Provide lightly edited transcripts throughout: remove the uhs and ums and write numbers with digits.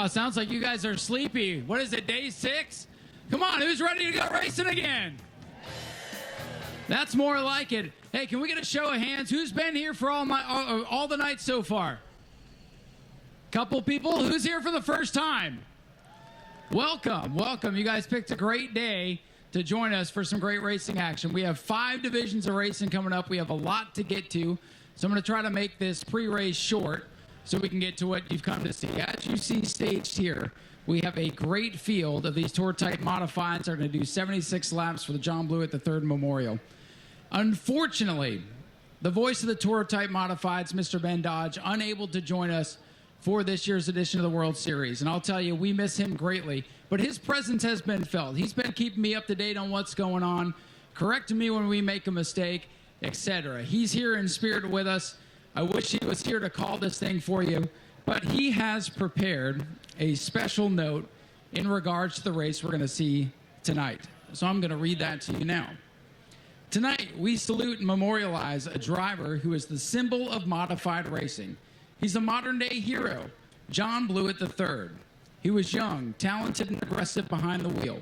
Oh, it sounds like you guys are sleepy. What is it, day 6? Come on, who's ready to go racing again? That's more like it. Hey, can we get a show of hands? Who's been here for all the nights so far? Couple people. Who's here for the first time? Welcome, welcome. You guys picked a great day to join us for some great racing action. We have 5 divisions of racing coming up. We have a lot to get to, so I'm going to try to make this pre-race short so we can get to what you've come to see. As you see staged here, we have a great field of these tour-type modifieds that are going to do 76 laps for the John Blewett III Memorial. Unfortunately, the voice of the tour-type modifieds, Mr. Ben Dodge, unable to join us for this year's edition of the World Series. And I'll tell you, we miss him greatly, but his presence has been felt. He's been keeping me up to date on what's going on, correcting me when we make a mistake, etc. He's here in spirit with us. I wish he was here to call this thing for you, but he has prepared a special note in regards to the race we're going to see tonight. So I'm going to read that to you now. Tonight, we salute and memorialize a driver who is the symbol of modified racing. He's a modern-day hero, John Blewett III. He was young, talented, and aggressive behind the wheel.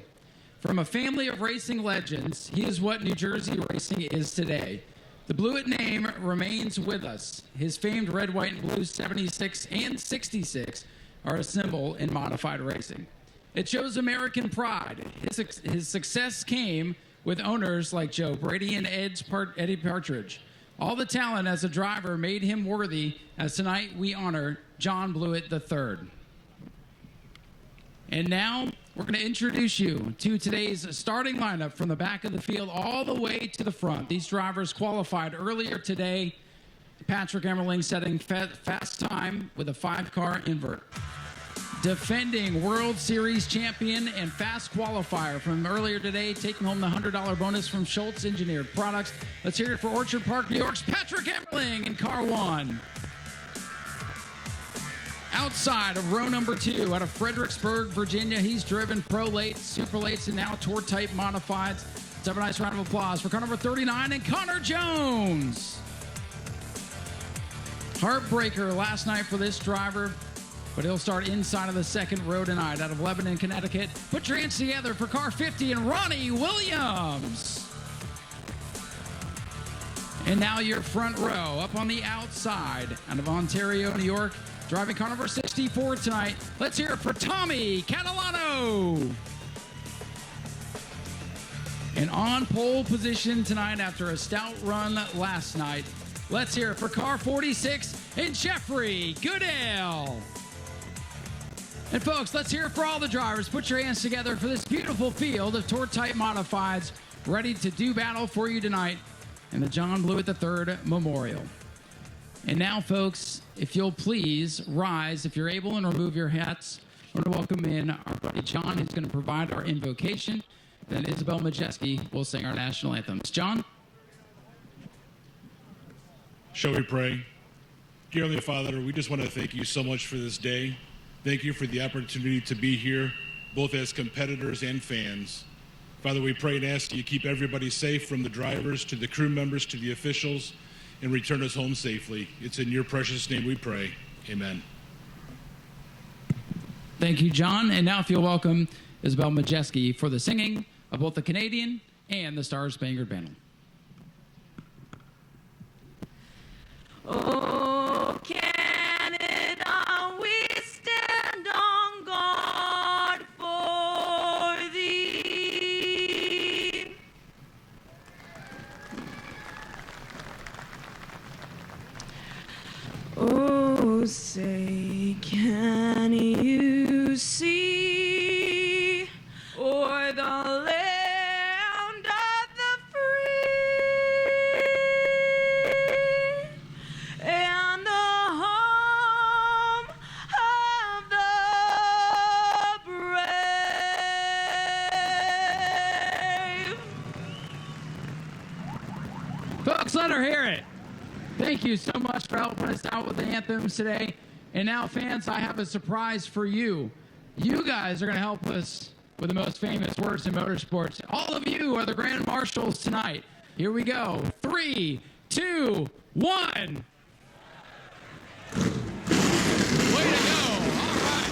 From a family of racing legends, he is what New Jersey racing is today. The Blewett name remains with us. His famed red, white, and blue 76 and 66 are a symbol in modified racing. It shows American pride. His success came with owners like Joe Brady and Eddie Partridge. All the talent as a driver made him worthy, as tonight we honor John Blewett III. And now we're going to introduce you to today's starting lineup from the back of the field all the way to the front. These drivers qualified earlier today. Patrick Emmerling setting fast time with a 5-car invert. Defending World Series champion and fast qualifier from earlier today, taking home the $100 bonus from Schultz Engineered Products. Let's hear it for Orchard Park, New York's Patrick Emmerling in car 1. Outside of row number 2, out of Fredericksburg, Virginia, he's driven pro late, super lates, and now tour type modifieds. Let's have a nice round of applause for car number 39 and Connor Jones. Heartbreaker last night for this driver, but he'll start inside of the second row tonight out of Lebanon, Connecticut. Put your hands together for car 50 and Ronnie Williams. And now your front row up on the outside out of Ontario, New York, driving car number 64 tonight. Let's hear it for Tommy Catalano. And on pole position tonight after a stout run last night. Let's hear it for car 46 and Jeffrey Goodale. And folks, let's hear it for all the drivers. Put your hands together for this beautiful field of tour-type modifieds ready to do battle for you tonight in the John Blewett III Memorial. And now, folks, if you'll please rise, if you're able, and remove your hats. I want to welcome in our buddy John, who's going to provide our invocation. Then Isabel Majeski will sing our national anthems. John? Shall we pray? Dear Heavenly Father, we just want to thank you so much for this day. Thank you for the opportunity to be here, both as competitors and fans. Father, we pray and ask you keep everybody safe, from the drivers to the crew members to the officials, and return us home safely. It's in your precious name we pray. Amen. Thank you, John. And now if you'll welcome Isabel Majeski for the singing of both the Canadian and the Star Spangled Banner. Oh, Canada, we stand on guard for thee. Oh, say, can you see o'er the land of the free and the home of the brave? Folks, let her hear it. Thank you so much for helping us out with the anthems today. And now, fans, I have a surprise for you. You guys are going to help us with the most famous words in motorsports. All of you are the grand marshals tonight. Here we go. 3, 2, 1. Way to go. All right.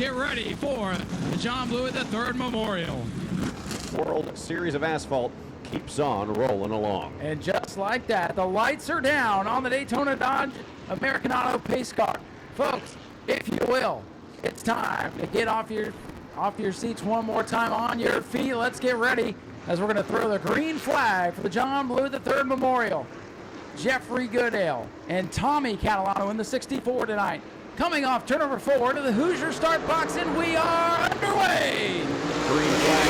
get ready for the John Blewett III Memorial. World Series of Asphalt keeps on rolling along. And just like that, the lights are down on the Daytona Dodge American Auto Pace Car. Folks, if you will, it's time to get off your seats one more time, on your feet. Let's get ready as we're going to throw the green flag for the John Blewett III Memorial. Jeffrey Goodale and Tommy Catalano in the 64 tonight. Coming off turn number 4 to the Hoosier start box, and we are underway. Green flag.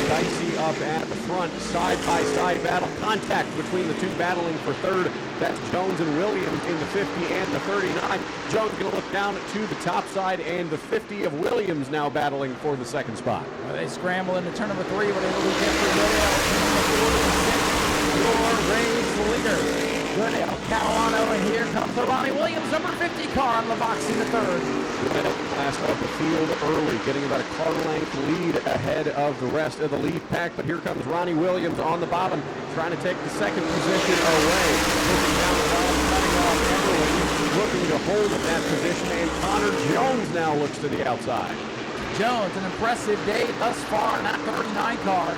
Dicey up at the front, side-by-side battle. Contact between the two battling for third. That's Jones and Williams in the 50 and the 39. Jones going to look down to the top side, and the 50 of Williams now battling for the second spot. Well, they scramble into turn number 3, but it'll be Jeffrey Goodale. Turn number 4 to 6. Your race leader. Goodale, Catalano, and here comes the Ronnie Williams, number 50 car on the box in the third. Goodale passed up the field early, getting about a car length lead ahead of the rest of the lead pack, but here comes Ronnie Williams on the bottom, trying to take the second position away. Looking down the bottom, cutting off Everly, looking to hold that position, and Connor Jones now looks to the outside. Jones, an impressive day thus far in that 39 car.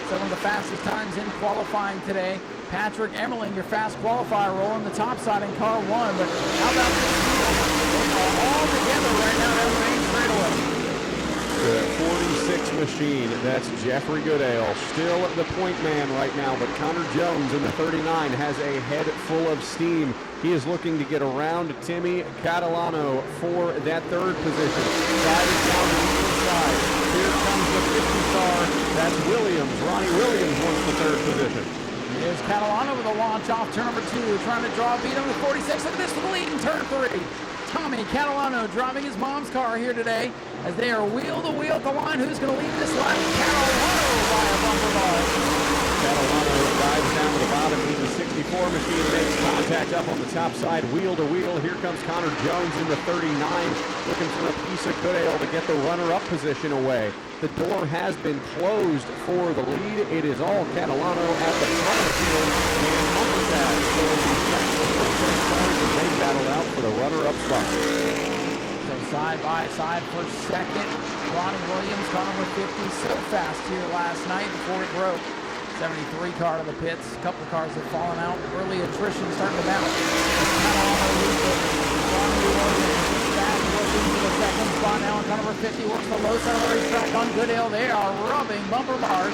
Some of the fastest times in qualifying today. Patrick Emmerling, your fast qualifier, rolling the top side in car 1. But how about this field? All together right now down the main straightaway. The 46 machine, that's Jeffrey Goodale, still the point man right now, but Connor Jones in the 39 has a head full of steam. He is looking to get around Timmy Catalano for that third position. Driving down to the inside. Here comes the 50 car. That's Williams. Ronnie Williams wants the third position. Here's Catalano with a launch off turn number 2, trying to draw a beat on the 46. Look at this for the lead in turn 3. Tommy Catalano driving his mom's car here today as they are wheel to wheel at the line. Who's going to lead this line? Catalano by a bumper bar. Catalano dives down to the bottom. He's a 64 machine, makes contact up on the top side, wheel to wheel. Here comes Connor Jones in the 39, looking for a piece of Goodale to get the runner-up position away. The door has been closed for the lead. It is all Catalano at the front of the field, and Mumford for the second. They battle out for the runner-up spot. So side by side for second. Ronnie Williams, car number 50, so fast here last night before it broke. 73 car to the pits. A couple of cars have fallen out. Early attrition starting to mount. Ronnie Williams back looking for the second spot now on car number 50. Works the low side of the racetrack on Goodale. They are rubbing bumper bars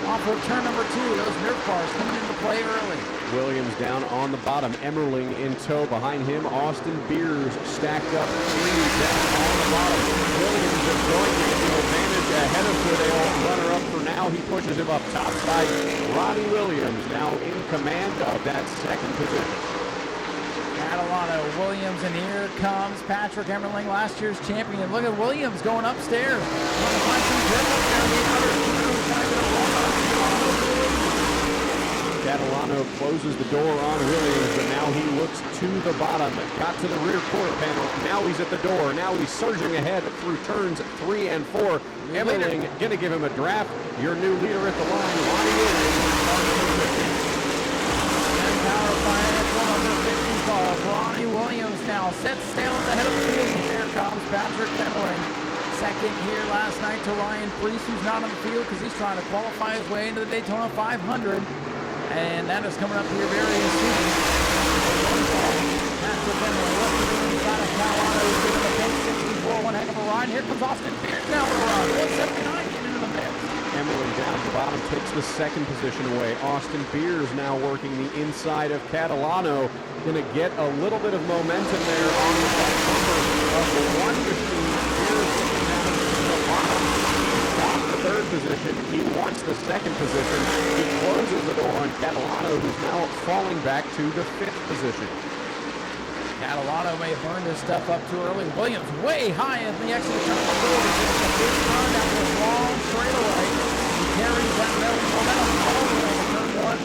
off of turn number 2. Those nerf bars coming into play early. Williams down on the bottom. Emmerling in tow. Behind him, Austin Beers stacked up 3 down on the bottom. Williams is going to get the advantage ahead of Goodale. Runner up for now. He pushes him up top side. Ronnie Williams now in command of that second position. Catalano, Williams, and here comes Patrick Emmerling, last year's champion. Look at Williams going upstairs. Trying to find some grip up there. The other two trying to get a walk on. Catalano closes the door on Williams, but now he looks to the bottom. Got to the rear quarter panel. Now he's at the door. Now he's surging ahead through turns 3 and 4. Emmerling going to give him a draft. Your new leader at the line, Ronnie Williams. Power Financial number 50 car. Ronnie Williams now sets sail at the head of the field. Here comes Patrick Emmerling. Second here last night to Ryan Priest, who's not on the field because he's trying to qualify his way into the Daytona 500. And that is coming up here very soon. Patrick Emmerling looking to the inside of Catalano, who's giving the pace 64. One heck of a ride. Here comes Austin Beers now for a ride. 179 getting into the mix. Emmerling down at the bottom takes the second position away. Austin Beers now working the inside of Catalano. Going to get a little bit of momentum there on the front bumper of the one machine. Beers down to the bottom. Got the third position. He wants the second position. He closes the door on Catalano, who's now falling back to the 5th position. Catalano may have burned his stuff up too early. Williams way high in the exit of turn number 4. He's getting a big run down this long straightaway. He carries that momentum all the way to turn 1.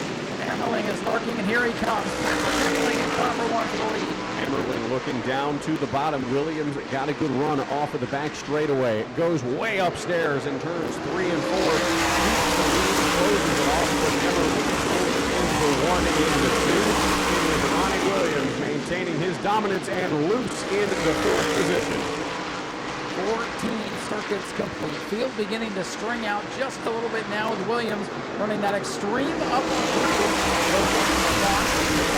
Emmerling is lurking, and here he comes. Emmerling in car number 1 for the lead. Emmerling looking down to the bottom. Williams got a good run off of the back straightaway. Goes way upstairs in turns 3 and 4. Keeps the lead, closes it off with Emmerling into 1 and 2. It is Ronnie Williams maintaining his dominance dominance and loose in the fourth position. 14 circuits complete. Field beginning to string out just a little bit now with Williams running that extreme upward curve.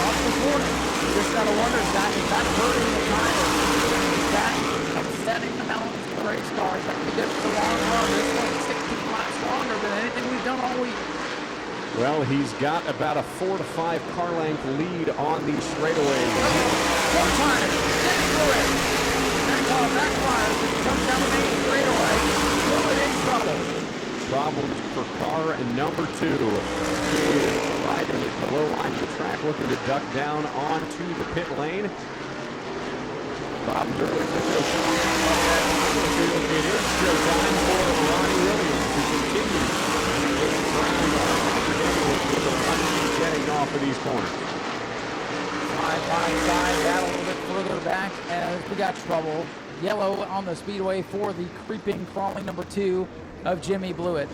Off the corner. Just gotta wonder, Zach, is that hurting the tire? Is that upsetting the balance of the race cars? That could be good for the long run. This one's 16 laps longer than anything we've done all week. Well, he's got about a 4 to 5 car length lead on these straightaways. Four tires. Blewett. That car backfires as he comes down the main straightaway. Blewett in trouble. Problems for car number 2. Riding at the low line of the track, looking to duck down onto the pit lane. Problems early to show showtime. It is showtime for Ronnie Williams to continue his ground with the run getting off of these corners. Side by side, that a little bit further back as we got trouble. Yellow on the speedway for the creeping, crawling number 2 of Jimmy Blewett.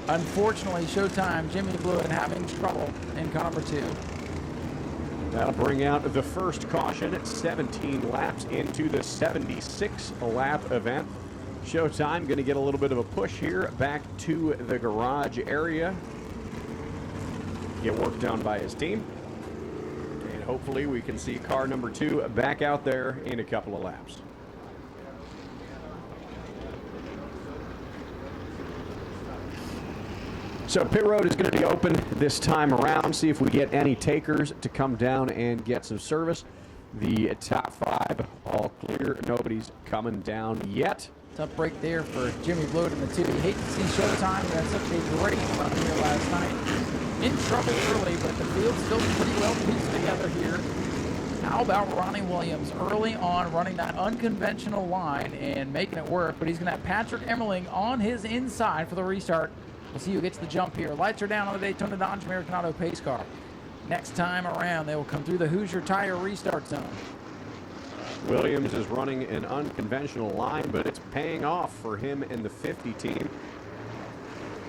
Unfortunately, showtime, Jimmy Blewett having trouble in car number 2. That'll bring out the first caution at 17 laps into the 76 lap event. Showtime going to get a little bit of a push here back to the garage area. Get work done by his team. And hopefully we can see car number 2 back out there in a couple of laps. So pit road is going to be open this time around. See if we get any takers to come down and get some service. The top 5 all clear. Nobody's coming down yet. Tough break there for Jimmy Blewett in the 2. You hate to see showtime. He had such a great run here last night. In trouble early, but the field's still pretty well pieced together here. How about Ronnie Williams early on running that unconventional line and making it work, but he's going to have Patrick Emmerling on his inside for the restart. We'll see who gets the jump here. Lights are down on the Daytona Dodge American Auto pace car. Next time around, they will come through the Hoosier Tire restart zone. Williams is running an unconventional line, but it's paying off for him and the 50 team.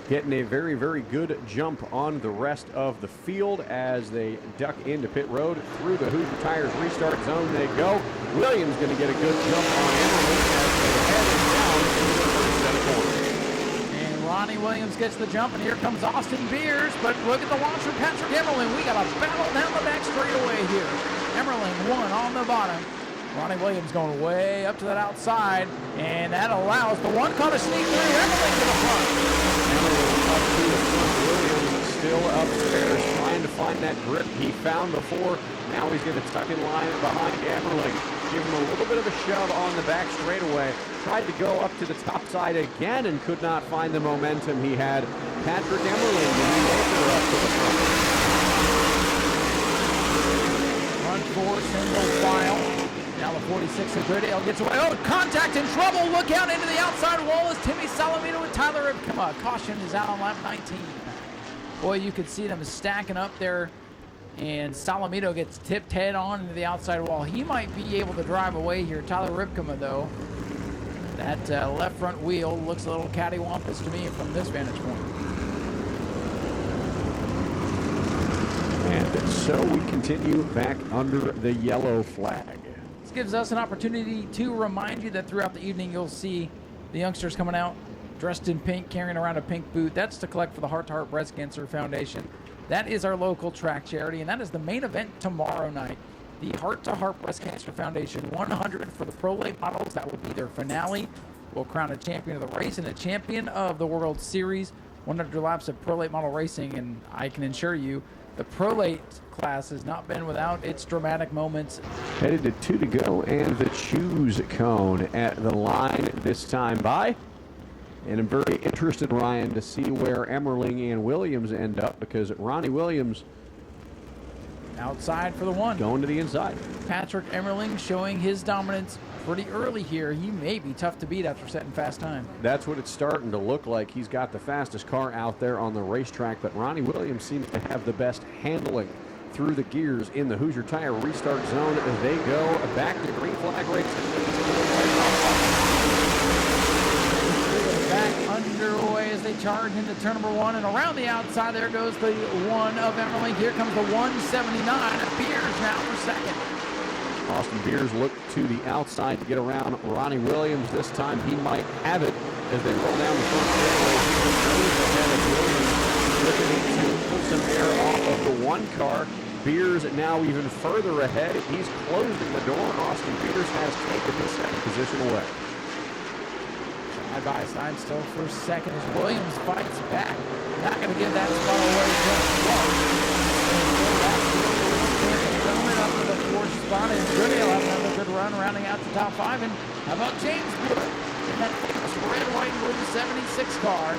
Getting a very, very good jump on the rest of the field as they duck into pit road. Through the Hoosier Tires restart zone they go. Williams going to get a good jump on Emmerling as they head down into the first set of corners. Ronnie Williams gets the jump, and here comes Austin Beers, but look at the launch from Patrick Emmerling. We got a battle down the back straightaway here. Emmerling one on the bottom. Ronnie Williams going way up to that outside, and that allows the one car to sneak through. Emmerling to the front. Emmerling up to the front. Williams still upstairs trying to find that grip he found before. Now he's going to tuck in line behind Emmerling. Give him a little bit of a shove on the back straightaway. Tried to go up to the top side again and could not find the momentum he had. Patrick Emmerling to make her up to the front. Front 4 single file. Now the 46 of Goodale gets away. Oh, contact in trouble. Look out into the outside wall as Timmy Salamino and Tyler Ripkema. Caution is out on lap 19. Boy, you could see them stacking up there. And Salamino gets tipped head on into the outside wall. He might be able to drive away here. Tyler Ripkema, though, that left front wheel looks a little cattywampus to me from this vantage point. And so we continue back under the yellow flag. This gives us an opportunity to remind you that throughout the evening you'll see the youngsters coming out dressed in pink, carrying around a pink boot. That's to collect for the Heart to Heart Breast Cancer Foundation. That is our local track charity, and that is the main event tomorrow night. The Heart to Heart Breast Cancer Foundation 100 for the Pro Late models. That will be their finale. We'll crown a champion of the race and a champion of the World Series. 100 laps of Pro Late model racing, and I can assure you the Pro Late class has not been without its dramatic moments. Headed to 2 to go, and the choose cone at the line this time by. And I'm very interested, Ryan, to see where Emmerling and Williams end up, because Ronnie Williams outside for the 1. Going to the inside. Patrick Emmerling showing his dominance pretty early here. He may be tough to beat after setting fast time. That's what it's starting to look like. He's got the fastest car out there on the racetrack, but Ronnie Williams seems to have the best handling through the gears in the Hoosier Tire restart zone. They go back to green flag racing. Back underway as they charge into turn number 1, and around the outside there goes the 1 of Emmerling. Here comes the 179 of Beers now for second. Austin Beers look to the outside to get around Ronnie Williams. This time he might have it as they roll down the front straightaway. He's ahead of Williams, looking to pull some air off of the one car. Beers now even further ahead. He's closing the door, and Austin Beers has taken the second position away. Side by side still for second as Williams fights back. Not going to give that spot away just yet. Coming up with a fourth spot, and Goodale having another good run, rounding out the top five. And how about James Blewett in that famous red, white, and blue 76 car?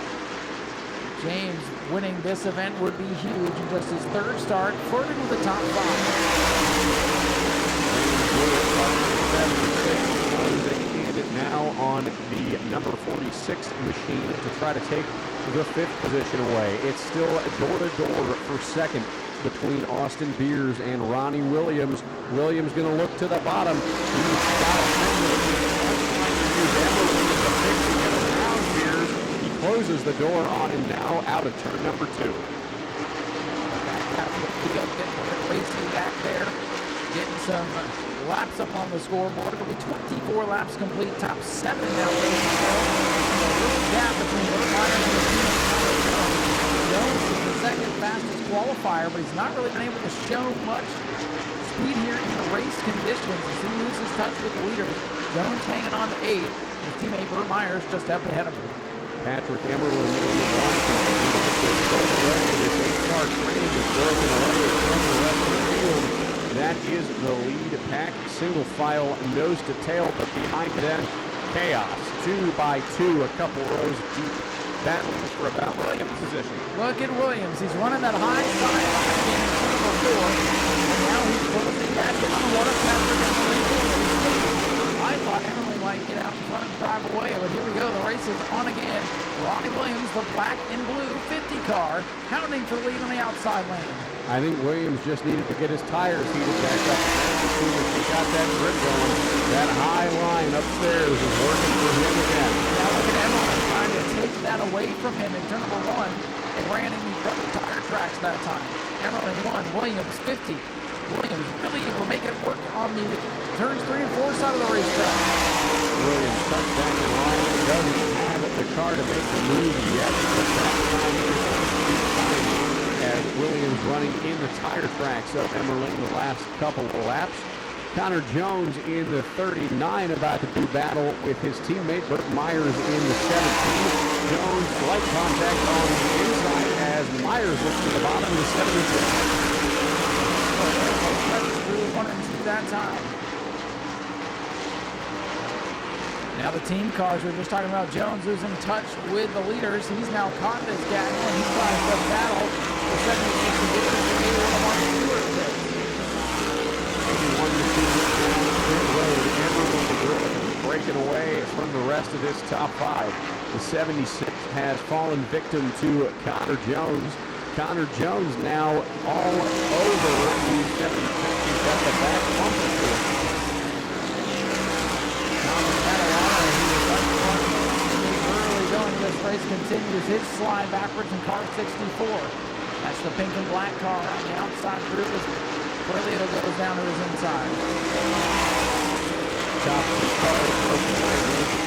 James winning this event would be huge in just his third start, flirting with the top five. Now on the number 46 machine to try to take the fifth position away. It's still door-to-door for second between Austin Beers and Ronnie Williams. Williams going to look to the bottom. He's got around Beers. He closes the door on him now out of turn number 2. Racing back there, getting some laps up on the scoreboard. It'll be 24 laps complete, top 7 now. A little gap between Burt Myers and the team. Jones is the second fastest qualifier, but he's not really been able to show much speed here in the race conditions as he loses touch with the leader. Jones hanging on to 8. His teammate Burt Myers just up ahead of him. Patrick Emerald in the one. That is the lead pack, single file, nose to tail, but behind them, chaos. 2 by 2, a couple rows deep. Battling for about Williams' position. Look at Williams. He's running that high side line in number 4, and now he's closing back on one of Patrick Emerald. I thought Emerald might get out in front and drive away, but here we go. The race is on again. Ronnie Williams, the black and blue 50 car, hounding for the lead on the outside lane. I think Williams just needed to get his tires heated back up. As soon as he got that grip going, that high line upstairs is working for him again. Now look at Emerald trying to take that away from him in turn number 1 and ran in the tire tracks that time. Emerald 1, Williams 50. Williams really able to make it work on the turns 3 and 4 side of the racetrack. Williams tucks back in line. Doesn't have the car to make the move yet, but that time as Williams running in the tire tracks of Emerald in the last couple of laps. Connor Jones in the 39 about to do battle with his teammate Burt Myers in the 17. Jones slight contact on the inside as Myers looks to the bottom of the 76. Through 1 and 2 that time. Now the team cars, we were just talking about Jones losing touch with the leaders. He's now caught this gap and he's trying to battle for 76 to get to the 81 Stewart pit. 81 to 2 road. Emerald breaking away from the rest of this top 5. The 76 has fallen victim to Connor Jones. Connor Jones now all over the 76. He's got the back bumper to it. This race continues his slide backwards in car 64. That's the pink and black car on the outside group as Leo goes down to his inside. Top of the car,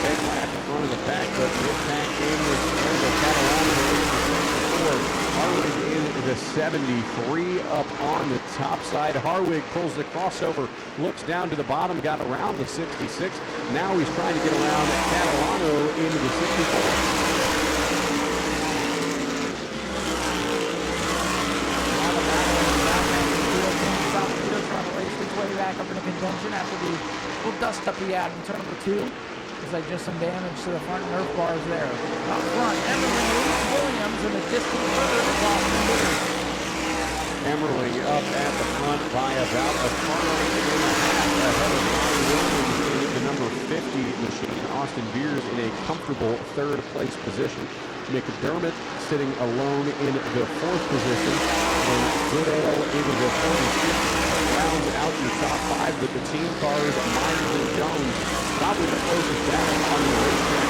big lap in front of the pack, but this pack in with the Catalana Harwig in the 73 up on the top side. Harwig pulls the crossover, looks down to the bottom, got around the 66. Now he's trying to get around Catalano into the 64. Back up in the contention after the little dust up he had in turn number 2. Looks like just some damage to the front nerf bars there. Up front, Emerling leads Williams in the distant third across the middle. Emerling up at the front by about a car and a half ahead of Ronnie Williams in the number 50 machine. Austin Beers in a comfortable third place position. McDermott sitting alone in the 4th position. And Goodale into the 46th. Rounds out your top 5 with the team cars, Myers and Jones. Probably the closest battle on the racetrack.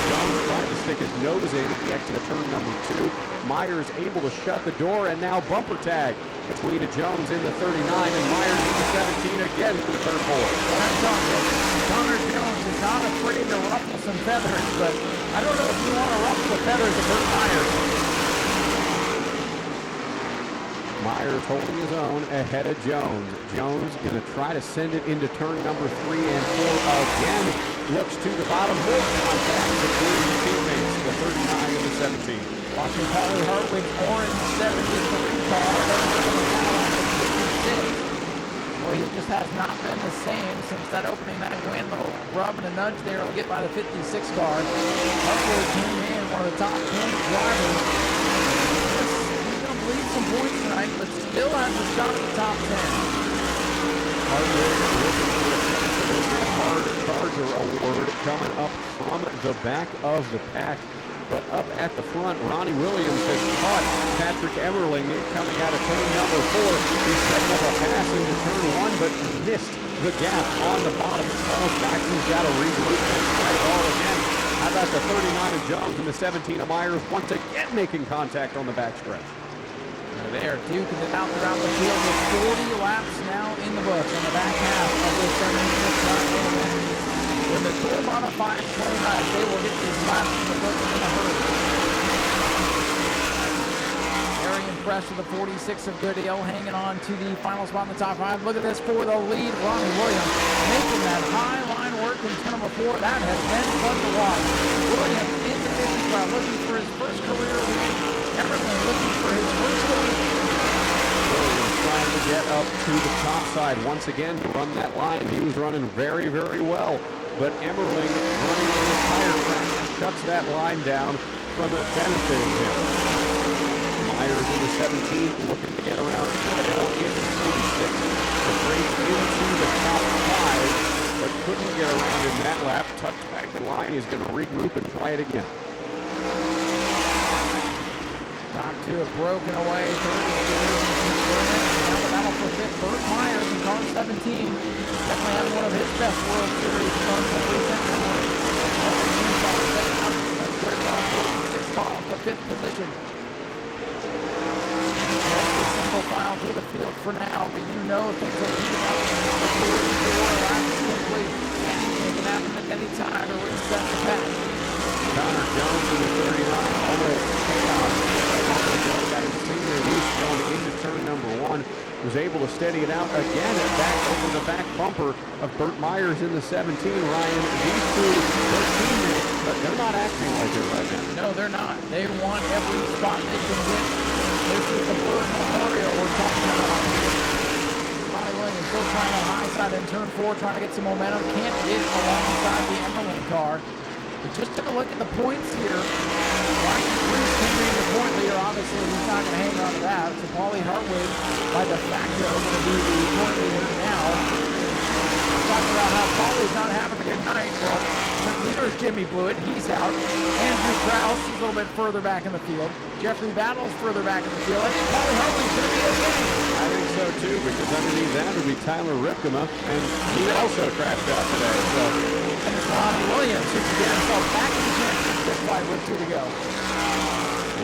Jones Tried to stick his nose in at the exit of turn number 2. Myers able to shut the door, and now bumper tag between Jones in the 39 and Myers in the 17 again for the turn 4. I'm telling you, Connor Jones is not afraid to ruffle some feathers, but I don't know if you want to ruffle the feathers of Burt Myers. Myers holding his own ahead of Jones. Jones going to try to send it into turn number 3 and 4 again. Looks to the bottom. More contact between the teammates, the 39 and the 17. Watching Paulie Hartwig's orange 73 car. Well, he just has not been the same since that opening night win. Little rub and a nudge there will get by the 56 car. Hartwig came in, one of the top 10 drivers. He's going to bleed some points tonight, but still has a shot at the top 10. Hartwig looking for a hard Charger award coming up from the back of the pack. But up at the front, Ronnie Williams has caught Patrick Emmerling coming out of turn number 4. He's setting up a pass into turn 1, but missed the gap on the bottom. Charles Jackson's got to regroup and try it all again. How about the 39 of Jones and the 17 of Myers once again making contact on the backstretch? They're duking it out around the field with 40 laps now in the books on the back half of the 76 lap win. When the tour on a 529, they will get these laps in the books in a hurry. Very impressed with the 46 of Goodale hanging on to the final spot in the top 5. Look at this for the lead. Ronnie Williams making that high line work in turn number 4. That has been fun to watch. Williams in the 50 car looking for his first career lead. Everyone looking for his first lead. Williams trying to get up to the top side once again to run that line. He was running very, very well. But Emmerling running in the tire track shuts that line down from the benefit of him. Myers in the 17 looking to get around Goodale in the 46 to break into the top 5, but couldn't get around in that lap. Tucked back the line. He's going to regroup and try it again. Top 2 have broken away. Now the battle for fifth. Burt Myers in car 17. Definitely having one of his best World Series runs of recent memory. The 5th position. That's a single file through the field for now, but you know things are heating up. The 44 laps complete. Anything can happen at any time to reset the pack. Connor Jones in the 39, almost chaos. Got his finger loose going into turn number 1. Was able to steady it out again and back over the back bumper of Burt Myers in the 17. Ryan, these two, their teammates, but they're not acting like it right now. No, they're not. They want every spot they can win. This is the Burt Memorial we're talking about. Ronnie Williams still trying on high side in turn 4, trying to get some momentum. Can't get alongside the Emmerling car. But just take a look at the points here. Ryan Bruce can be the point leader. Obviously, he's not going to hang on to that. So Paulie Hartwig, by de facto, going to be the point leader now. Talking about how Paulie's not having a good night. Well, leader's Jimmy Blewett. He's out. Andrew Krause is a little bit further back in the field. Jeffrey Battle's further back in the field. I think Paulie Hartwig's going to be okay. I think so, too, because underneath that would be Tyler Ripkema, and he also crashed out today. So. And it's Ronnie Williams who can get himself back in the championship fight with 2 to go.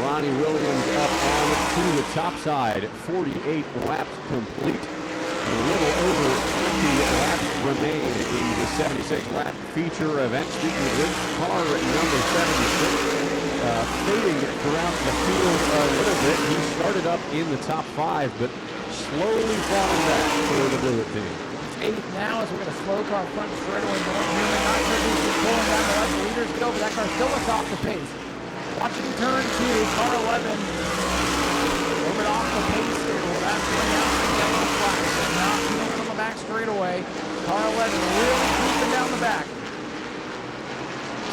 Ronnie Williams up on to the top side. 48 laps complete. A little over 20 laps remain in the 76-lap feature event. Speaking of this, car number 76 fading throughout the field a little bit. He started up in the top 5, but slowly falling back for the Blewett team. 8th now as we're going to slow car front straightaway. Newman not sure who's just pulling down to let the leaders go, but that car still looks off the pace. Watching turn 2, car 11. A little bit off the pace here. Well, that's going out the yellow flag. Not feeling on the back straightaway. Car 11 really creeping down the back.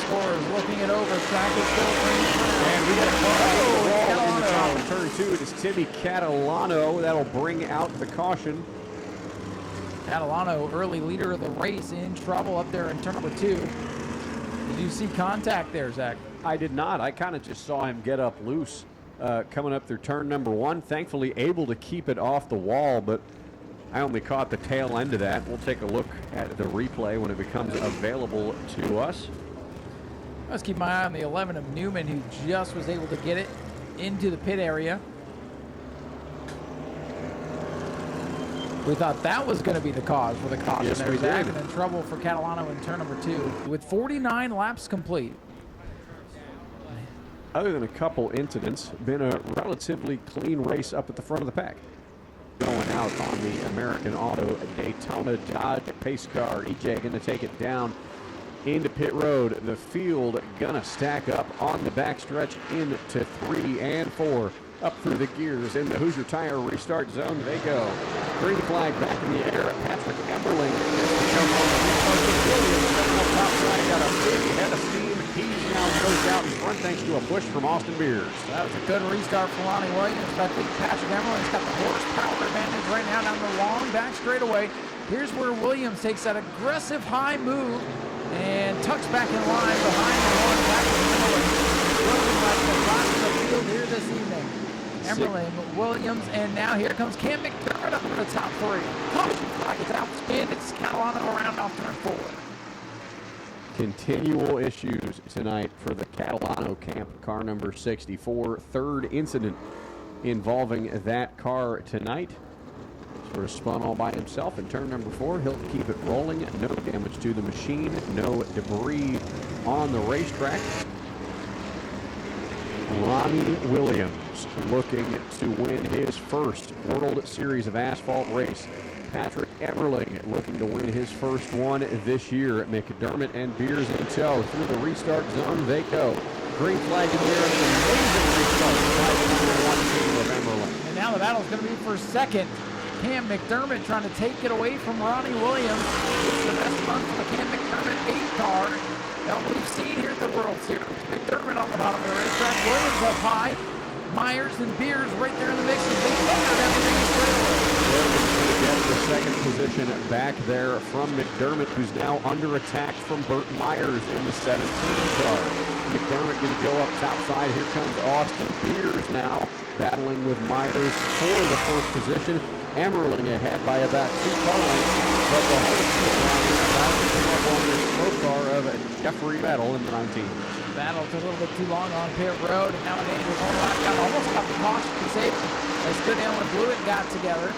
Scorers looking it over. Track is still green. And we got a car out of the wall in the top of turn 2. It is Timmy Catalano. That'll bring out the caution. Catalano, early leader of the race, in trouble up there in turn number 2. Did you see contact there, Zach? I did not. I kind of just saw him get up loose coming up through turn number 1. Thankfully able to keep it off the wall, but I only caught the tail end of that. We'll take a look at the replay when it becomes available to us. Let's keep my eye on the 11 of Newman, who just was able to get it into the pit area. We thought that was going to be the cause for the caution. Yes, there. we Zach did. in trouble for Catalano in turn number 2 with 49 laps complete. Other than a couple incidents, been a relatively clean race up at the front of the pack. Going out on the American Auto Daytona Dodge pace car. EJ going to take it down into pit road. The field going to stack up on the backstretch into 3 and 4. Up through the gears in the Hoosier Tire restart zone. They go. Green flag back in the air. Patrick Emberling comes on the restart to Williams. Up top side, got a big head of steam. He now goes out in front thanks to a push from Austin Beers. That was a good restart for Ronnie Williams. But I think Patrick Emberling's got the horsepower advantage right now down the long back straightaway. Here's where Williams takes that aggressive high move and tucks back in line behind the one back in the middle. Looking like the box of the field here this evening. Emberling, Williams, and now here comes Cam McDermott up in the top 3. Caution flag is out, spin. It's Catalano around off turn 4. Continual issues tonight for the Catalano camp, car number 64. Third incident involving that car tonight. Sort of spun all by himself in turn number 4. He'll keep it rolling. No damage to the machine. No debris on the racetrack. Ronnie Williams looking to win his first World Series of Asphalt race. Patrick Emberling looking to win his first one this year. McDermott and Beers in tow. Through the restart zone they go. Green flag in there. An amazing restart by the number 1 team of Emberling. And now the battle's going to be for second. Cam McDermott trying to take it away from Ronnie Williams. It's the best run for the Cam McDermott 8 car that we've seen here at the World Series. McDermott on the bottom of the racetrack. Williams up high. Myers and Beers right there in the mix as they thunder down the main straightaway. Get the second position back there from McDermott, who's now under attack from Burt Myers in the 17 car. McDermott going to go up top side. Here comes Austin Beers now battling with Myers for the first position. Emberling ahead by about 2 car lengths, but the whole field around here about to come up on this slow car of Jeffrey Battle in the 19. Battle took a little bit too long on pit road, and now Danger's on lap down. Almost got the caution to save him. As Goodale and Blewett got together.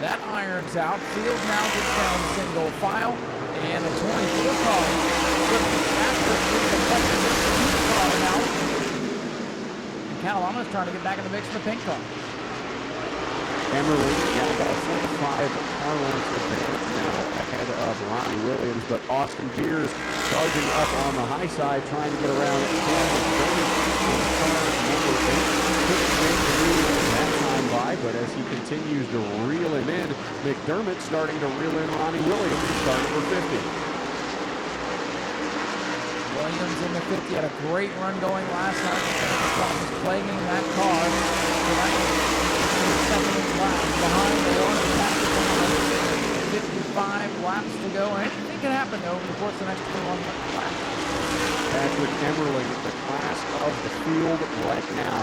That irons out. Field now gets down single file, and the 24 car. After the car now. And Catalano's trying to get back in the mix in the pink car. Emberling got about 45 car lengths advantage now ahead of Ronnie Williams, but Austin Beers charging up on the high side, trying to get around Cam McDermott in car number 8. Couldn't make the move that time by, but as he continues to reel him in, McDermott starting to reel in Ronnie Williams in car number 50. Williams in the 50 had a great run going last night. Was plaguing that car. Tonight, second lap behind the one of Patrick. 55 laps to go. Anything can happen though over the course of the next 21 laps. Patrick Emberling, the class of the field right now,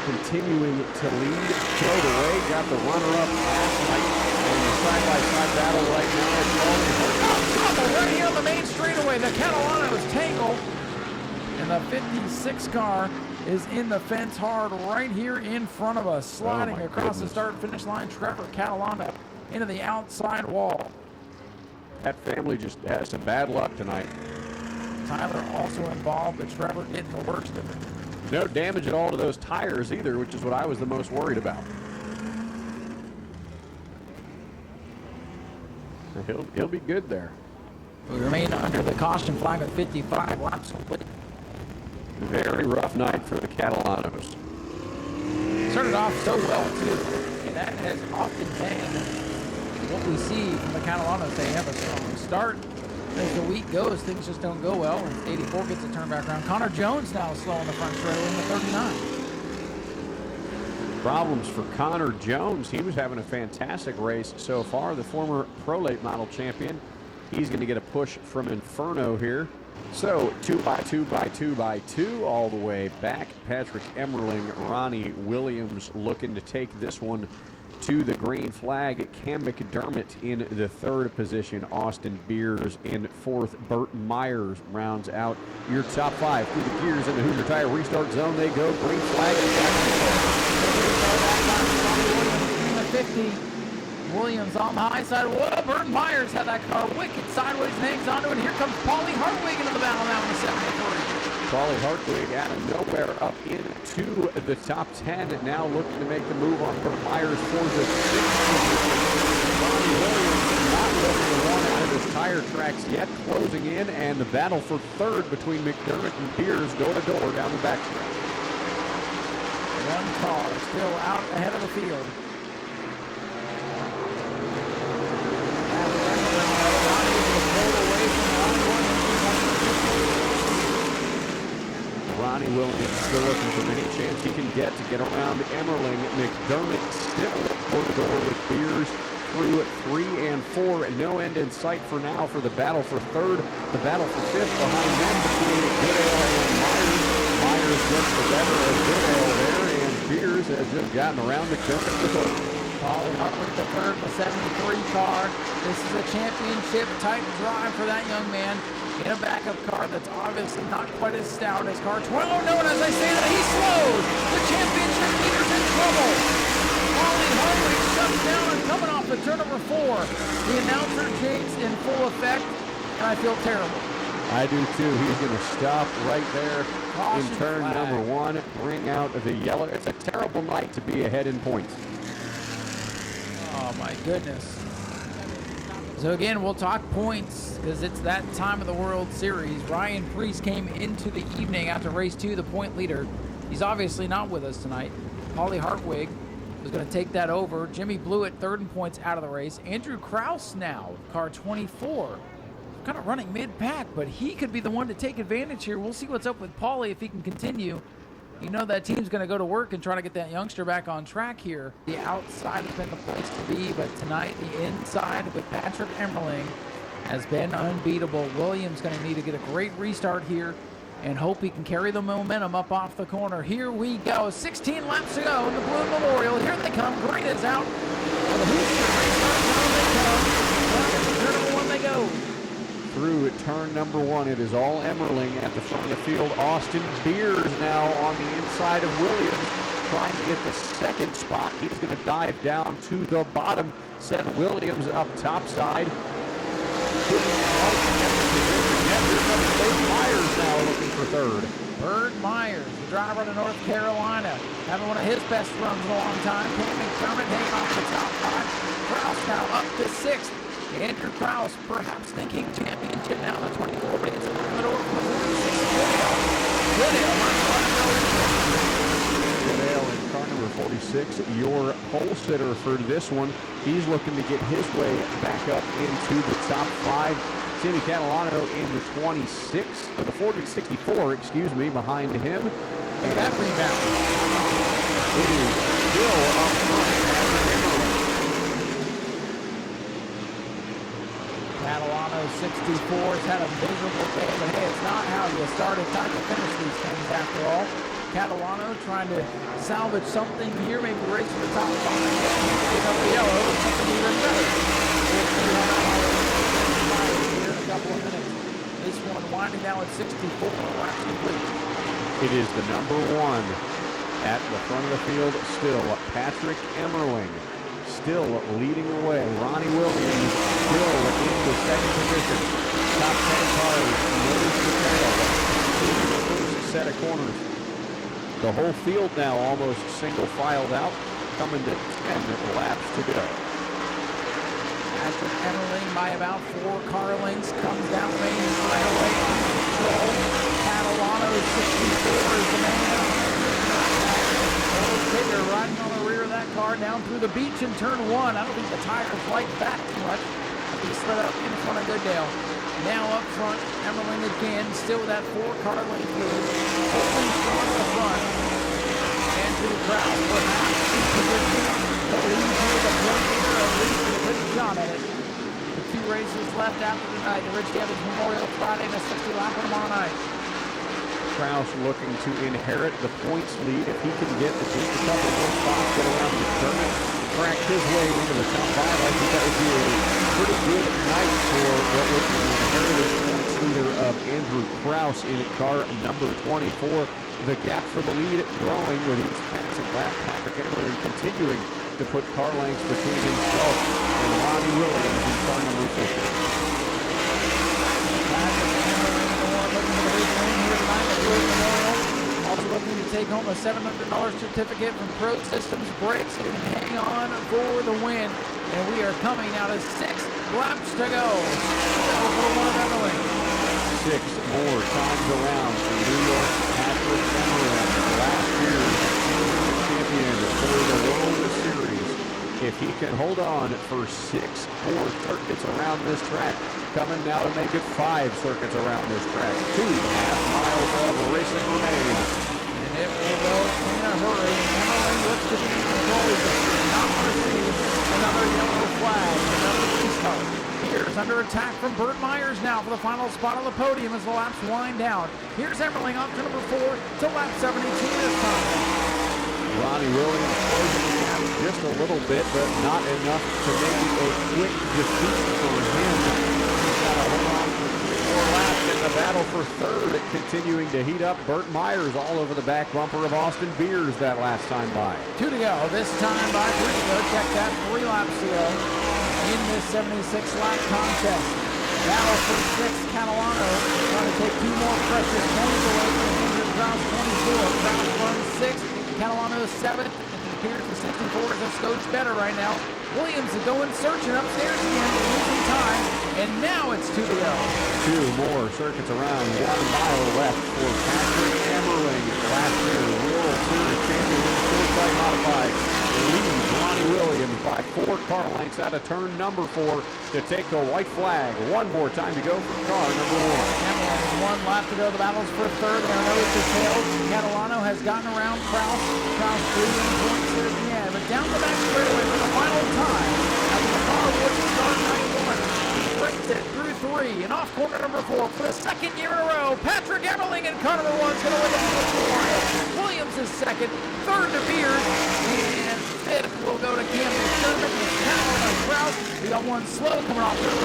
continuing to lead. Throw away, got the runner-up last night, and the side-by-side battle right now is going. Right here on the main straightaway, the Catalano's tangled, and the 56 car is in the fence hard right here in front of us, sliding across the start-finish line. Trevor Catalano into the outside wall. That family just has some bad luck tonight. Tyler also involved, but Trevor getting the worst of it. No damage at all to those tires either, which is what I was the most worried about. He'll be good there. We remain under the caution flag at 55 laps complete. Very rough night for the Catalanos. Started off so well too, and that has often been what we see from the Catalanos. They have a strong start. As the week goes, things just don't go well, and 84 gets a turn back around. Connor Jones now slow on the front straightaway in the 39. Problems for Connor Jones. He was having a fantastic race so far. The former Pro Late Model champion. He's going to get a push from Inferno here. So 2x2x2x2 all the way back. Patrick Emberling, Ronnie Williams looking to take this one to the green flag. Cam McDermott in the third position. Austin Beers in fourth. Burton Myers rounds out your top five. Through the gears in the Hoosier Tire restart zone they go. Green flag. In the 50. Williams on the high side. Whoa, Burton Myers had that car wicked sideways and hangs onto it. And here comes Paulie Hartwig into the battle now in the 73. Paulie Hartwig out of nowhere up into the top 10. Now looking to make the move on Burton Myers for the 6th position. Ronnie Williams not looking to run out of his tire tracks yet. Closing in, and the battle for third between McDermott and Beers door to door down the backstretch. One car still out ahead of the field. Ronnie Williams still looking for any chance he can get to get around Emmerling. McDermott still door to door with Beers through 3 and 4. No end in sight for now for the battle for third. The battle for fifth behind them between Goodale and Myers. Myers gets the better of Goodale there, and Beers has just gotten around McDermott the third. Paulie Hartwig the third, the 73 car. This is a championship type drive for that young man. In a backup car that's obviously not quite as stout as car 12. Oh no, and as I say that, he slows. The championship leader's in trouble. Paulie Hartwig shuts down and coming off the turn number 4. The announcer jinx in full effect, and I feel terrible. I do too. He's going to stop right there Caution in turn flag. number 1. Bring out the yellow. It's a terrible night to be ahead in points. Oh my goodness. So again, we'll talk points because it's that time of the World Series. Ryan Preece came into the evening after race 2, the point leader. He's obviously not with us tonight. Paulie Hartwig is going to take that over. Jimmy Blewett, third in points out of the race. Andrew Krause now, car 24. Kind of running mid-pack, but he could be the one to take advantage here. We'll see what's up with Paulie if he can continue. You know that team's going to go to work and try to get that youngster back on track here. The outside has been the place to be, but tonight the inside with Patrick Emmerling has been unbeatable. Williams going to need to get a great restart here and hope he can carry the momentum up off the corner. Here we go. 16 laps to go in the Blue Memorial. Here they come. Green is out. For the Hoosier restart. Down they come. Turn number 1 they go. Through turn number 1, it is all Emmerling at the front of the field. Austin Beers now on the inside of Williams, trying to get the second spot. He's going to dive down to the bottom, set Williams up top side. Myers now looking for third. Bert Myers, the driver out of North Carolina, having one of his best runs in a long time. Cam McDermott hanging off the top 5. Krause now up to 6th. Andrew Krause perhaps thinking championship now in the 24, but it's in the middle of the 46. Goodale in car number 46, your pole sitter for this one. He's looking to get his way back up into the top 5. Timmy Catalano in the 26, or the 64, excuse me, behind him. And that rebound. It is still up front. Catalano 64 has had a miserable day, but hey, it's not how you start, it's time to finish these things after all. Catalano trying to salvage something here, maybe race to the top 5. Pick up the yellow, something even better. We'll see how that here in a couple of minutes. This one winding down at 64, laps complete. It is the number 1 at the front of the field still, Patrick Emmerling. Still leading the way. Ronnie Williams still in the second position. Top 10 cars, nose to tail. The first set of corners. The whole field now almost single filed out, coming to 10 laps to go. Patrick Emmerling by about 4 car lengths comes down the main highway on control. Catalano 64 is the man. Tigger riding on the rear of that car down through the beach in turn 1. I don't think the tires like back too much. He slid up in front of Goodale. Now up front, Emmerling again, still with that 4 car length lead. Holding strong at the front. Andrew Krause perhaps in position to lead here the point leader, at least with a good shot at it. The 2 races left after tonight. The Rich Evans Memorial Friday and a 60-lap tomorrow night. Krause looking to inherit the points lead if he can get just a couple more spots, get around McDermott. cracked his way into the top five. I think that would be a pretty good night for what would be the heritage points leader of Andrew Krause in car number 24. The gap for the lead growing with each passing lap. Patrick Emerling continuing to put car lengths between himself and Ronnie Williams in car number 50. Also looking to take home a $700 certificate from Pro Systems Brakes and hang on for the win. And we are coming out of 6 laps to go. For one of Emerling. 6 more times around for New York Patrick Emerling, last year's champion for the World Series. If he can hold on for 6 more circuits around this track, coming now to make it 5 circuits around this track. 2.5 miles of racing remain. And it will go in a hurry. Emerling looks to be in control. He does not receive another yellow flag. Another restart. Here's under attack from Burt Myers now for the final spot on the podium as the laps wind down. Here's Emerling off to number 4 to lap 72 this time. Ronnie Williams closing the gap just a little bit, but not enough to make it a quick defeat for him. He's got to hold on for 3 more laps in the battle for third, continuing to heat up. Burt Myers all over the back bumper of Austin Beers that last time by. 2 to go. This time by Briscoe. Check that, 3 laps to go in this 76-lap contest. Battle for 6, Catalano trying to take 2 more precious points away from Andrew Krause, 24. Krause runs 6. Catalano is 7th, and it appears the 64s have scoped better right now. Williams is going searching upstairs again, losing time, and now it's 2 to go. 2 more circuits around, 1 mile left for Patrick Emerling. Last year, World Series champion in the short modified. Leads Ronnie Williams by 4 car lengths out of turn number 4 to take the white flag. 1 more time to go for car number 1. Emerling, 1 lap to go. The battle's for third. There are no details. Catalano has gotten around Krause. Krause 3 points here at the end, but down the back straightaway for the final time. After the car would start 91. He brings it through 3 and off corner number 4 for the 2nd year in a row. Patrick Emerling in car number 1 is going to win the field. Williams is 2nd, 3rd to Beers, and 5th will go to Campbell Sherman with Catalano and Krause. We got 1 slow coming off number 4.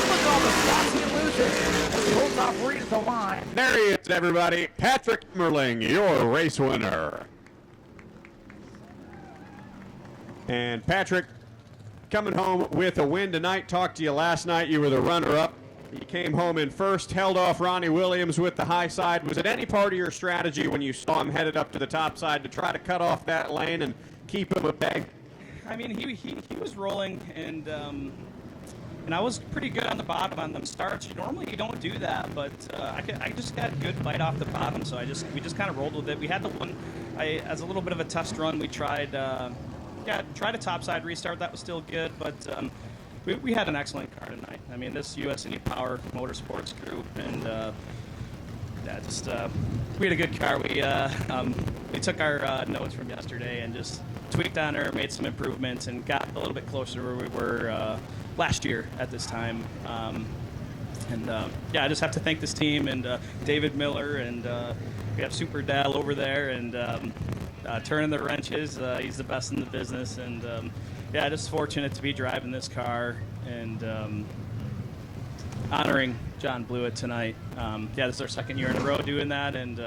Look at all the spots he loses as he holds off Reed at the line. There he is, everybody. Patrick Emerling, your race winner. And Patrick, coming home with a win tonight. Talked to you last night. You were the runner-up. You came home in first, held off Ronnie Williams with the high side. Was it any part of your strategy when you saw him headed up to the top side to try to cut off that lane and keep him at bay? I mean, he was rolling, and I was pretty good on the bottom on them starts. Normally you don't do that, but I just got a good bite off the bottom, so we just kind of rolled with it. We had the one, as a little bit of a test run, we tried a topside restart. That was still good, but we had an excellent car tonight. I mean, this US&E Power Motorsports group, and we had a good car. We took our notes from yesterday and just tweaked on her, made some improvements, and got a little bit closer to where we were last year at this time. I just have to thank this team and David Miller, and we have Super Dal over there, and turning the wrenches. He's the best in the business, and just fortunate to be driving this car and honoring John Blewett tonight. This is our 2nd year in a row doing that, and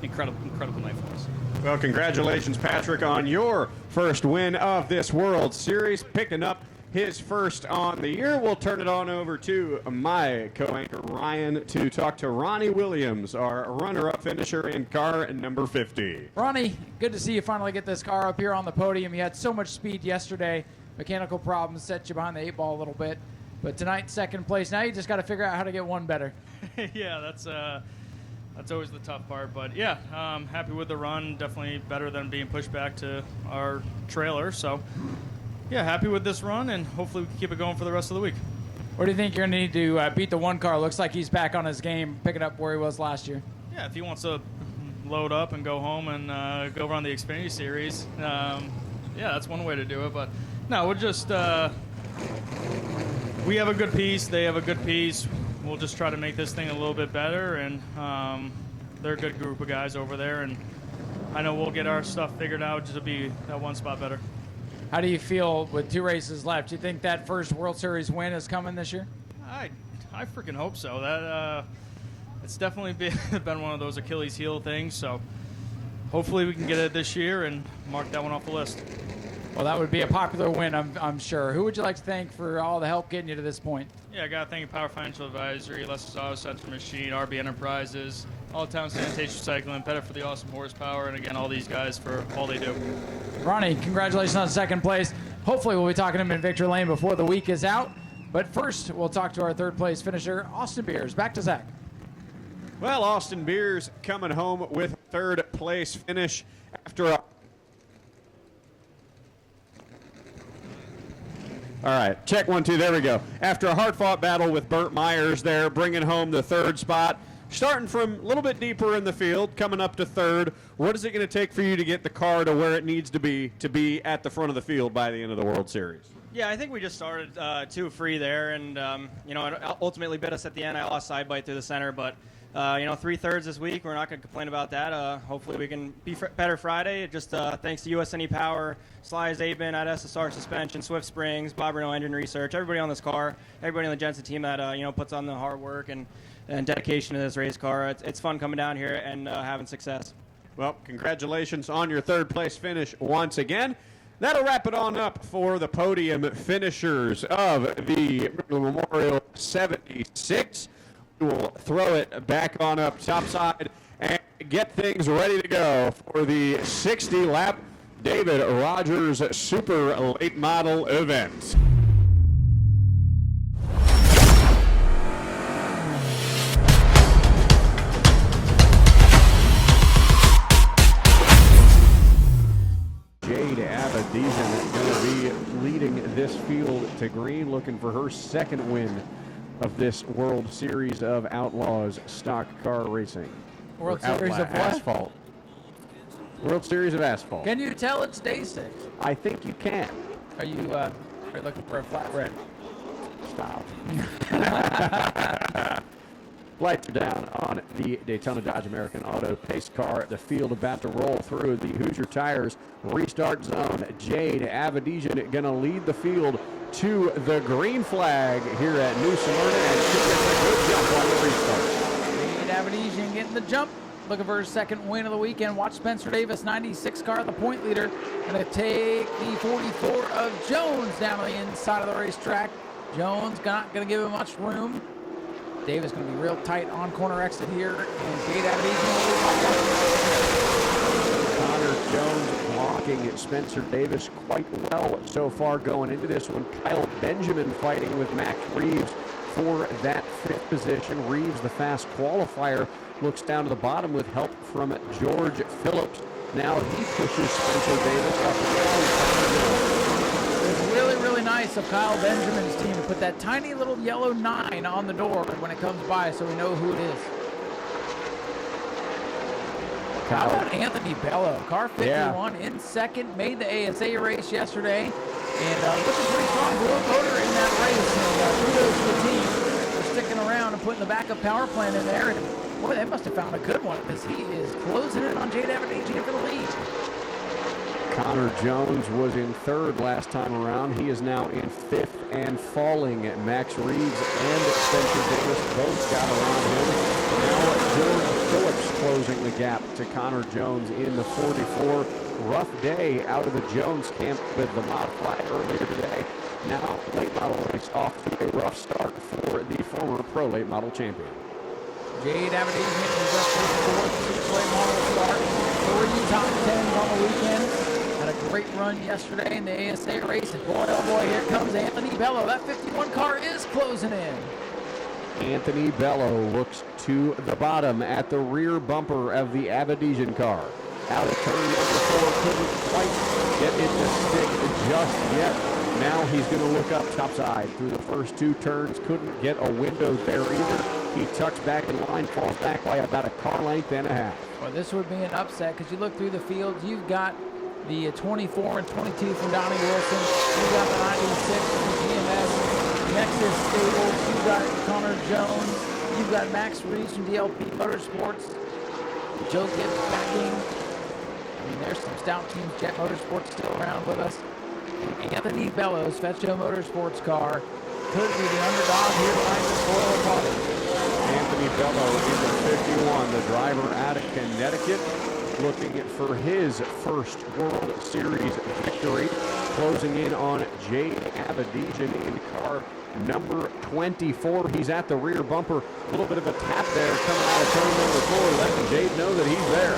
incredible night for us. Well, congratulations, Patrick, on your first win of this World Series, picking up his first on the year. We'll turn it on over to my co-anchor, Ryan, to talk to Ronnie Williams, our runner-up finisher in car number 50. Ronnie, good to see you finally get this car up here on the podium. You had so much speed yesterday. Mechanical problems set you behind the 8 ball a little bit. But tonight, 2nd place. Now you just got to figure out how to get 1 better. Yeah, that's always the tough part. But, yeah, happy with the run. Definitely better than being pushed back to our trailer. So, yeah, happy with this run, and hopefully we can keep it going for the rest of the week. What do you think you're going to need to beat the 1 car? Looks like he's back on his game, picking up where he was last year. Yeah, if he wants to load up and go home and go run the Xfinity Series, that's one way to do it. But, no, we'll just we have a good piece. They have a good piece. We'll just try to make this thing a little bit better, and they're a good group of guys over there, and I know we'll get our stuff figured out just to be that one spot better. How do you feel with 2 races left? Do you think that first World Series win is coming this year? I freaking hope so. That it's definitely been one of those Achilles heel things. So hopefully we can get it this year and mark that one off the list. Well, that would be a popular win, I'm sure. Who would you like to thank for all the help getting you to this point? Yeah, I got to thank Power Financial Advisory, Lester's Auto Center Machine, RB Enterprises, All Town Sanitation Recycling, Pettit for the awesome horsepower, and again, all these guys for all they do. Ronnie, congratulations on second place. Hopefully we'll be talking to him in Victory Lane before the week is out. But first, we'll talk to our third place finisher, Austin Beers. Back to Zach. Well, Austin Beers coming home with third place finish after a... All right, check 1, 2, there we go. After a hard-fought battle with Burt Myers there, bringing home the third spot. Starting from a little bit deeper in the field, coming up to third. What is it going to take for you to get the car to where it needs to be at the front of the field by the end of the World Series? Yeah, I think we just started 2 free there, and it ultimately bit us at the end. I lost side bite through the center, but 3/3 this week. We're not going to complain about that. Hopefully we can be better Friday. Just thanks to USNE Power, Sly's Abin at SSR Suspension, Swift Springs, Bob Renault Engine Research, everybody on this car, everybody on the Jensen team that puts on the hard work and dedication to this race car. It's fun coming down here and having success. Well, congratulations on your third place finish once again. That'll wrap it on up for the podium finishers of the Memorial 76. We will throw it back on up topside and get things ready to go for the 60-lap David Rogers Super Late Model event. Jade Abadijan going to be leading this field to green, looking for her second win of this World Series of Outlaws stock car racing. World Series of what? Asphalt. World Series of Asphalt. Can you tell it's day 6? I think you can. Are you looking for a flat red? Stop. Lights are down on the Daytona Dodge American Auto pace car. The field about to roll through the Hoosier Tires restart zone. Jade Avedijan going to lead the field to the green flag here at New Smyrna, and she gets a good jump on the restart. Jade Avedijan getting the jump. Looking for his second win of the weekend. Watch Spencer Davis, 96 car, the point leader. Going to take the 44 of Jones down the inside of the racetrack. Jones not going to give him much room. Davis going to be real tight on corner exit here. And Jade Avedijan. Connor Jones blocking Spencer Davis quite well so far going into this one. Kyle Benjamin fighting with Max Reeves for that 5th position. Reeves, the fast qualifier, looks down to the bottom with help from George Phillips. Now he pushes Spencer Davis up and down. It's really, really nice of Kyle Benjamin's team to put that tiny little yellow 9 on the door when it comes by so we know who it is. How about Anthony Bello? Car 51 in second, made the ASA race yesterday, and looking pretty strong blue motor in that race. And kudos to the team for sticking around and putting the backup power plant in there. And boy, they must have found a good one because he is closing in on Jade Avedijan for the lead. Connor Jones was in 3rd last time around. He is now in 5th and falling. Max Reeves and Spencer Davis both got around him. Now George Phillips closing the gap to Connor Jones in the 44. Rough day out of the Jones camp with the modified earlier today. Now late model race off to a rough start for the former pro late model champion. Jade Avedijan is up to the 4th late model start. 3 top 10s on the weekend. Had a great run yesterday in the ASA race. And boy, oh boy, here comes Anthony Bello. That 51 car is closing in. Anthony Bello looks to the bottom at the rear bumper of the Avedijan car. Out of turn number 4, couldn't quite get it to stick just yet. Now he's going to look up topside through the first 2 turns. Couldn't get a window there either. He tucks back in line, falls back by about a car length and a half. Well, this would be an upset because you look through the field, you've got the 24 and 22 from Donnie Wilson. You've got the 96 from the GMS Nexus Stables. You've got Connor Jones. You've got Max Reeves from DLP Motorsports. Joe Gibbs backing I mean, there's some stout teams. Jet Motorsports still around with us. Anthony Bellows, Fetcho Motorsports car, could be the underdog here tonight in Royal Party. Anthony Bello in the 51, the driver out of Connecticut, looking for his first World Series victory. Closing in on Jade Abadijan in car number 24. He's at the rear bumper. A little bit of a tap there coming out of turn number 4, letting Jade know that he's there.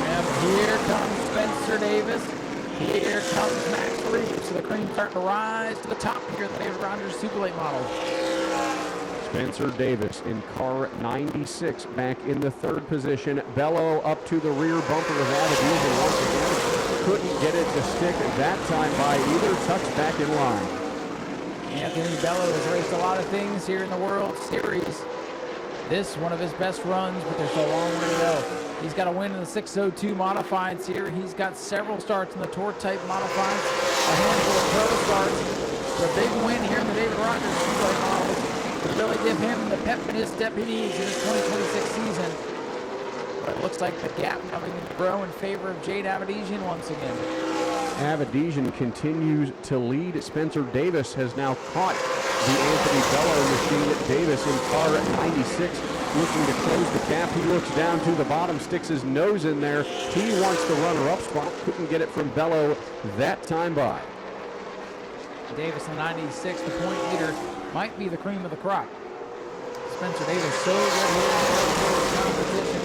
And here comes Spencer Davis. Here comes Max Reeves. So the cream starting to rise to the top here at the David Rogers Super Late model. Spencer Davis in car 96 back in the 3rd position. Bello up to the rear bumper of Abadijan once again. Couldn't get it to stick that time by either. Tucks back in line. Anthony Bello has raced a lot of things here in the World Series. This one of his best runs, but there's a long way to go. He's got a win in the 602 modifieds here. He's got several starts in the tour type modifieds, a handful of pro starts. The big win here in the David Rogers Speedway model to really give him the pep in his step he needs in his 2026 season. But it looks like the gap coming to grow in favor of Jade Abadijan once again. Abadijan continues to lead. Spencer Davis has now caught the Anthony Bello machine. Davis in car 96 looking to close the gap. He looks down to the bottom, sticks his nose in there. He wants the runner-up spot. Couldn't get it from Bello that time by. Davis in 96, the point leader, might be the cream of the crop. Spencer Davis so good here in the World Series competition.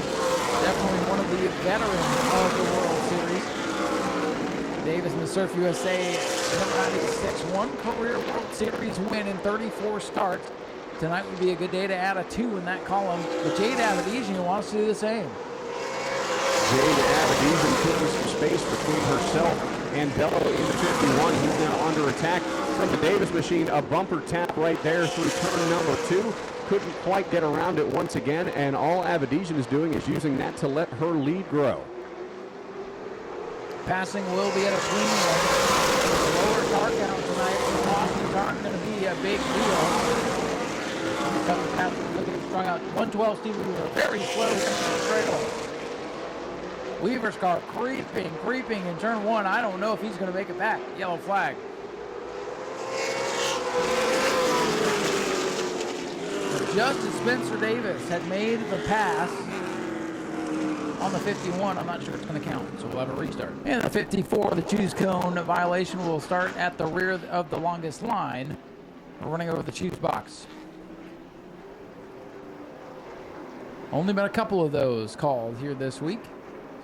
Definitely one of the veterans of the World Series. Davis in the Surf USA, number 96, one career World Series win in 34 starts. Tonight would be a good day to add a 2 in that column. But Jade Abadijan wants to do the same. Jade Abadijan putting some space between herself and Bello in the 51. He's now under attack from the Davis machine. A bumper tap right there through turn number 2. Couldn't quite get around it once again, and all Abadijan is doing is using that to let her lead grow. Passing will be at a premium. Lower car count tonight. The losses aren't going to be a big deal. Coming past, look at him strung out. 112 Steve Weaver, very slow into the straightaway. Weaver's car creeping in turn 1. I don't know if he's going to make it back. Yellow flag. Just as Spencer Davis had made the pass on the 51, I'm not sure it's going to count, so we'll have a restart. And the 54, the choose cone violation will start at the rear of the longest line. We're running over the choose box. Only been a couple of those called here this week.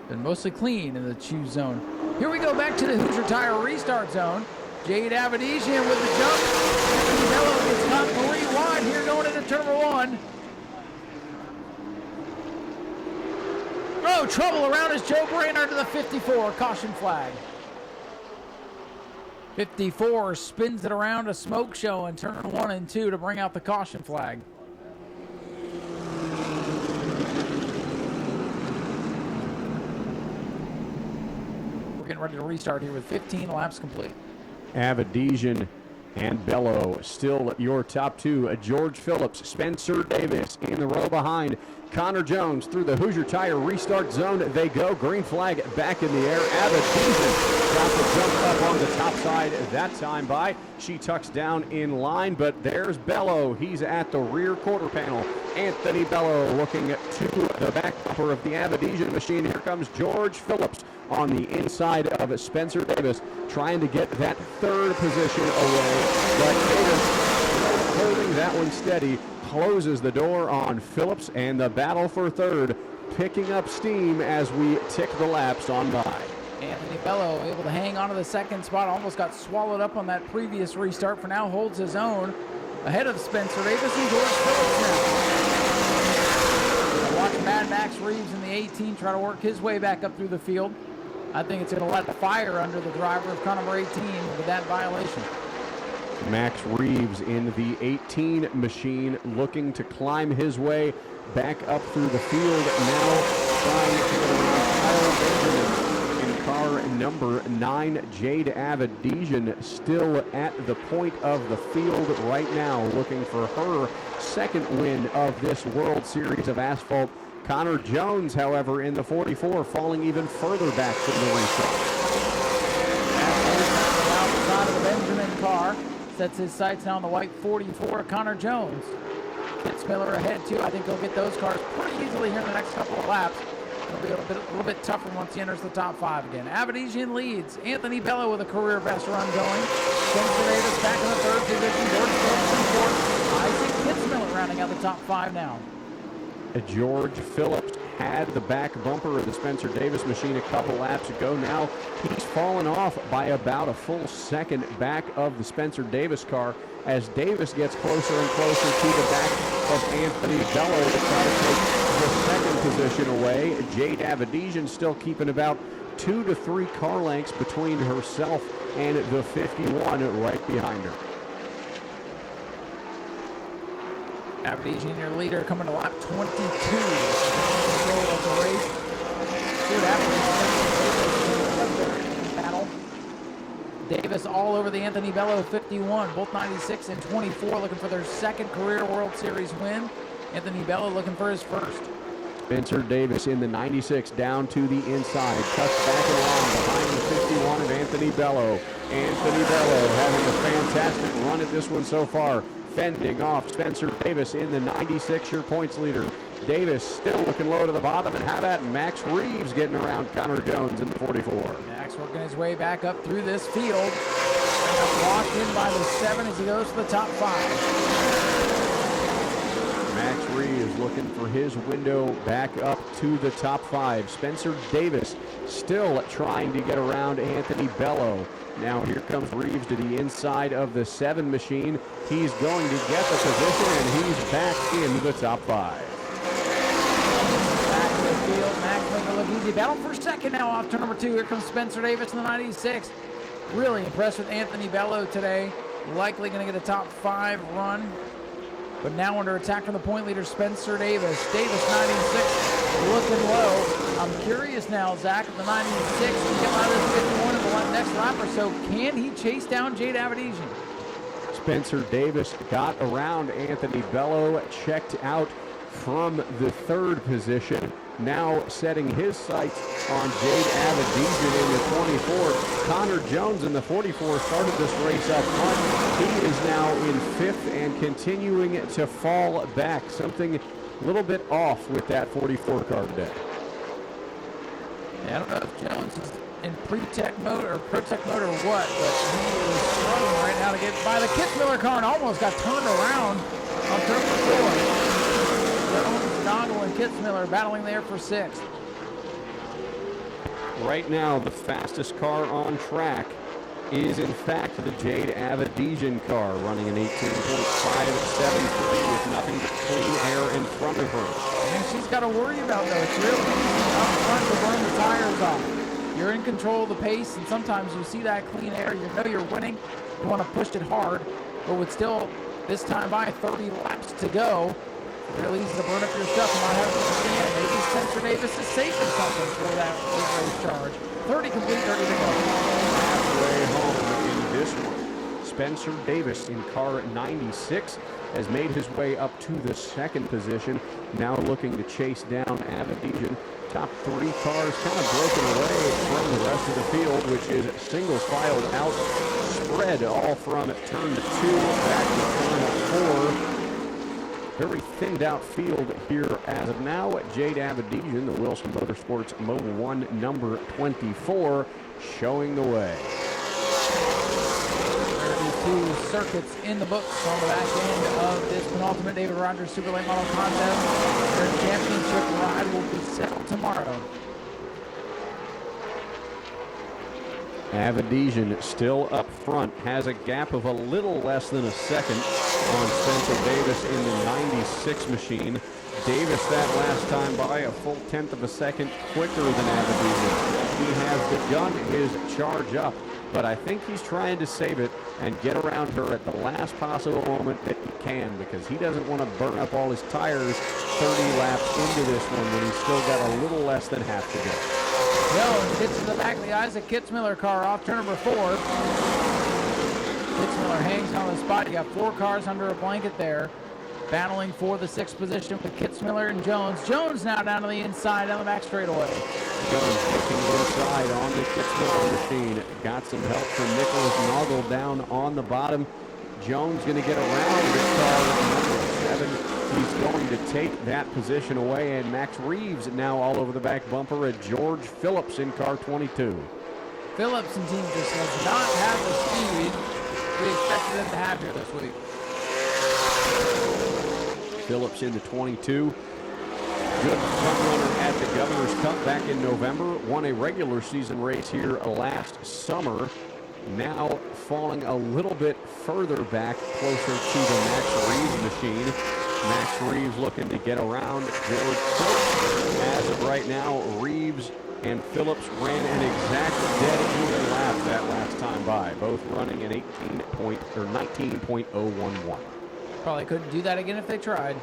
It's been mostly clean in the choose zone. Here we go back to the Hoosier Tire restart zone. Jade Abadijan with the jump. Bello gets caught 3 wide here going into turn 1. Oh, trouble around is Joe Brainerd to the 54. Caution flag. 54 spins it around a smoke show in turn 1 and 2 to bring out the caution flag. Getting ready to restart here with 15 laps complete. Abadijan and Bello still your top 2. George Phillips, Spencer Davis in the row behind. Connor Jones through the Hoosier Tire restart zone. They go. Green flag back in the air. Abadijan got the jump up on the top side that time by. She tucks down in line, but there's Bello. He's at the rear quarter panel. Anthony Bello looking to the back bumper of the Abadijan machine. Here comes George Phillips on the inside of Spencer Davis, trying to get that 3rd position away. But Davis, holding that one steady, closes the door on Phillips, and the battle for 3rd picking up steam as we tick the laps on by. Anthony Bello able to hang on to the 2nd spot, almost got swallowed up on that previous restart, for now holds his own ahead of Spencer Davis and George Phillips now. Watch Mad Max Reeves in the 18 try to work his way back up through the field. I think it's going to light the fire under the driver of car number 18 with that violation. Max Reeves in the 18 machine looking to climb his way back up through the field. Now trying to get around Kyle Benjamin in car number 9. Jade Abadijan still at the point of the field right now, looking for her 2nd win of this World Series of Asphalt. Connor Jones, however, in the 44, falling even further back from the restart. Outside of the Benjamin car, sets his sights now on the white 44, Connor Jones. Kitzmiller ahead too. I think he'll get those cars pretty easily here in the next couple of laps. It'll be a little bit tougher once he enters the top 5 again. Avedisian leads. Anthony Bello with a career best run going. Spencer Davis back in the 3rd position. George Phillips in 4th. Isaac Kitzmiller rounding out the top 5 now. George Phillips had the back bumper of the Spencer Davis machine a couple laps ago. Now he's fallen off by about a full second back of the Spencer Davis car as Davis gets closer and closer to the back of Anthony Bello to try to take the 2nd position away. Jade Avedisian still keeping about 2 to 3 car lengths between herself and the 51 right behind her. Avedisian, your leader, coming to lap 22. Control of the race. See what happens in the battle. Davis all over the Anthony Bello 51, both 96 and 24, looking for their 2nd career World Series win. Anthony Bello looking for his 1st. Spencer Davis in the 96 down to the inside, tucked back along behind the 51 of Anthony Bello. Anthony Bello having a fantastic run at this one so far, fending off Spencer Davis in the 96, your points leader. Davis still looking low to the bottom, and how about Max Reeves getting around Connor Jones in the 44? Max working his way back up through this field. Locked in by the 7 as he goes to the top 5. Max Reeves looking for his window back up to the top 5. Spencer Davis still trying to get around Anthony Bello. Now here comes Reeves to the inside of the 7 machine. He's going to get the position, and he's back in the top 5. Back to the field. Max making it look easy. Battle for 2nd now off turn number 2. Here comes Spencer Davis in the 96. Really impressed with Anthony Bello today. Likely going to get a top 5 run. But now under attack from the point leader, Spencer Davis. Davis, 96, looking low. I'm curious now, Zach, if the 96 can get out of this 51 in the next lap or so, can he chase down Jade Avedisian? Spencer Davis got around Anthony Bello, checked out from the 3rd position. Now setting his sights on Jade Avedisian in the 24. Connor Jones in the 44 started this race up front. He is now in 5th and continuing to fall back. Something a little bit off with that 44 car today. Yeah, I don't know if Jones is in pre-tech mode or pro-tech mode or what, but he is struggling right now to get by the Kitzmiller car and almost got turned around on turn 4. Noggle and Kitzmiller battling there for 6th. Right now, the fastest car on track is, in fact, the Jade Avedisian car, running an 18.573 with nothing but clean air in front of her. And she's got to worry about, though. It's really up front to burn the tires off. You're in control of the pace, and sometimes you see that clean air, you know you're winning, you want to push it hard, but with still, this time by 30 laps to go, really easy to burn up your stuff and not have to stand. Maybe Spencer Davis is saving something for that race charge. 30 complete, 30 to go. Halfway home in this one. Spencer Davis in car 96 has made his way up to the 2nd position. Now looking to chase down Avedisian. Top 3 cars kind of broken away from the rest of the field, which is single filed out, spread all from turn 2 back to turn 4. Very thinned out field here as of now. Jade Avedisian, the Wilson Motorsports Mobil 1 number 24, showing the way. 32 circuits in the books on the back end of this penultimate David Rogers Super Late Model Contest. Their championship ride will be settled tomorrow. Avedisian still up front, has a gap of a little less than a second on Spencer Davis in the 96 machine. Davis that last time by a full 1/10 of a second quicker than Avedisian. He has begun his charge up, but I think he's trying to save it and get around her at the last possible moment that he can, because he doesn't want to burn up all his tires 30 laps into this one when he's still got a little less than half to go. Jones gets to the back of the Isaac Kitzmiller car off turn number 4. Kitzmiller hangs on the spot. You got 4 cars under a blanket there. battling for the 6th position with Kitzmiller and Jones. Jones now down to the inside on the back straightaway. Jones looking inside on the Kitzmiller machine. Got some help from Nicholas Noggle down on the bottom. Jones going to get around this car with number 7. He's going to take that position away, and Max Reeves now all over the back bumper at George Phillips in car 22. Phillips and team just does not have the speed we expected them to have here this week. Phillips into 22. Good front runner at the Governor's Cup back in November. Won a regular season race here last summer. Now falling a little bit further back, closer to the Max Reeves machine. Max Reeves looking to get around George Phillips. As of right now, Reeves and Phillips ran an exact dead even lap that last time by, both running an 19.011. Probably couldn't do that again if they tried.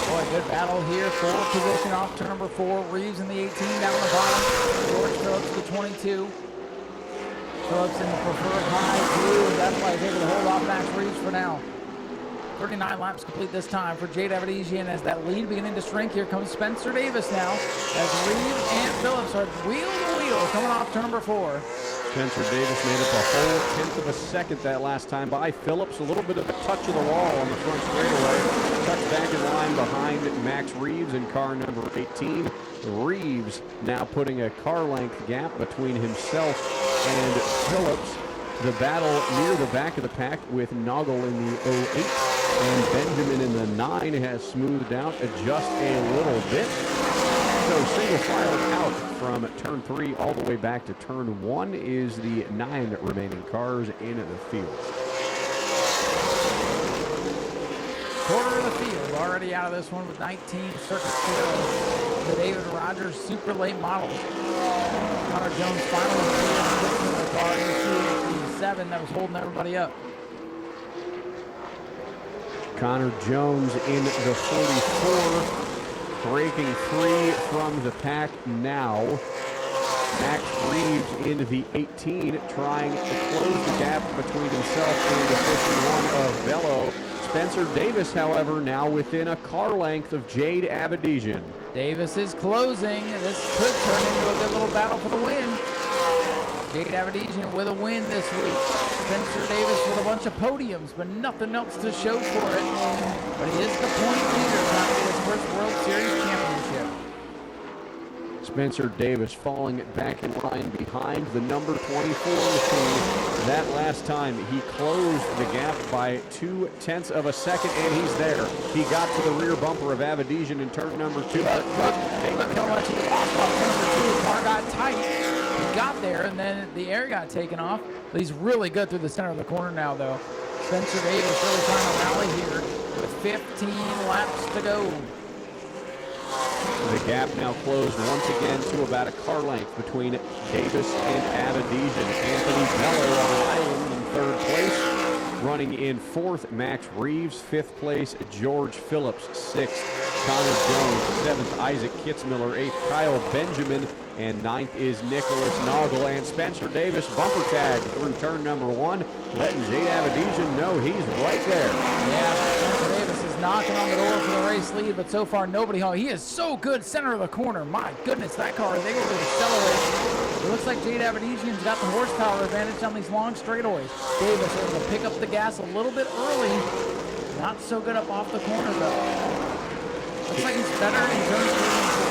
Boy, good battle here for position off turn number 4. Reeves in the 18 down the bottom. George Phillips the 22. Phillips in the preferred high blue, and that's why he's able to hold off Max Reeves for now. 39 laps complete this time for Jade Avedisian as that lead beginning to shrink. Here comes Spencer Davis now as Reeves and Phillips are wheel to wheel coming off turn number 4. Spencer Davis made up a whole 1/10 of a second that last time by. Phillips a little bit of a touch of the wall on the front straightaway. Tucked back in line behind Max Reeves in car number 18. Reeves now putting a car length gap between himself and Phillips. The battle near the back of the pack with Noggle in the 08 and Benjamin in the 9 has smoothed out just a little bit. So single file out from turn 3 all the way back to turn 1 is the 9 remaining cars in the field. Quarter of the field already out of this one with 19 circuit field. The David Rogers super late models. Connor Jones finally in the car in the 7 that was holding everybody up. Connor Jones in the 44. Breaking free from the pack now. Max Reeves into the 18, trying to close the gap between himself and the 51 of Bello. Spencer Davis, however, now within a car length of Jade Avedisian. Davis is closing. This could turn into a good little battle for the win. Jade Avedisian with a win this week. Spencer Davis with a bunch of podiums, but nothing else to show for it. But he is the point leader trying to get his first World Series championship. Spencer Davis falling back in line behind the number 24 machine. That last time he closed the gap by 0.2 of a second, and he's there. He got to the rear bumper of Avedisian in turn number 2. Look how much he lost off turn number 2. The car got tight. He got there, and then the air got taken off. But he's really good through the center of the corner now, though. Spencer Davis really trying to rally here with 15 laps to go. The gap now closed once again to about a car length between Davis and Avedisian. Anthony Bello on island in 3rd place. Running in 4th, Max Reeves. 5th place, George Phillips. 6th, Connor Jones. 7th, Isaac Kitzmiller. 8th, Kyle Benjamin. And 9th is Nicholas Noggle. And Spencer Davis bumper tag through turn number 1, letting Jade Avedisian know he's right there. Yeah, Spencer Davis is knocking on the door for the race lead, but so far nobody home. He is so good center of the corner. My goodness, that car is able to accelerate. It looks like Jade Avedisian's got the horsepower advantage on these long straightaways. Davis able to pick up the gas a little bit early. Not so good up off the corner, though. Looks like he's better in turns 3 and 4.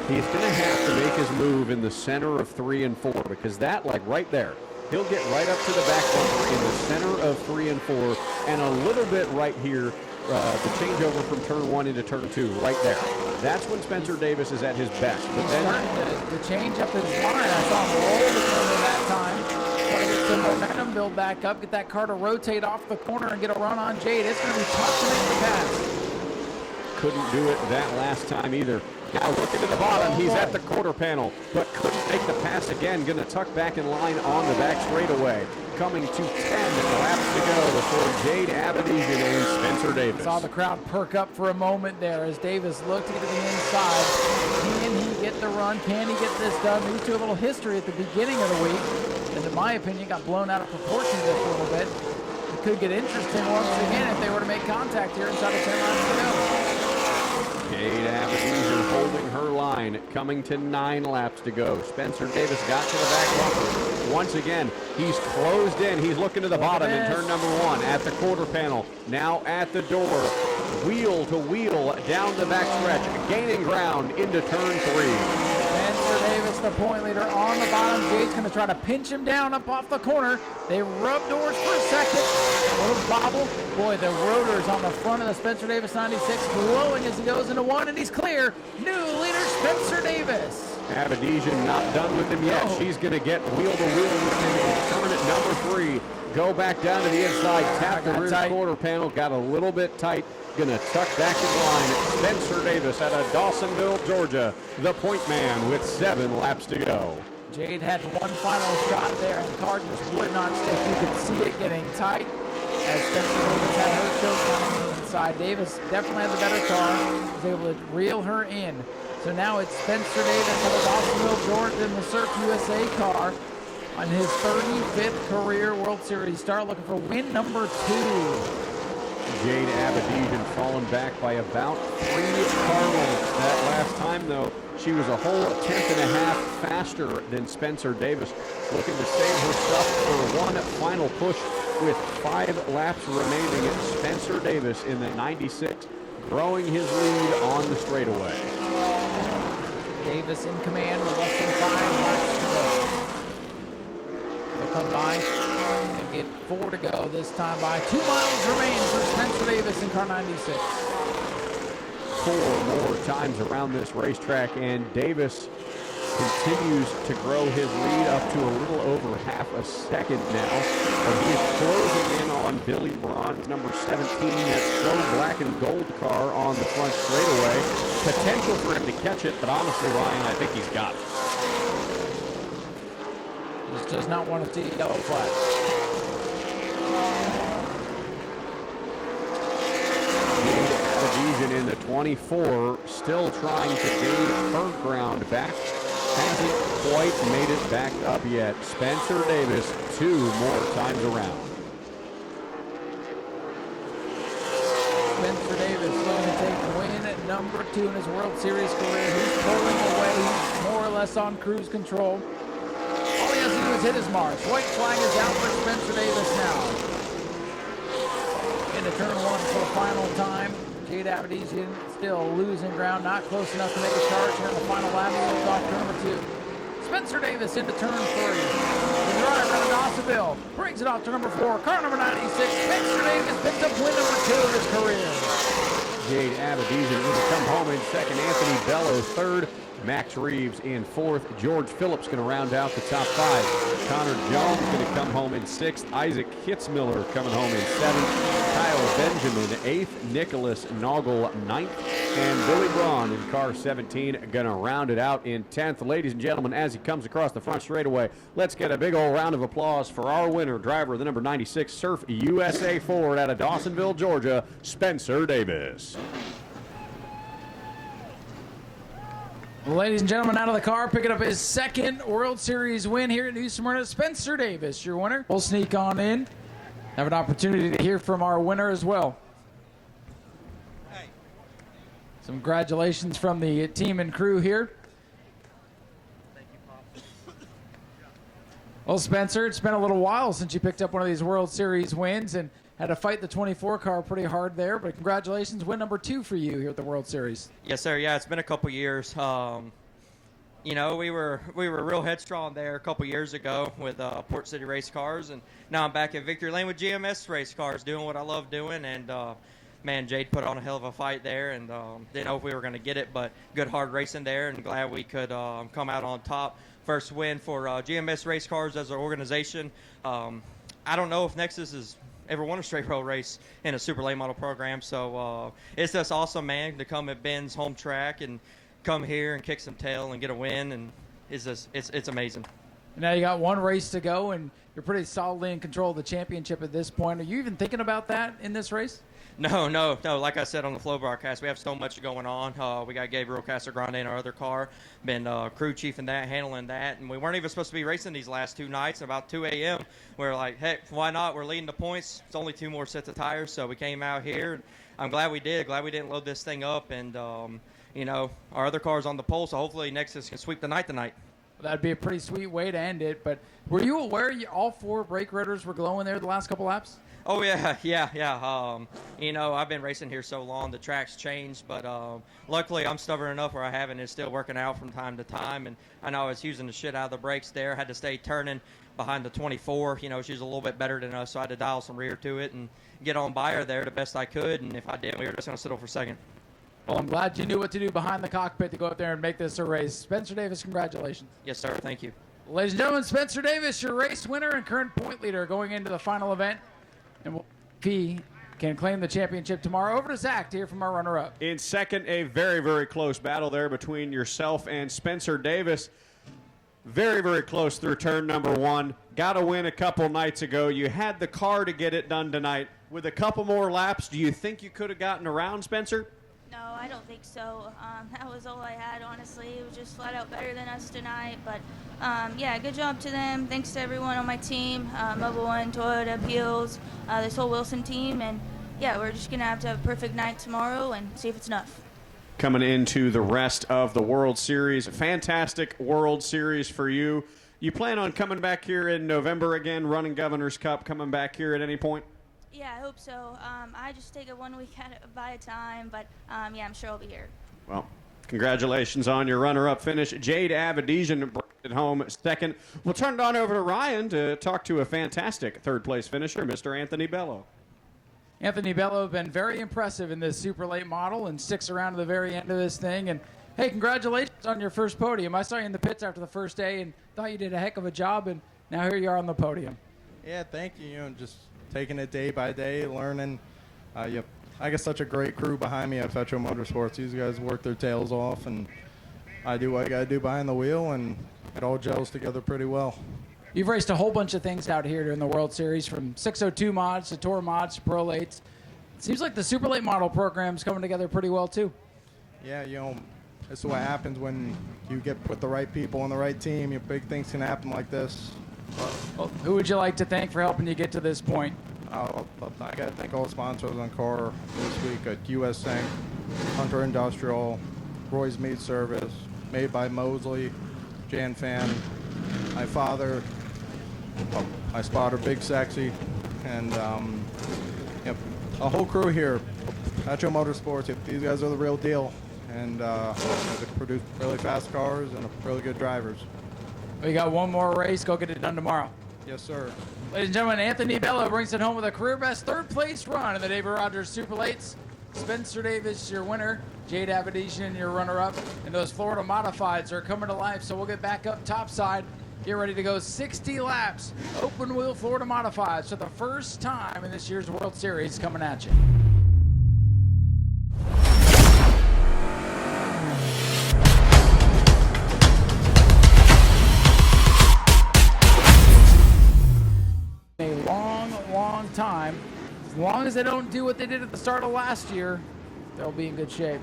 He's going to have to make his move in the center of 3 and 4 because that, like right there, he'll get right up to the back bumper in the center of 3 and 4 and a little bit right here, the changeover from turn 1 into turn 2, right there. That's when Spencer Davis is at his best. But then the change up his line, I saw him roll the corner that time. Try to get some momentum, build back up, get that car to rotate off the corner and get a run on Jade. It's going to be tough to make the pass. Couldn't do it that last time either. Now looking to the bottom, he's at the quarter panel, but couldn't make the pass again. Going to tuck back in line on the back straightaway. Coming to 10 laps to go before Jade Avedisian and Spencer Davis. Saw the crowd perk up for a moment there as Davis looked to the inside. Can he get the run? Can he get this done? These two a little history at the beginning of the week, and in my opinion, got blown out of proportion just a little bit. could get interesting once again if they were to make contact here inside of 10 laps to go. Jade Aberdeen holding her line, coming to 9 laps to go. Spencer Davis got to the back bumper. Once again, he's closed in. He's looking to the bottom in turn number 1 at the quarter panel. Now at the door, wheel to wheel down the back stretch, gaining ground into turn 3. Spencer Davis, the point leader, on the bottom. Jade's going to try to pinch him down up off the corner. They rub doors for a second. A little bobble. Boy, the rotors on the front of the Spencer Davis 96 glowing as he goes into 1, and he's clear. New leader, Spencer Davis. Abadesian not done with him yet. She's going to get wheel to wheel with him in turn at number 3. Go back down to the inside, tap the rear quarter panel, got a little bit tight. Gonna tuck back in line. Spencer Davis out of Dawsonville, Georgia, the point man with 7 laps to go. Jade had one final shot there, and the car just would not stick. You could see it getting tight as Spencer Davis had her choke on the inside. Davis definitely had the better car, was able to reel her in. So now it's Spencer Davis out of Dawsonville, Georgia in the Surf USA car on his 35th career World Series start, looking for win number 2. Jade Abadesian fallen back by about 3 car lengths that last time, though. She was a whole 1/10.5 faster than Spencer Davis, looking to save her stuff for one final push with 5 laps remaining. Spencer Davis in the 96, growing his lead on the straightaway. Davis in command with less than 5 laps to go. They'll come by and get 4 to go this time by 2 miles remain for Spencer Davis in car 96. 4 more times around this racetrack, and Davis continues to grow his lead up to a little over half a second now. But he is closing in on Billy Braun's number 17, that so black and gold car on the front straightaway. Potential for him to catch it, but honestly, Ryan, I think he's got it. Just does not want to see yellow flag. Abadesian in the 24, still trying to gain her ground back. Hasn't quite made it back up yet. Spencer Davis 2 more times around. Spencer Davis looking to take win at number 2 in his World Series career. He's pulling away. He's more or less on cruise control. All he has to do is hit his mark. White flag is out for Spencer Davis now. Into turn 1 for the final time. Jade Abadesian still losing ground, not close enough to make a charge here in the final lap. He's off to number 2. Spencer Davis into turn 3. The driver out of Dawsonville brings it off to number 4. Car number 96. Spencer Davis picks up win number 2 of his career. Jade Abadesian will come home in second. Anthony Bello third. Max Reeves in 4th. George Phillips going to round out the top 5. Connor Jones going to come home in 6th. Isaac Hitzmiller coming home in 7th. Kyle Benjamin 8th. Nicholas Noggle 9th. And Billy Braun in car 17 going to round it out in 10th. Ladies and gentlemen, as he comes across the front straightaway, let's get a big old round of applause for our winner, driver of the number 96 Surf USA Ford out of Dawsonville, Georgia, Spencer Davis. Ladies and gentlemen, out of the car, picking up his 2nd World Series win here at New Smyrna, Spencer Davis, your winner. We'll sneak on in, have an opportunity to hear from our winner as well. Some congratulations from the team and crew here. Thank you, Pop. Well, Spencer, it's been a little while since you picked up one of these World Series wins and had to fight the 24 car pretty hard there, but congratulations, win number 2 for you here at the World Series. Yes, sir. Yeah, it's been a couple years. You know, we were real headstrong there a couple years ago with Port City race cars, and now I'm back at Victory Lane with GMS race cars, doing what I love doing. And man, Jade put on a hell of a fight there, and didn't know if we were going to get it, but good hard racing there, and glad we could come out on top. First win for GMS race cars as our organization. I don't know if Nexus has ever won a straight road race in a super late model program, so it's just awesome, man, to come at Ben's home track and come here and kick some tail and get a win, and it's amazing. And now you got one race to go, and you're pretty solidly in control of the championship at this point. Are you even thinking about that in this race? No. Like I said on the Flow broadcast, we have so much going on. We got Gabriel Casagrande in our other car, been crew chiefing that, handling that, and we weren't even supposed to be racing these last 2 nights. About 2 a.m., we were like, heck, why not? We're leading the points. It's only 2 more sets of tires, so we came out here. I'm glad we did. Glad we didn't load this thing up, and our other car's on the pole, so hopefully Nexus can sweep the night tonight. That'd be a pretty sweet way to end it. But were you aware all 4 brake rotors were glowing there the last couple laps? Oh, yeah. I've been racing here so long, the track's changed, but luckily I'm stubborn enough where I haven't. It's still working out from time to time, and I know I was using the shit out of the brakes there. Had to stay turning behind the 24. She's a little bit better than us, so I had to dial some rear to it and get on by her there the best I could, and if I didn't, we were just going to settle for second. Well, I'm glad you knew what to do behind the cockpit to go up there and make this a race. Spencer Davis, congratulations. Yes, sir. Thank you. Ladies and gentlemen, Spencer Davis, your race winner and current point leader going into the final event. And he can claim the championship tomorrow. Over to Zach to hear from our runner-up. In second, a very, very close battle there between yourself and Spencer Davis. Very, very close through turn number 1. Got a win a couple nights ago. You had the car to get it done tonight. With a couple more laps, do you think you could have gotten around, Spencer? No, I don't think so. That was all I had, honestly. It was just flat out better than us tonight. But, good job to them. Thanks to everyone on my team, Mobile One, Toyota, Peels, this whole Wilson team. And, we're just going to have a perfect night tomorrow and see if it's enough. Coming into the rest of the World Series. Fantastic World Series for you. You plan on coming back here in November again, running Governor's Cup, coming back here at any point? Yeah, I hope so. I just take it 1 week by a time, but I'm sure I'll be here. Well, congratulations on your runner-up finish. Jade Avedizian brought it home second. We'll turn it on over to Ryan to talk to a fantastic third-place finisher, Mr. Anthony Bello. Anthony Bello been very impressive in this super late model and sticks around to the very end of this thing. And, hey, congratulations on your first podium. I saw you in the pits after the first day and thought you did a heck of a job, and now here you are on the podium. Yeah, thank you. Just taking it day by day, learning. I got such a great crew behind me at Fetcho Motorsports. These guys work their tails off, and I do what I got to do behind the wheel, and it all gels together pretty well. You've raced a whole bunch of things out here during the World Series, from 602 mods to Tour mods to Pro Lates. It seems like the super late model program's coming together pretty well, too. Yeah, this is what happens when you get with the right people on the right team. Big things can happen like this. Well, who would you like to thank for helping you get to this point? I got to thank all the sponsors on car this week at US Sync, Hunter Industrial, Roy's Meat Service, Made by Mosley, Jan Fan, my father, my spotter, Big Sexy, and a whole crew here. Fetcho Motorsports, these guys are the real deal, and they produce really fast cars and really good drivers. We got one more race. Go get it done tomorrow. Yes, sir. Ladies and gentlemen, Anthony Bello brings it home with a career-best third-place run in the David Rogers Super Lates. Spencer Davis, your winner. Jade Avedizian, your runner-up. And those Florida Modifieds are coming to life, so we'll get back up topside. Get ready to go 60 laps. Open-wheel Florida Modifieds for the first time in this year's World Series coming at you. A long time. As long as they don't do what they did at the start of last year, they'll be in good shape.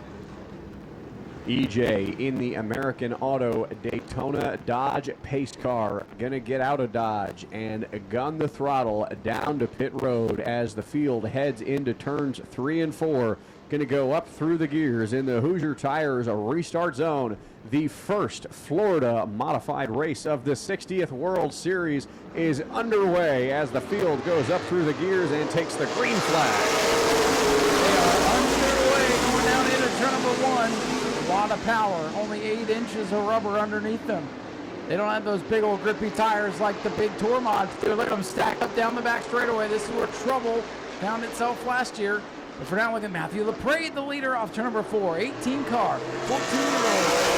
EJ in the American Auto Daytona Dodge Pace Car. Gonna get out of Dodge and gun the throttle down to pit road as the field heads into turns 3 and 4. Gonna go up through the gears in the Hoosier Tires restart zone. The first Florida modified race of the 60th World Series is underway as the field goes up through the gears and takes the green flag. They are underway, going down into turn number 1. A lot of power, only 8 inches of rubber underneath them. They don't have those big old grippy tires like the big tour mods do. Look at them stack up down the back straightaway. This is where trouble found itself last year. But for now, look at Matthew LaPrade, the leader off turn number 4. 18 car, 14-year-old.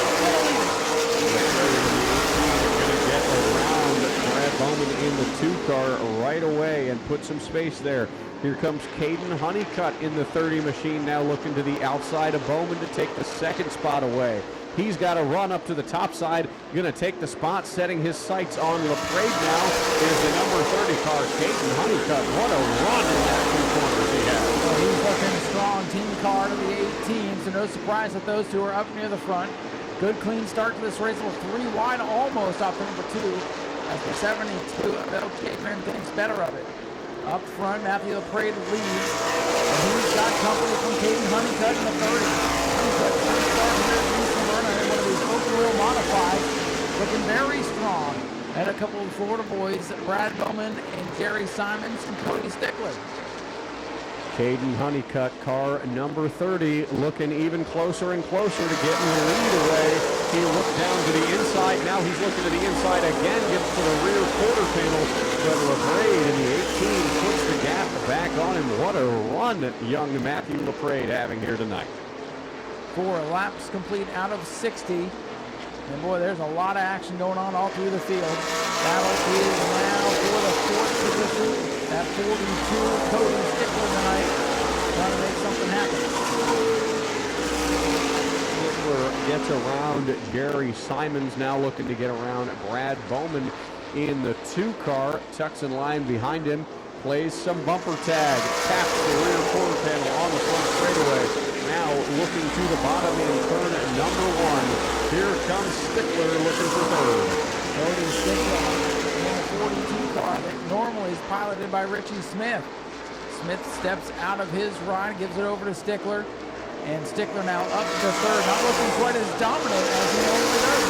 Gonna get around Brad Bowman in the 2 car right away and put some space there. Here comes Caden Honeycutt in the 30 machine, now looking to the outside of Bowman to take the second spot away. He's got to run up to the top side. Going to take the spot, setting his sights on LaPrade now is the number 30 car, Caden Honeycutt. What a run in that 2 corners he has. Well, he's looking strong, team car to the 18, so no surprise that those two are up near the front. Good clean start to this race, a little 3 wide almost off the number 2 as the 72 of LK thinks better of it. Up front, Matthew LaPrade leads, and he's got company from Caden Honeycutt in the 30. Honeycutt first start here at New Smyrna in one of these open wheel modifieds, looking very strong. And a couple of Florida boys, Brad Bowman and Jerry Simons and Cody Stickler. Caden Honeycutt, car number 30, looking even closer and closer to getting the lead away. He looked down to the inside. Now he's looking to the inside again, gets to the rear quarter panel. But LaPrade in the 18 puts the gap back on him. What a run young Matthew LaPrade having here tonight. 4 laps complete out of 60. And boy, there's a lot of action going on all through the field. Battle is now for the 4th position. That 42, Cody Stickler tonight, trying to make something happen. Stickler gets around Jerry Simons, now looking to get around Brad Bowman in the 2 car. Tucks in line behind him, plays some bumper tag, taps the rear quarter panel on the front straightaway. Now looking to the bottom in turn number 1. Here comes Stickler looking for 3rd. Cody Stickler in the 42 car that normally is piloted by Richie Smith. Smith steps out of his ride, gives it over to Stickler, and Stickler now up to 3rd, not looking quite as dominant as he normally does.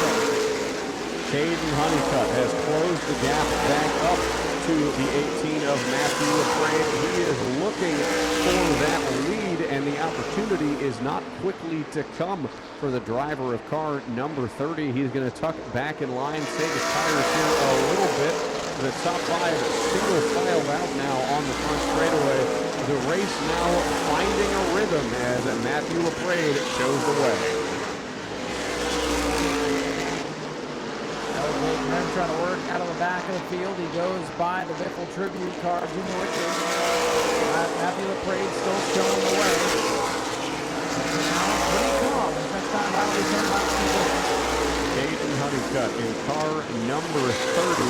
Caden Honeycutt has closed the gap back up to the 18 of Matthew LaPrade. He is looking for that lead, and the opportunity is not quickly to come for the driver of car number 30. He's going to tuck back in line, save his tires here a little bit. The top 5 single filed out now on the front straightaway. The race now finding a rhythm as Matthew LaPrade shows the way. Then trying to work out of the back of the field. He goes by the Biffle Tribute car, Junior Richards. Matthew LaPrade still showing the way. Now pretty calm. Next time out we turn out Caden Honeycutt in car number 30,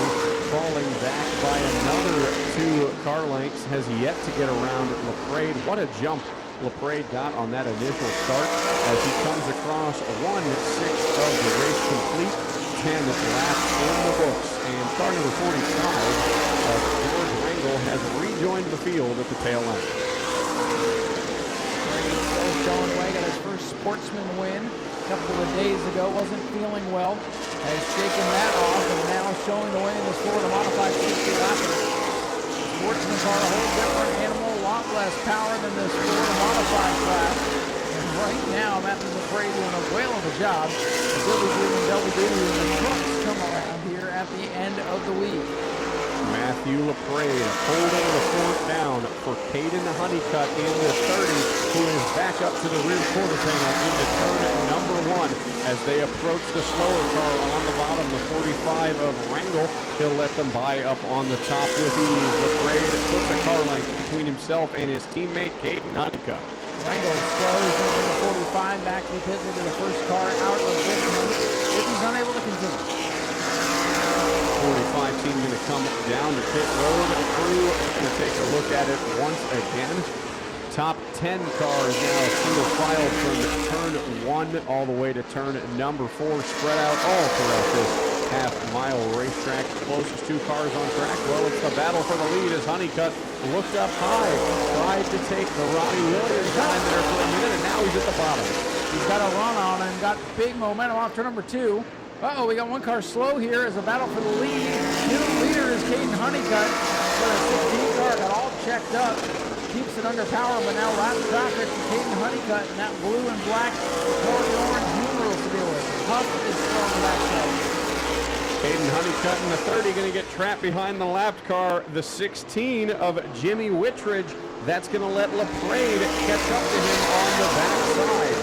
falling back by another 2 car lengths, has yet to get around LaPrade. What a jump LaPrade got on that initial start as he comes across 1/6 of the race complete. 10 laps in the books, and car number 45 of George Rangel has rejoined the field at the tail end. Still showing away, got his first sportsman win a couple of days ago, wasn't feeling well, has shaken that off, and now showing the way in this Florida Modified 60 lapper. Sportsman car, a whole different animal, a lot less power than this Florida Modified class. Right now, Matthew LaPrade doing a whale of a job. He'll be doing double duty when the trucks come around here at the end of the week. Matthew LaPrade holding the fort down for Caden Honeycutt in the 30, who is back up to the rear quarter panel into turn number 1 as they approach the slower car on the bottom, the 45 of Rangel. He'll let them buy up on the top with ease. LaPrade puts a car length between himself and his teammate Caden Honeycutt. Rangel slows into the 45 back to the pit into the first car out of Richmond if he's unable to continue. 45 team going to come down the pit road. The crew going to take a look at it once again. Top 10 cars now single filed from turn 1 all the way to turn number 4, spread out all throughout this half-mile racetrack. Closest 2 cars on track. Well, it's the battle for the lead as Honeycutt looked up high, tried to take the Ronnie Williams time there for a minute, and now he's at the bottom. He's got a run on and got big momentum off turn number 2. Uh-oh, we got 1 car slow here as a battle for the lead. New leader is Caden Honeycutt. But a 16 car got all checked up. Keeps it under power, but now lap traffic for Caden Honeycutt and that blue and black Corey orange numerals to deal with. Huff is still on the backside. Caden Honeycutt in the 30 going to get trapped behind the lapped car. The 16 of Jimmy Wittridge. That's going to let LaPrade catch up to him on the backside.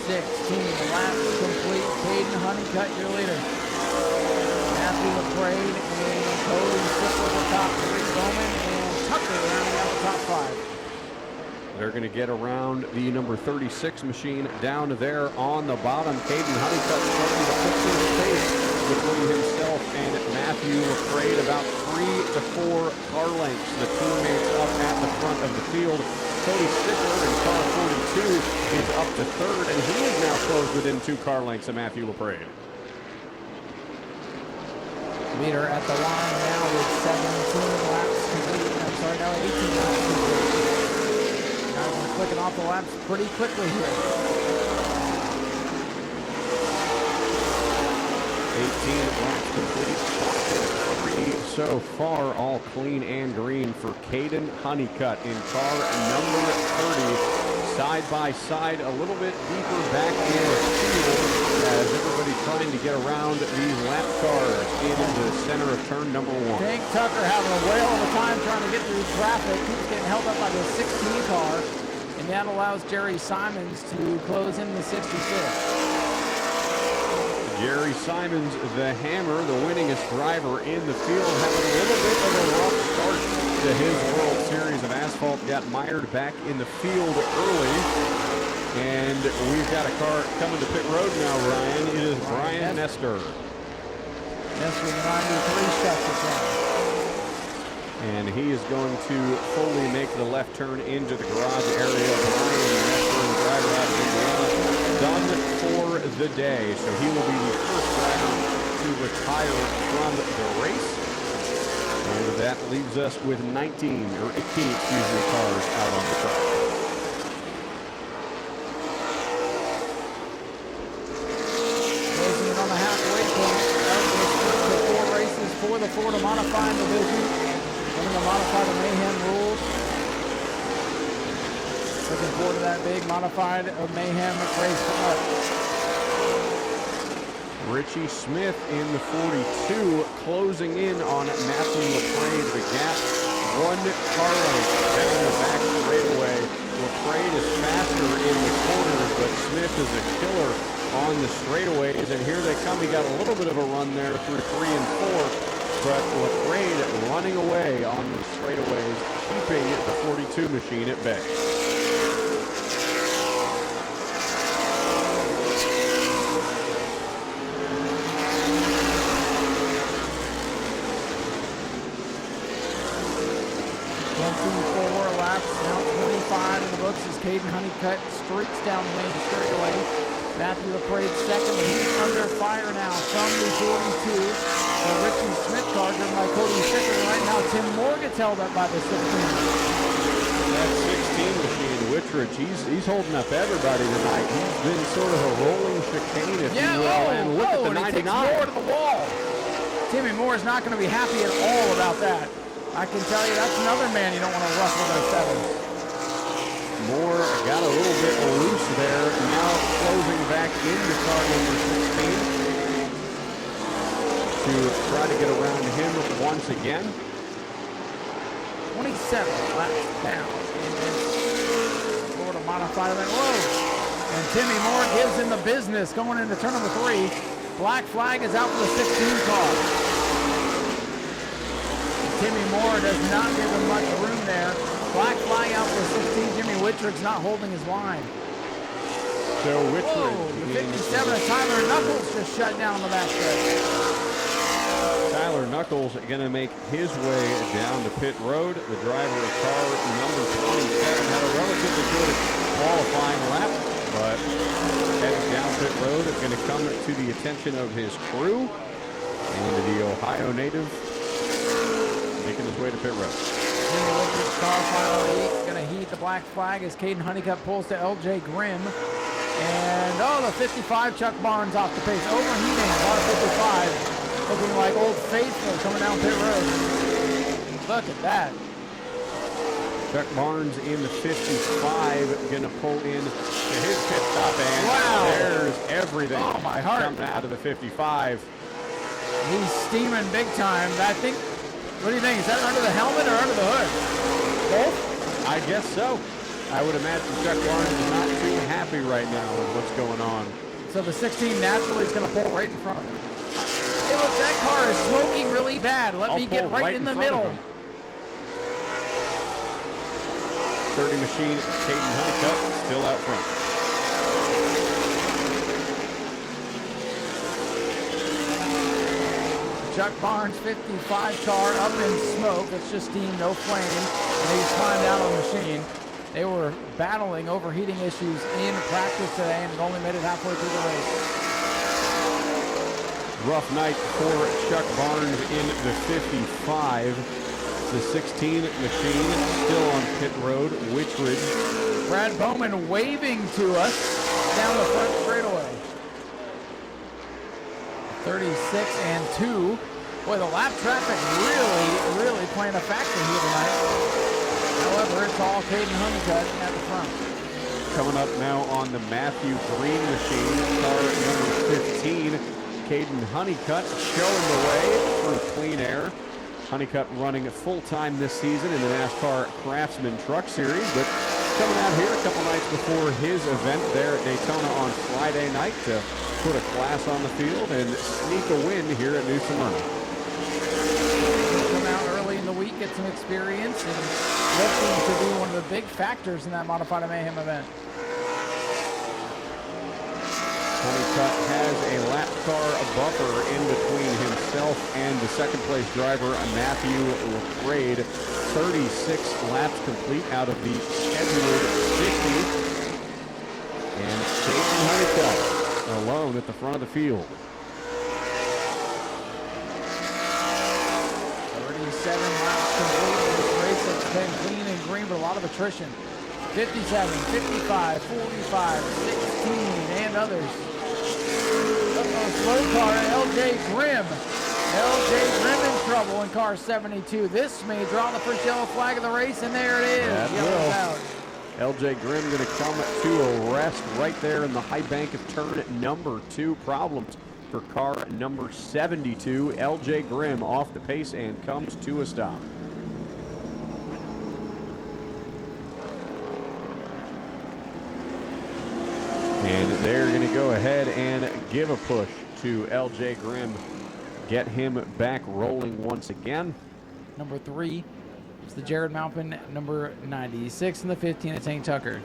16 laps complete. Caden Honeycutt, your leader. Matthew LaPrade and Cody Stickler at the top 3. Bowman and Tucker rounding out the top 5. They're going to get around the number 36 machine down there on the bottom. Caden Honeycutt starting to put some space between himself and Matthew LaFrade, about 3 to 4 car lengths. The teammates up at the front of the field. Cody Stickler in car 42 is up to third, and he is now closed within 2 car lengths of Matthew LaFrade. Leader at the line now with 17 laps complete. I'm sorry, now 18 laps complete. Now we're clicking off the laps pretty quickly here. 18 laps complete. So far, all clean and green for Caden Honeycutt in car number 30. Side by side, a little bit deeper back in the field as everybody trying to get around these lap cars in the center of turn number 1. Hank Tucker having a whale of a time trying to get through traffic. He's getting held up by the 16 car, and that allows Jerry Simons to close in the 66. Jerry Simons, the hammer, the winningest driver in the field, having a little bit of a rough start to his World Series of Asphalt. Got mired back in the field early. And we've got a car coming to pit road now, Ryan. It is Brian Nestor. Nestor in the 93 stuff this time. And he is going to fully make the left turn into the garage area. Brian Nestor, the driver out of Indiana, done for the day. So he will be the first driver to retire from the race. And that leaves us with 18 cars out on the track. Closing in on the halfway point. The 4 races for the Florida Modified Division. One of the Modified of Mayhem rules. Looking forward to that big Modified of Mayhem race coming up. Richie Smith in the 42, closing in on Matthew LaFrade. The gap, 1 car length down the back straightaway. LaFrade is faster in the corners, but Smith is a killer on the straightaways. And here they come. He got a little bit of a run there through 3 and 4, but LaFrade running away on the straightaways, keeping the 42 machine at bay. Caden Honeycutt streaks down the main straightaway. Matthew LaFrade second, but he's under fire now from the 42. The Richie Smith car driven by Cody Stickler. Right now, Tim Moore gets held up by the 16. That 16 machine, Wittridge, he's holding up everybody tonight. He's been sort of a rolling chicane, if you will. And look at the 99. He takes Moore to the wall. Timmy Moore is not going to be happy at all about that. I can tell you that's another man you don't want to ruffle those sevens. Moore got a little bit loose there. Now closing back into car number 16 to try to get around him once again. 27 laps down in this Florida Modified event. Whoa! And Timmy Moore gives him the business going into turn number 3. Black flag is out for the 16 car. Timmy Moore does not give him much room there. Black flag out for 16. Jimmy Wittridge's not holding his line. So Wittridge. The 57 of Tyler Knuckles just shut down the back stretch. Tyler Knuckles going to make his way down to pit road. The driver of car number 27 had a relatively good qualifying lap, but heading down pit road is going to come to the attention of his crew. And the Ohio native making his way to pit road. Jimmy Wittridge's car finally going to heat the black flag as Caden Honeycutt pulls to LJ Grimm. And, the 55, Chuck Barnes off the pace. Overheating, about a 55. Looking like Old Faithful coming down pit road. Look at that. Chuck Barnes in the 55, going to pull in to his pit stop. And there's everything my heart. coming out of the 55. He's steaming big time. I think, what do you think? Is that under the helmet or under the hood? Both? I guess so. I would imagine Chuck Barnes is not too happy right now with what's going on. So the 16 naturally is going to pull right in front of him. Hey, look, that car is smoking really bad. Let me get right in the middle. 30 machine, Caden Honeycutt, still out front. Chuck Barnes 55 car up in smoke. It's just steam, no flame. And he's climbed out on the machine. They were battling overheating issues in practice today and only made it halfway through the race. Rough night for Chuck Barnes in the 55. The 16 machine still on pit road, Witch Ridge. Brad Bowman waving to us down the front straightaway. 36 and 2. Boy, the lap traffic really playing a factor here tonight. However, it's all Caden Honeycutt at the front. Coming up now on the Matthew Green machine, car number 15. Caden Honeycutt showing the way through clean air. Honeycutt running full-time this season in the NASCAR Craftsman Truck Series, but coming out here a couple nights before his event there at Daytona on Friday night to put a class on the field and sneak a win here at New Smyrna. Come out early in the week, get some experience, and looking to be one of the big factors in that Modified Mayhem event. Honeycutt has a lap car buffer in between himself and the second place driver, Matthew LaPrade. 36 laps complete out of the scheduled 60. And Caden Honeycutt alone at the front of the field. 37 laps complete in this race. It's been clean and green, but a lot of attrition. 57, 55, 45, 16, and others. Slow car, LJ Grimm. LJ Grimm in trouble in car 72. This may draw the first yellow flag of the race, and there it is. That Yellow's out. LJ Grimm going to come to a rest right there in the high bank of turn number 2. Problems for car number 72. LJ Grimm off the pace and comes to a stop. And they're going to go ahead and give a push to LJ Grimm. Get him back rolling once again. Number 3 is the Jared Maupin. Number 96 in the 15 is Tank Tucker.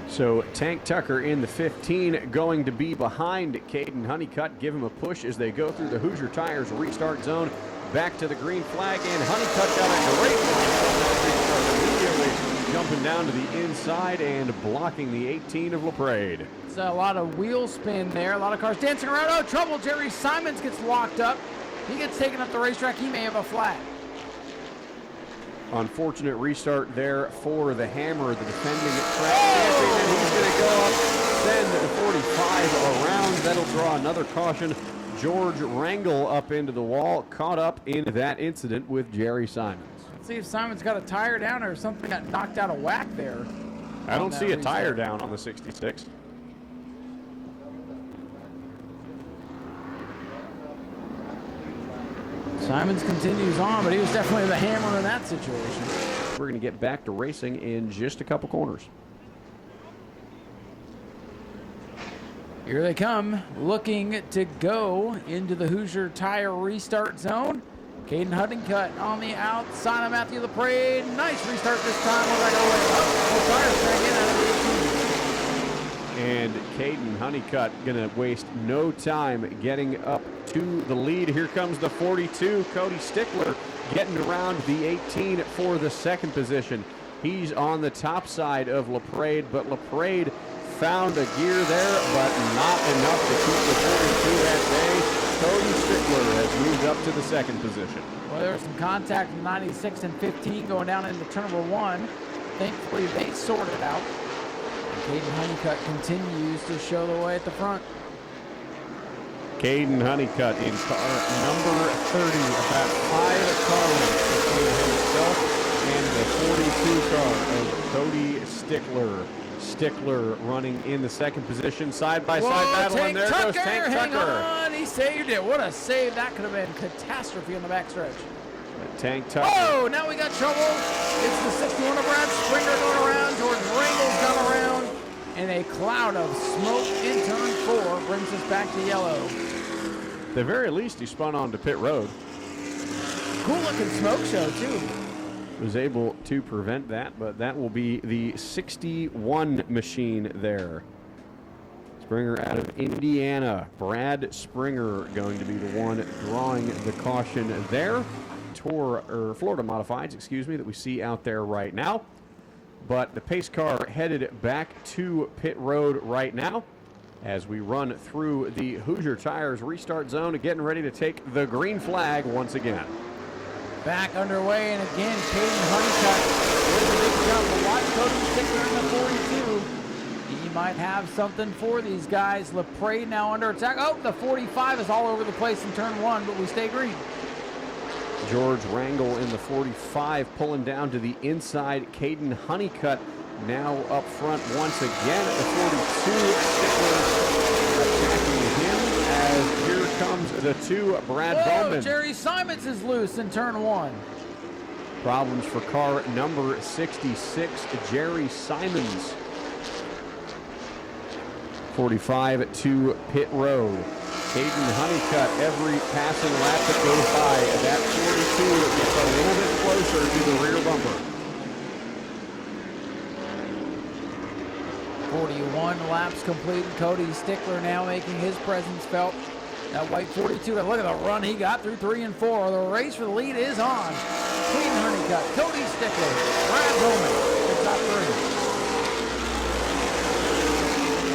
So Tank Tucker in the 15 going to be behind Caden Honeycutt. Give him a push as they go through the Hoosier Tires restart zone. Back to the green flag, and Honeycutt got a great line immediately. Jumping down to the inside and blocking the 18 of LaPrade. It's a lot of wheel spin there. A lot of cars dancing around. Oh, trouble. Jerry Simons gets locked up. He gets taken up the racetrack. He may have a flat. Unfortunate restart there for the Hammer, the defending track champion. And he's going to go up, send the 45 around. That'll draw another caution. George Rangel up into the wall, caught up in that incident with Jerry Simons. Let's see if Simon's got a tire down or something got knocked out of whack there. I don't see a tire down on the 66. Simons continues on, but he was definitely the Hammer in that situation. We're going to get back to racing in just a couple corners. Here they come, looking to go into the Hoosier Tire restart zone. Caden Honeycutt on the outside of Matthew LaPrade. Nice restart this time. We're back away. And Caden Honeycutt going to waste no time getting up to the lead. Here comes the 42, Cody Stickler, getting around the 18 for the second position. He's on the top side of LaPrade, but LaPrade found a gear there, but not enough to keep the 42 that day. Cody Stickler has moved up to the second position. Well, there was some contact in 96 and 15 going down into turn number 1. Thankfully, they sorted out. Caden Honeycutt continues to show the way at the front. Caden Honeycutt in car number 30, about 5 car lengths between himself and the 42 car of Cody Stickler. Stickler running in the second position, side-by-side battle, and there goes Tank Tucker. Hang on, he saved it. What a save. That could have been catastrophe in the backstretch. Tank Tucker. Oh, now we got trouble. It's the 61 of Brad Springer going around. George Rangel's gone around. And a cloud of smoke in turn 4 brings us back to yellow. At the very least, he spun onto pit road. Cool looking smoke show, too. was able to prevent that, but that will be the 61 machine there. Springer out of Indiana. Brad Springer going to be the one drawing the caution there. Florida Modifieds, excuse me, that we see out there right now. But the pace car headed back to pit road right now as we run through the Hoosier Tires restart zone, getting ready to take the green flag once again. Back underway, and again, Caden Honeycutt with a big jump. Watch Cody Stickler in the 42. He might have something for these guys. LaPrade now under attack. Oh, the 45 is all over the place in turn one, but we stay green. George Rangel in the 45 pulling down to the inside. Caden Honeycutt now up front once again at the 42. Stickler attacking him as here comes the two. Brad Bowman. Jerry Simons is loose in turn one. Problems for car number 66, Jerry Simons. 45 to pit road. Caden Honeycutt, every passing lap that goes by, that 42 gets a little bit closer to the rear bumper. 41 laps complete. Cody Stickler now making his presence felt. That white 42, look at the run he got through 3 and 4. The race for the lead is on. Caden Honeycutt, Cody Stickler, Brad Bowman, the top three.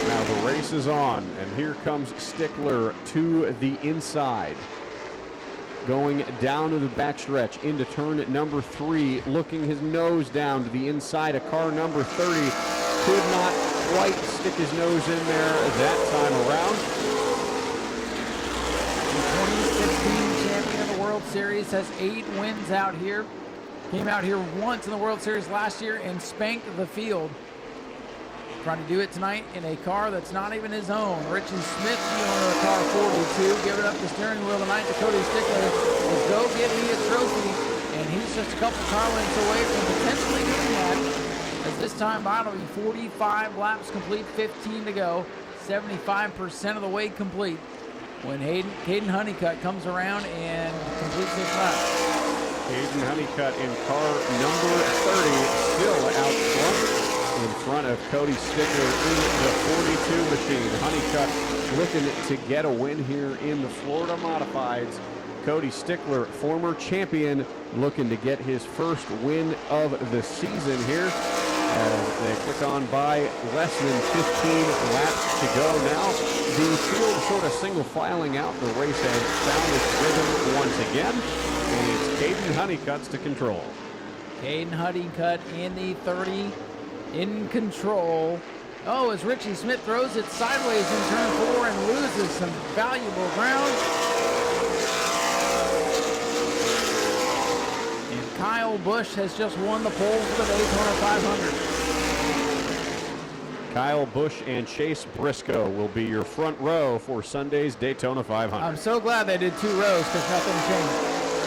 Now the race is on, and here comes Stickler to the inside. Going down to the backstretch into turn number 3, looking his nose down to the inside of car number 30. Could not quite stick his nose in there that time around. The 2016 champion of the World Series has 8 wins out here. Came out here once in the World Series last year and spanked the field. Trying to do it tonight in a car that's not even his own. Richie Smith, the owner of car 42, giving up the steering wheel tonight to Cody Stickler. Will go get me a trophy, and he's just a couple car lengths away from potentially doing that. As this time by, it'll be 45 laps complete, 15 to go, 75% of the way complete. When Caden Honeycutt comes around and completes this lap. Caden Honeycutt in car number 30, still out front. In front of Cody Stickler in the 42 machine. Honeycutt looking to get a win here in the Florida Modifieds. Cody Stickler, former champion, looking to get his first win of the season here. As they click on by, less than 15 laps to go now. The field sort of single filing out. The race has found its rhythm once again. And it's Caden Honeycutt's to control. Caden Honeycutt in the 30. In control. Oh, as Richie Smith throws it sideways in turn 4 and loses some valuable ground. And Kyle Busch has just won the pole for the Daytona 500. Kyle Busch and Chase Briscoe will be your front row for Sunday's Daytona 500. I'm so glad they did 2 rows because nothing changed.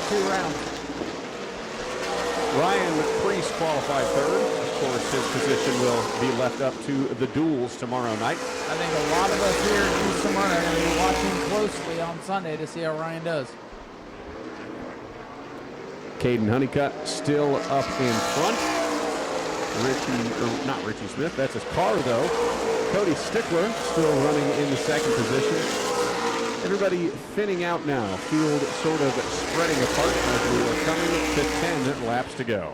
2 rounds. Ryan Priest qualified third. Of course, his position will be left up to the duels tomorrow night. I think a lot of us here in Smyrna are going to be watching closely on Sunday to see how Ryan does. Caden Honeycutt still up in front. Not Richie Smith, that's his car though. Cody Stickler still running in the second position. Everybody thinning out now. Field sort of spreading apart as we are coming to 10 laps to go.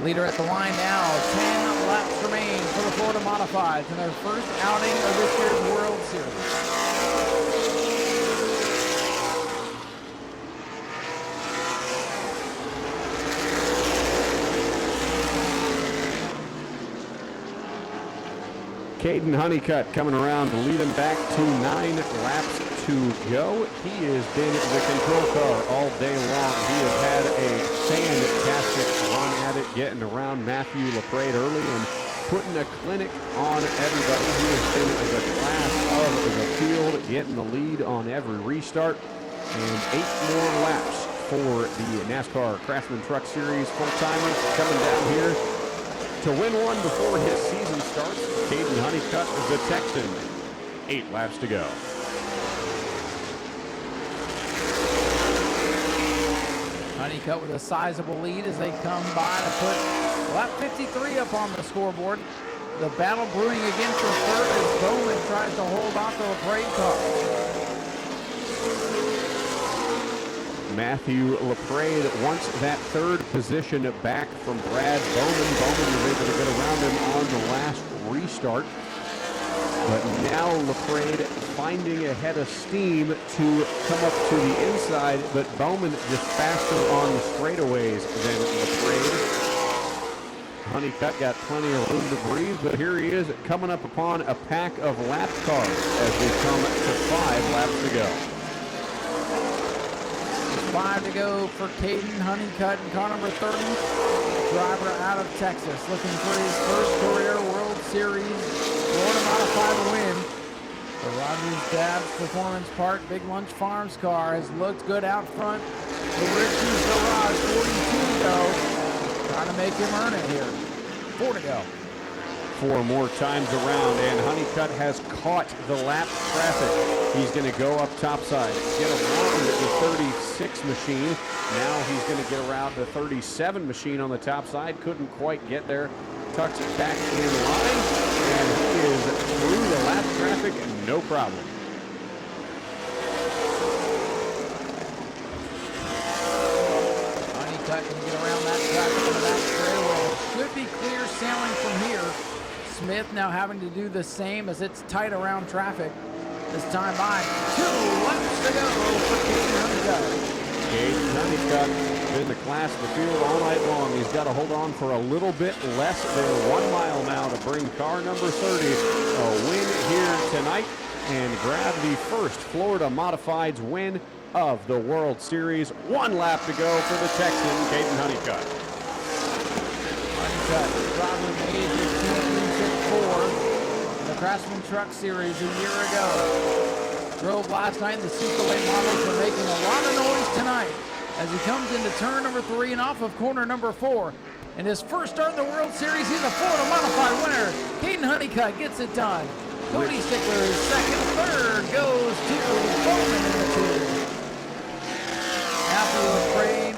Leader at the line now. 10 laps remain for the Florida Modifieds in their first outing of this year's World Series. Caden Honeycutt coming around to lead him back to 9 laps to go. He has been the control car all day long. He has had a fantastic run at it, getting around Matthew LaPrade early and putting a clinic on everybody. He has been the class of the field, getting the lead on every restart. And 8 more laps for the NASCAR Craftsman Truck Series full-timers coming down here to win one before his season starts. Caden Honeycutt, the Texan. 8 laps to go. Honeycutt with a sizable lead as they come by to put lap 53 up on the scoreboard. The battle brewing again for third as Bowman tries to hold on to a parade car. Matthew LaPrade wants that third position back from Brad Bowman. Bowman was able to get around him on the last restart. But now LaPrade finding a head of steam to come up to the inside, but Bowman just faster on the straightaways than LaPrade. Honeycutt got plenty of room to breathe, but here he is coming up upon a pack of lap cars as we come to 5 laps to go. 5 to go for Caden Honeycutt in car number 30. Driver out of Texas looking for his first career World Series Florida Modified win. The Rogers Dabbs Performance Park Big Lunch Farms car has looked good out front. The Richie's Garage 42 to go. Trying to make him earn it here. 4 to go. 4 more times around, and Honeycutt has caught the lap traffic. He's going to go up topside, get around the 36 machine. Now he's going to get around the 37 machine on the top side. Couldn't quite get there. Tucks it back in line, and he is through the lap traffic, no problem. Honeycutt can get around that traffic on that straightaway. Should be clear sailing from here. Smith now having to do the same as it's tight around traffic. This time by 2 laps to go for Caden Honeycutt. Caden Honeycutt been the class of the field all night long. He's got to hold on for a little bit less than 1 mile now to bring car number 30 a win here tonight and grab the first Florida Modifieds win of the World Series. 1 lap to go for the Texan, Caden Honeycutt. Honeycutt, driver in the age of 4 in the Craftsman Truck Series a year ago. Drove last night. The Speedway models are making a lot of noise tonight as he comes into turn number 3 and off of corner number 4. In his first start in the World Series, he's a Florida Modified winner. Caden Honeycutt gets it done. Cody Stickler is second. Third goes to Bowman in the 2. Matthew LaPrade,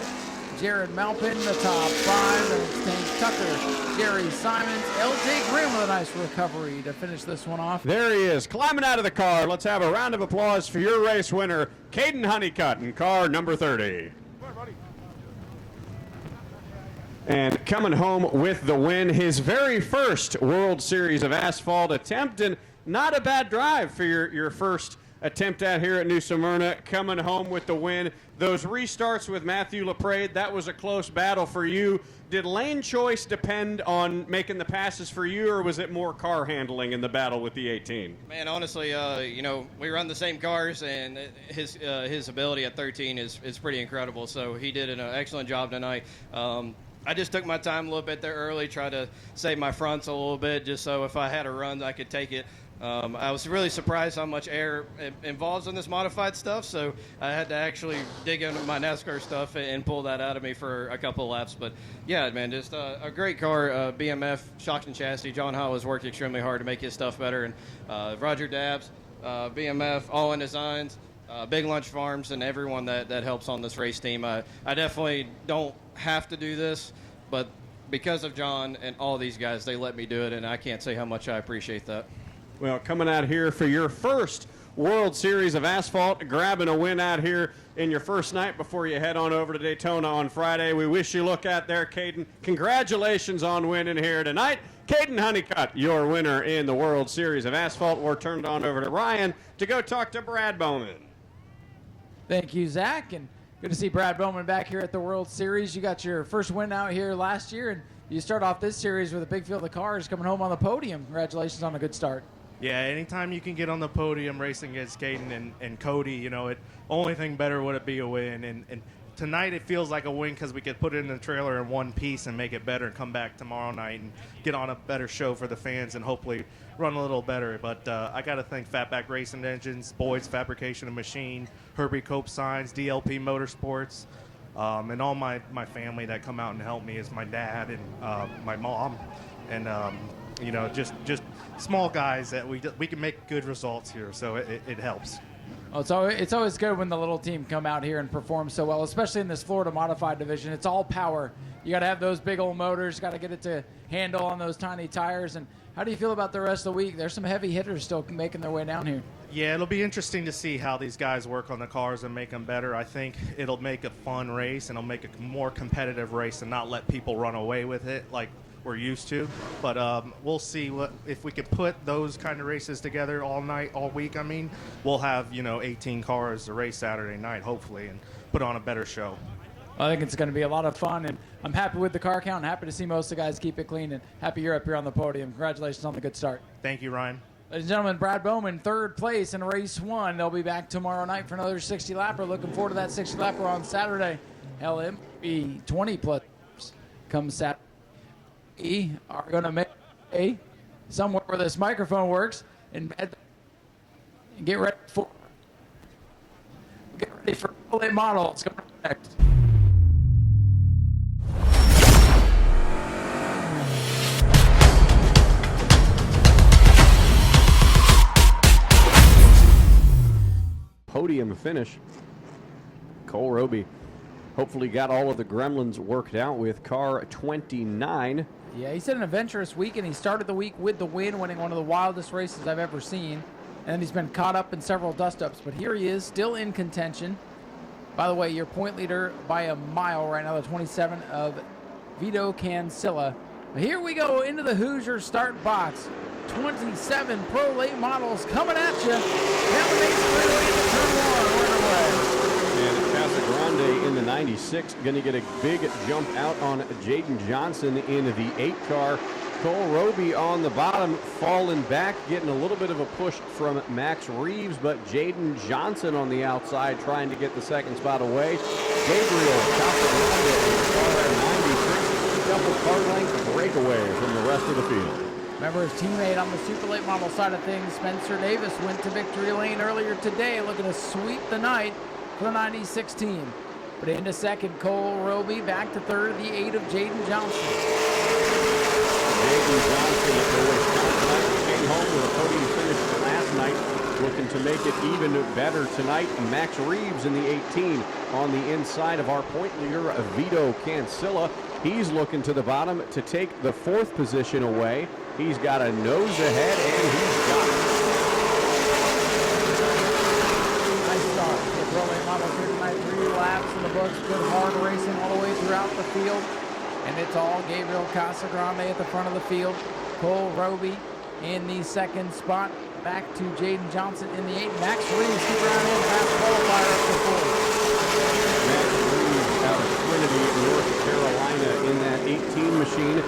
Jared Malpin, the top 5, and it's Tank Tucker, Jerry Simons, LJ Graham with a nice recovery to finish this one off. There he is, climbing out of the car. Let's have a round of applause for your race winner, Caden Honeycutt in car number 30. And coming home with the win, his very first World Series of Asphalt attempt, and not a bad drive for your first attempt at here at New Smyrna, coming home with the win. Those restarts with Matthew LaPrade, that was a close battle for you. Did lane choice depend on making the passes for you, or was it more car handling in the battle with the 18? Man, honestly, we run the same cars, and his ability at 13 is pretty incredible. So he did an excellent job tonight. I just took my time a little bit there early, tried to save my fronts a little bit, just so if I had a run, I could take it. I was really surprised how much air involves in this modified stuff, so I had to actually dig into my NASCAR stuff and pull that out of me for a couple of laps. But yeah, man, just a great car. BMF, Shocks and Chassis. John Howell has worked extremely hard to make his stuff better, and Roger Dabbs, BMF, All In Designs, Big Lunch Farms, and everyone that helps on this race team. I definitely don't have to do this, but because of John and all these guys, they let me do it, and I can't say how much I appreciate that. Well, coming out here for your first World Series of Asphalt, grabbing a win out here in your first night before you head on over to Daytona on Friday. We wish you luck out there, Caden. Congratulations on winning here tonight. Caden Honeycutt, your winner in the World Series of Asphalt. We're turned on over to Ryan to go talk to Brad Bowman. Thank you, Zach, and good to see Brad Bowman back here at the World Series. You got your first win out here last year, and you start off this series with a big field of cars coming home on the podium. Congratulations on a good start. Yeah, anytime you can get on the podium racing against Caden and Cody, only thing better would it be a win. And tonight it feels like a win because we could put it in the trailer in one piece and make it better and come back tomorrow night and get on a better show for the fans and hopefully run a little better. But I got to thank Fatback Racing Engines, Boyd's Fabrication and Machine, Herbie Cope Signs, DLP Motorsports, and all my family that come out and help me is my dad and my mom. And just small guys that we can make good results here, so it helps. Well, it's always good when the little team come out here and perform so well, especially in this Florida modified division. It's all power. You got to have those big old motors, got to get it to handle on those tiny tires. And how do you feel about the rest of the week? There's some heavy hitters still making their way down here. Yeah, it'll be interesting to see how these guys work on the cars and make them better. I think it'll make a fun race, and it'll make a more competitive race and not let people run away with it like we're used to. But we'll see if we can put those kind of races together all night, all week. I mean, we'll have 18 cars to race Saturday night, hopefully, and put on a better show. I think it's going to be a lot of fun, and I'm happy with the car count. And happy to see most of the guys keep it clean, and happy you're up here on the podium. Congratulations on the good start. Thank you, Ryan. Ladies and gentlemen, Brad Bowman, third place in race 1. They'll be back tomorrow night for another 60-lapper. Looking forward to that 60-lapper on Saturday. LMP 20+ come Saturday. We are going to make somewhere where this microphone works and get ready for late models coming up next. Podium finish. Cole Roby hopefully got all of the gremlins worked out with car 29. Yeah, he's had an adventurous week, and he started the week with the win, winning one of the wildest races I've ever seen. And he's been caught up in several dust-ups, but here he is, still in contention. By the way, your point leader by a mile right now, the 27 of Vito Cancilla. But here we go into the Hoosier start box. 27 pro late models coming at you. Down the main straightaway into turn 1, right away. And Casa Grande in the 96, going to get a big jump out on Jaden Johnson in the 8 car. Cole Roby on the bottom, falling back, getting a little bit of a push from Max Reeves, but Jaden Johnson on the outside trying to get the second spot away. Gabriel Casa Grande in the car 96, double car length breakaway from the rest of the field. Remember his teammate on the super late model side of things, Spencer Davis, went to victory lane earlier today, looking to sweep the night for the 96 team. But into second, Cole Roby, back to third, the 8 of Jaden Johnson. Jaden Johnson came home with a podium finish last night, looking to make it even better tonight. Max Reeves in the 18 on the inside of our point leader, Vito Cancilla. He's looking to the bottom to take the 4th position away. He's got a nose ahead, and he's got it. Nice start. The pro late models here tonight, 3 laps in the books. Good hard racing all the way throughout the field. And it's all Gabriel Casagrande at the front of the field. Cole Roby in the 2nd spot. Back to Jaden Johnson in the 8. Max Reeves, keep around in, fast qualifier up to 4. Max Reeves out of Trinity, North Carolina in that 18 machine.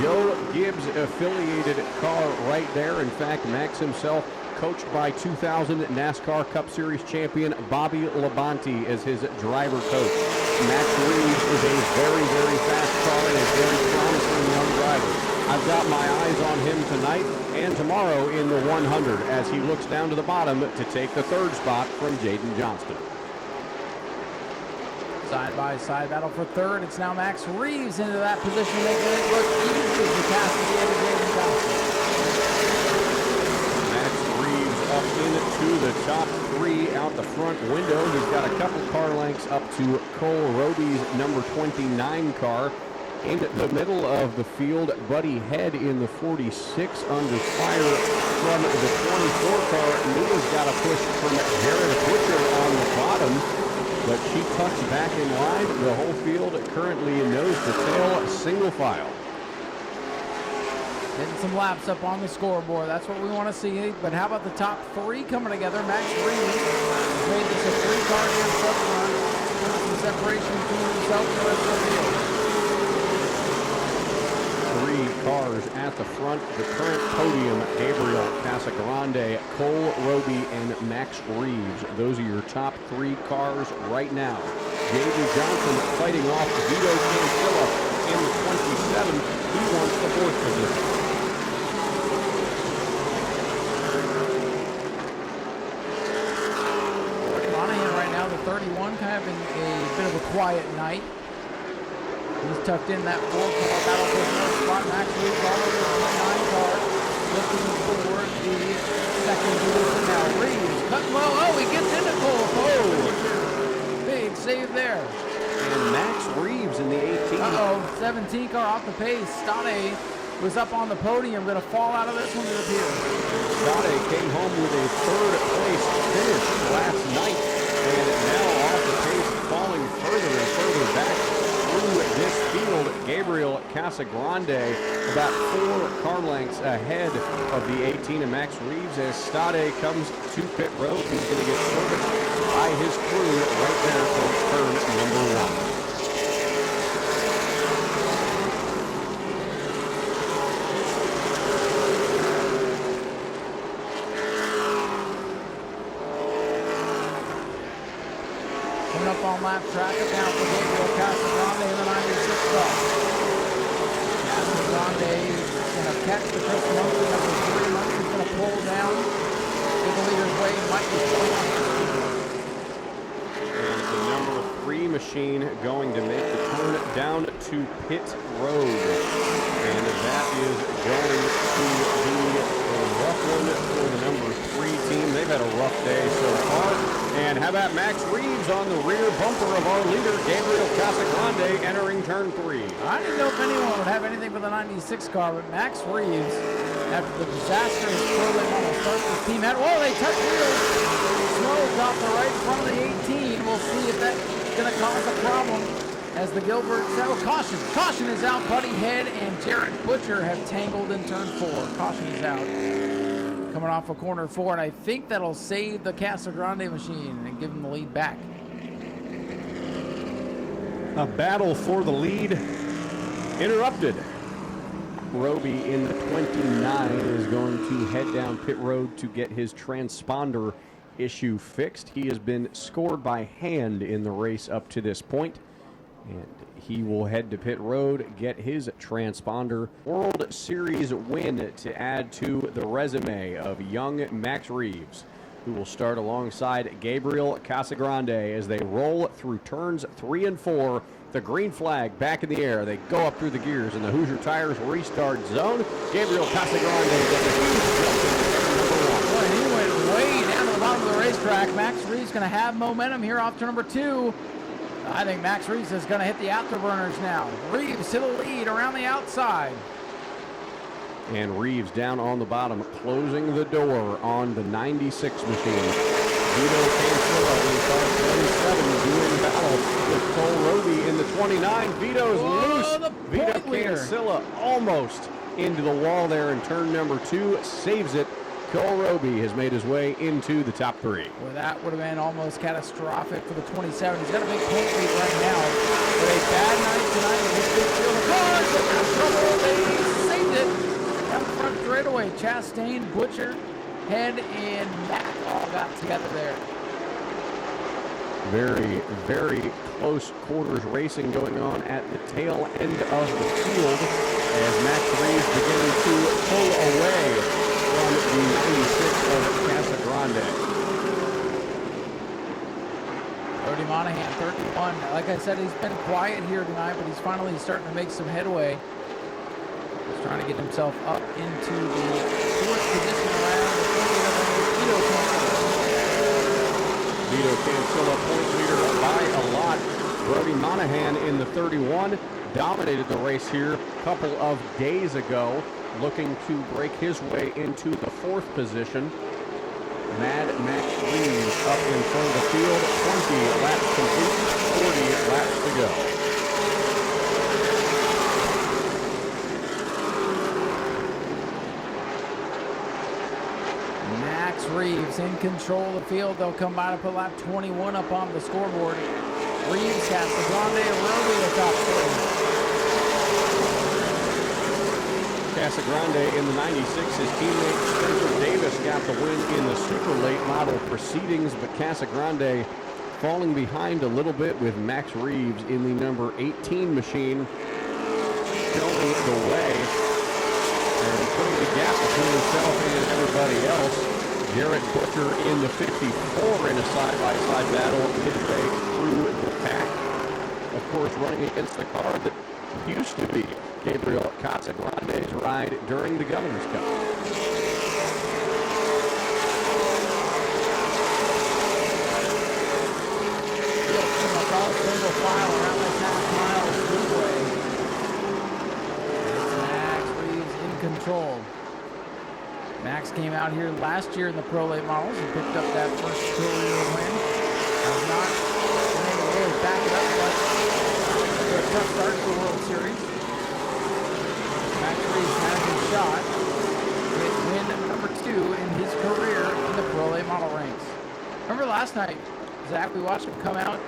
Joe Gibbs affiliated car right there. In fact, Max himself coached by 2000 NASCAR Cup Series champion Bobby Labonte as his driver coach. Max Reeves is a very, very fast car and a very promising young driver. I've got my eyes on him tonight and tomorrow in the 100 as he looks down to the bottom to take the 3rd spot from Jaden Johnston. Side-by-side battle for 3rd. It's now Max Reeves into that position, making it look easy as he passes the end of Jaden Johnson. Max Reeves up into the top 3 out the front window. He's got a couple car lengths up to Cole Roby's number 29 car. In the middle of the field, Buddy Head in the 46 under fire from the 24 car. Nia's got a push from Jared Butcher on the bottom, but she tucks back in line. The whole field currently nose to tail, single file. Getting some laps up on the scoreboard. That's what we want to see. But how about the top 3 coming together? Max Reeves made this a 3-car here front run. Some separation between himself and the rest of the field. 3 cars at the front. The current podium, Gabriel Casagrande, Cole Roby, and Max Reeves. Those are your top 3 cars right now. Jaden Johnson fighting off Vito Cancilla in the 27. He wants the 4th position. Monahan right now, the 31, kind of in a bit of a quiet night. He's tucked in that 4-car battle for the 4th spot. Max Reeves all over the 29 car. looking for the second position now. Reeves cutting low. Oh, he gets into Cole. Oh, big save there. And Max Reeves in the 18. Uh-oh, 17 car off the pace. Stade was up on the podium, going to fall out of this one, it appears. Stade came home with a third place finish last night, and now off the pace, falling further and further back through this field. Gabriel Casagrande about 4 car lengths ahead of the 18 and Max Reeves as Stade comes to pit road. He's going to get serviced by his crew right there on turn number 1. Up on lap traffic now for Gabriel Casagrande in the 96 car. Casagrande is going to catch the Chris Mosley after 3 months. He's going to pull down. Get the leader's way. Might be and the number 3 machine going to make the turn down to pit road. And that is going to be a rough one for the number 3 team. They've had a rough day so far. And how about Max Reeves on the rear bumper of our leader, Gabriel Casagrande, entering turn 3. I didn't know if anyone would have anything for the 96 car, but Max Reeves, after the disastrous curling on the start of the team had, whoa, they touch wheels. Smoke off the right front of the 18. We'll see if that's going to cause a problem as the Gilbert, caution. Caution is out. Buddy Head and Jared Butcher have tangled in turn 4. Caution is out. Coming off of corner 4, and I think that'll save the Casagrande machine and give him the lead back. A battle for the lead interrupted. Roby in the 29 is going to head down pit road to get his transponder issue fixed. He has been scored by hand in the race up to this point, and he will head to pit road, get his transponder World Series win to add to the resume of young Max Reeves, who will start alongside Gabriel Casagrande as they roll through turns 3 and 4. The green flag back in the air. They go up through the gears in the Hoosier Tires restart zone. Gabriel Casagrande gets a huge jump into number 1. Boy, he went way down to the bottom of the racetrack. Max Reeves going to have momentum here off to number 2. I think Max Reeves is going to hit the afterburners now. Reeves to the lead around the outside. And Reeves down on the bottom, closing the door on the 96 machine. Vito Cancilla in car 27 doing battle with Cole Roby in the 29. Vito's loose. Vito Cancilla almost into the wall there in turn number 2. Saves it. Cole Roby has made his way into the top 3. Well, that would have been almost catastrophic for the 27. He's got a big point lead right now. But a bad night tonight with this big field of cars. They got trouble. They saved it. Down front straightaway. Chastain, Butcher, Head, and Mack all got together there. Very, very close quarters racing going on at the tail end of the field as Max Reeves beginning to pull away from the 96 of Casagrande. Cody Monahan, 31. Like I said, he's been quiet here tonight, but he's finally starting to make some headway. He's trying to get himself up into the 4th position around the Vito Cancilla. Vito Cancilla, point leader by a lot. Brody Monahan in the 31 dominated the race here a couple of days ago, looking to break his way into the 4th position. Mad Max Reeves up in front of the field, 20 laps complete, 40 laps to go. Max Reeves in control of the field. They'll come by to put lap 21 up on the scoreboard. Reeves, Casagrande, Roby the top 3. Casagrande in the 96. His teammate Spencer Davis got the win in the super late model proceedings, but Casagrande falling behind a little bit with Max Reeves in the number 18 machine showing the way and putting the gap between himself and everybody else. Jared Butcher in the 54 in a side-by-side battle midway through the pack. Of course, running against the car that used to be Gabriel Casagrande's ride during the Governor's Cup. Single file around this half-mile Speedway. Max Reeves in control. Max came out here last year in the Pro Late Models and picked up that first career win. Has not been able to really back it up, but a tough start to the World Series. Max Reeves has his shot with win number 2 in his career in the Pro Late Model ranks. Remember last night, Zach, we watched him come out.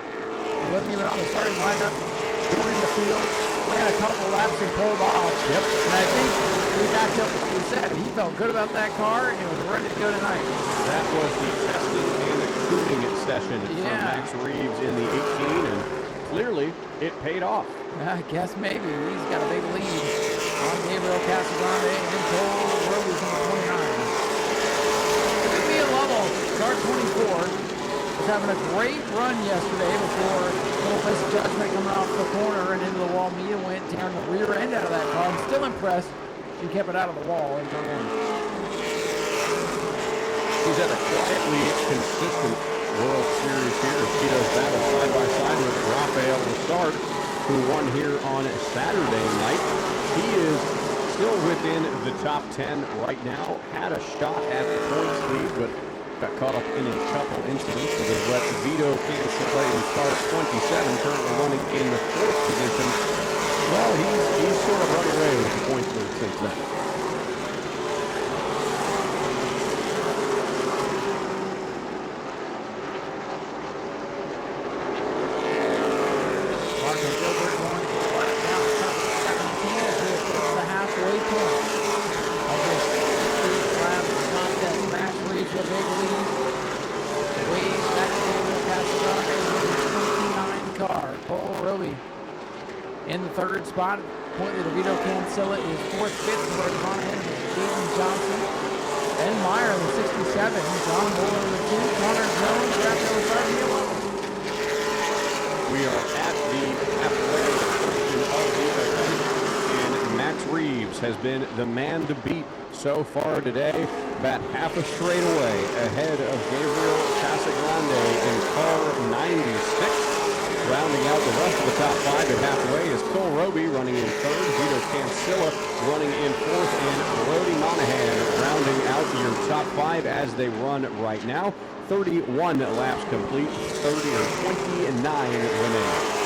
He wasn't even on the starting lineup. Going in the field, ran a couple laps and pulled off. Yep. And I think we backed up what we said. He felt good about that car and was ready to go tonight. That was the testing and cooling session from Max Reeves in the 18, and clearly it paid off. I guess maybe. He's got a big lead on Gabriel Casagrande and Cole Rose in the 29. Vivian Lovell, car 24. Was having a great run yesterday before a little place of judgment coming off the corner and into the wall. Mia went tearing the rear end out of that car. I'm still impressed she kept it out of the wall in turn 1. He's had a quietly consistent World Series here as Tito's battle side by side with Rafael Lessard, who won here on Saturday night. He is still within the top 10 right now. Had a shot at the points lead, but got caught up in a couple incidents that has let Vito Cancella in car 27, currently running in the 4th position. Well, he's sort of run away with the points lead since then. Marco Gilbert going down to 17 as we approach the halfway point of this lap contest. Max Reeves with a big lead. Way back to Gabriel Casagrande with the 29 car. Cole Roby in the 3rd spot. Point to Vito Cancella is 4th, 5th for Monahan and Jaden Johnson. Ben Meyer in the 67. John Moore in the 2. Connor Jones, Rafael Lessard in the 11. We are at the halfway portion of the event, and Max Reeves has been the man to beat so far today. About half a straightaway ahead of Gabriel Casagrande in car 96. Rounding out the rest of the top 5 at halfway is Cole Roby running in 3rd, Vito Cancella running in 4th, and Brody Monahan rounding out your top 5 as they run right now. 31 laps complete, 29 remaining.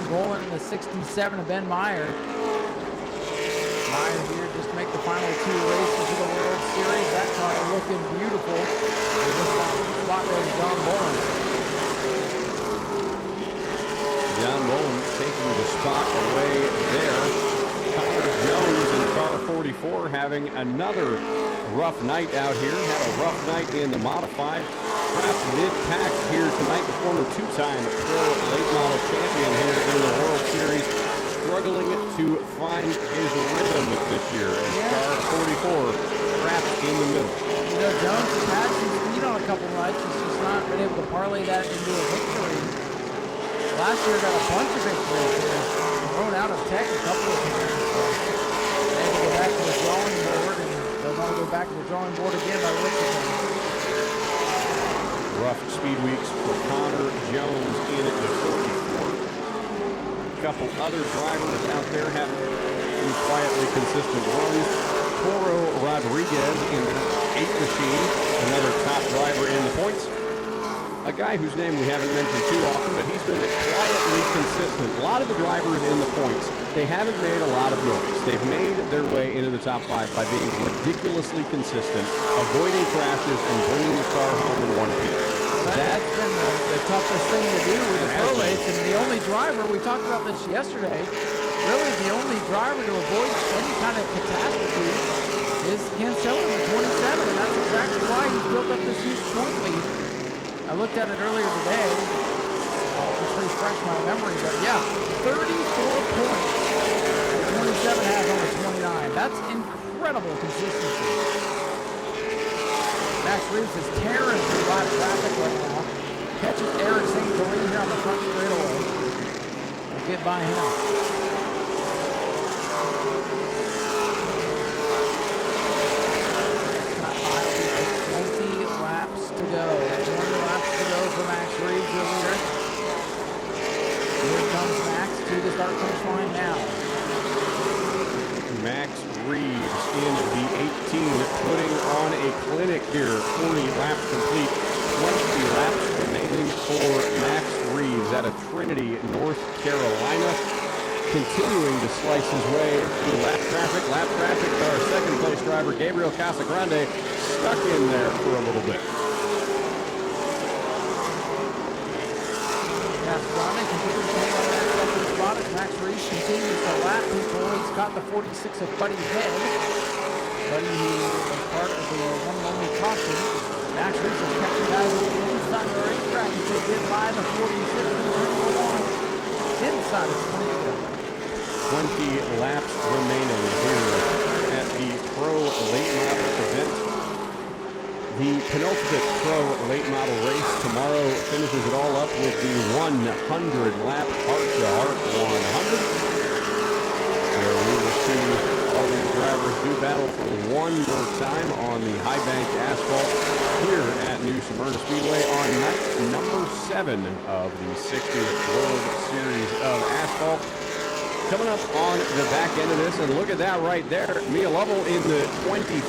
Bolin in the 67 of Ben Meyer. Meyer here just to make the final 2 races of the World Series. That car looking beautiful. Spot there is John Bolin. John Bolin taking the spot away there. Connor Jones in car 44 having another rough night out here. Had a rough night in the modified. Perhaps mid-pack here tonight, the former 2-time Pro Late Model champion here in the World Series, struggling to find his rhythm this year as car 44 trapped in the middle. You know, Jones has had some speed on a couple nights. He's just not been able to parlay that into a victory. Last year got a bunch of victories here. Thrown out of tech a couple of times. So they had to go back to the drawing board, and they'll want to go back to the drawing board again by looks at them. Rough speed weeks for Connor Jones in the 44. A couple other drivers out there having some quietly consistent runs. Toro Rodriguez in the 8 machine, another top driver in the points. A guy whose name we haven't mentioned too often, but he's been quietly consistent. A lot of the drivers in the points, they haven't made a lot of noise. They've made their way into the top 5 by being ridiculously consistent, avoiding crashes, and bringing the car home in one piece. That's been the toughest thing to do with the pro race, and the only driver, we talked about this yesterday, really the only driver to avoid any kind of catastrophe is Cancella in the 27, and that's exactly why he's built up this huge point lead. I looked at it earlier today. I'll just refresh my memory, but yeah, 34 points the 27 has on the 29. That's incredible consistency. Max Reeves is tearing through live traffic right now. Catches Eric St. Louis here on the front straightaway. We'll get by him. 20 laps to go. 20 laps to go for Max Reeves, your leader. Here comes Max to the start finish line now. Max Reeves in the 18, putting on a clinic here. 40 laps complete, 20 laps remaining for Max Reeves out of Trinity, North Carolina. Continuing to slice his way through lap traffic. Our second place driver, Gabriel Casagrande, stuck in there for a little bit. Casagrande continues to hang on that second spot as Max Reeves continues to lap people. He's got the 46 of Buddy Head. Buddy, who was part of the one and only caution. Max Reeves is catching guys on the inside of the racetrack. He did by the 46 and the 1 inside of 28. 20 laps remaining here at the Pro Late Model event. The penultimate Pro Late Model race tomorrow finishes it all up with the 100-lap heart-to-heart 100, where we will see all these drivers do battle for one more time on the high-bank asphalt here at New Smyrna Speedway on night number 7 of the 60th World Series of Asphalt. Coming up on the back end of this, and look at that right there. Mia Lovell in the 24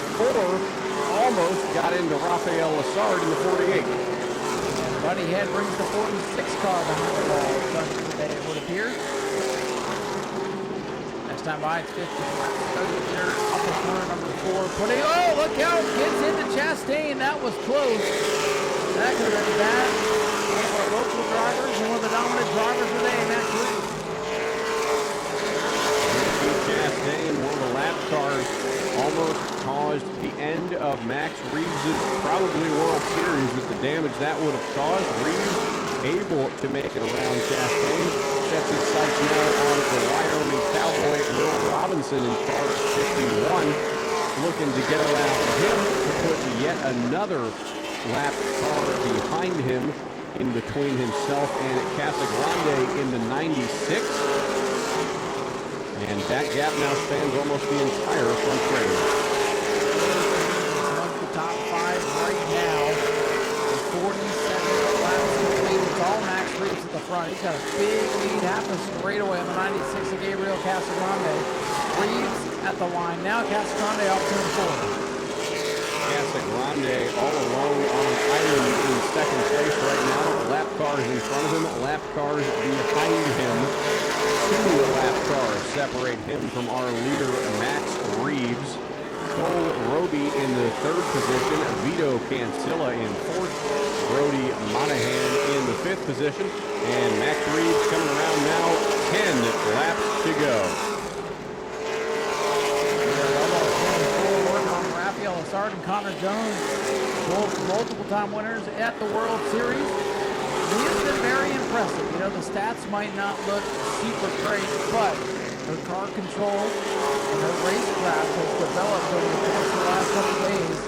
almost got into Rafael Lassard in the 48. And Buddy Head brings the 46 car behind the wall today, it would appear. Next time by, it's 50 laps. Upper corner number 4. Putting, oh, look out, gets into Chastain. That was close. That could have been bad. One of our local drivers and one of the dominant drivers today, Max Reeves. Chastain, one of the lap cars, almost caused the end of Max Reeves' probably World Series with the damage that would have caused. Reeves able to make it around Chastain. Sets his sights now on the Wyoming Cowboy Will Robinson in car 51, looking to get around him to put yet another lap car behind him in between himself and Casagrande in the 96. And that gap now spans almost the entire front range. Amongst the top 5 right now. The 47 laps complete. It's all Max Reeves at the front. He's got a big lead, half a straightaway on the 96 of Gabriel Casagrande. Reeves at the line. Now Casagrande off turn 4. Casagrande all alone on an island in second place right now. Lap cars in front of him, lap cars behind him. 2 lap cars separate him from our leader, Max Reeves. Cole Roby in the 3rd position, Vito Cancilla in 4th, Brody Monahan in the 5th position, and Max Reeves coming around now, 10 laps to go. Rafael Lassard and Connor Jones, both multiple-time winners at the World Series. He has been very impressive. You know, the stats might not look super great, but her car control and her racecraft has developed over the course of the last couple of days.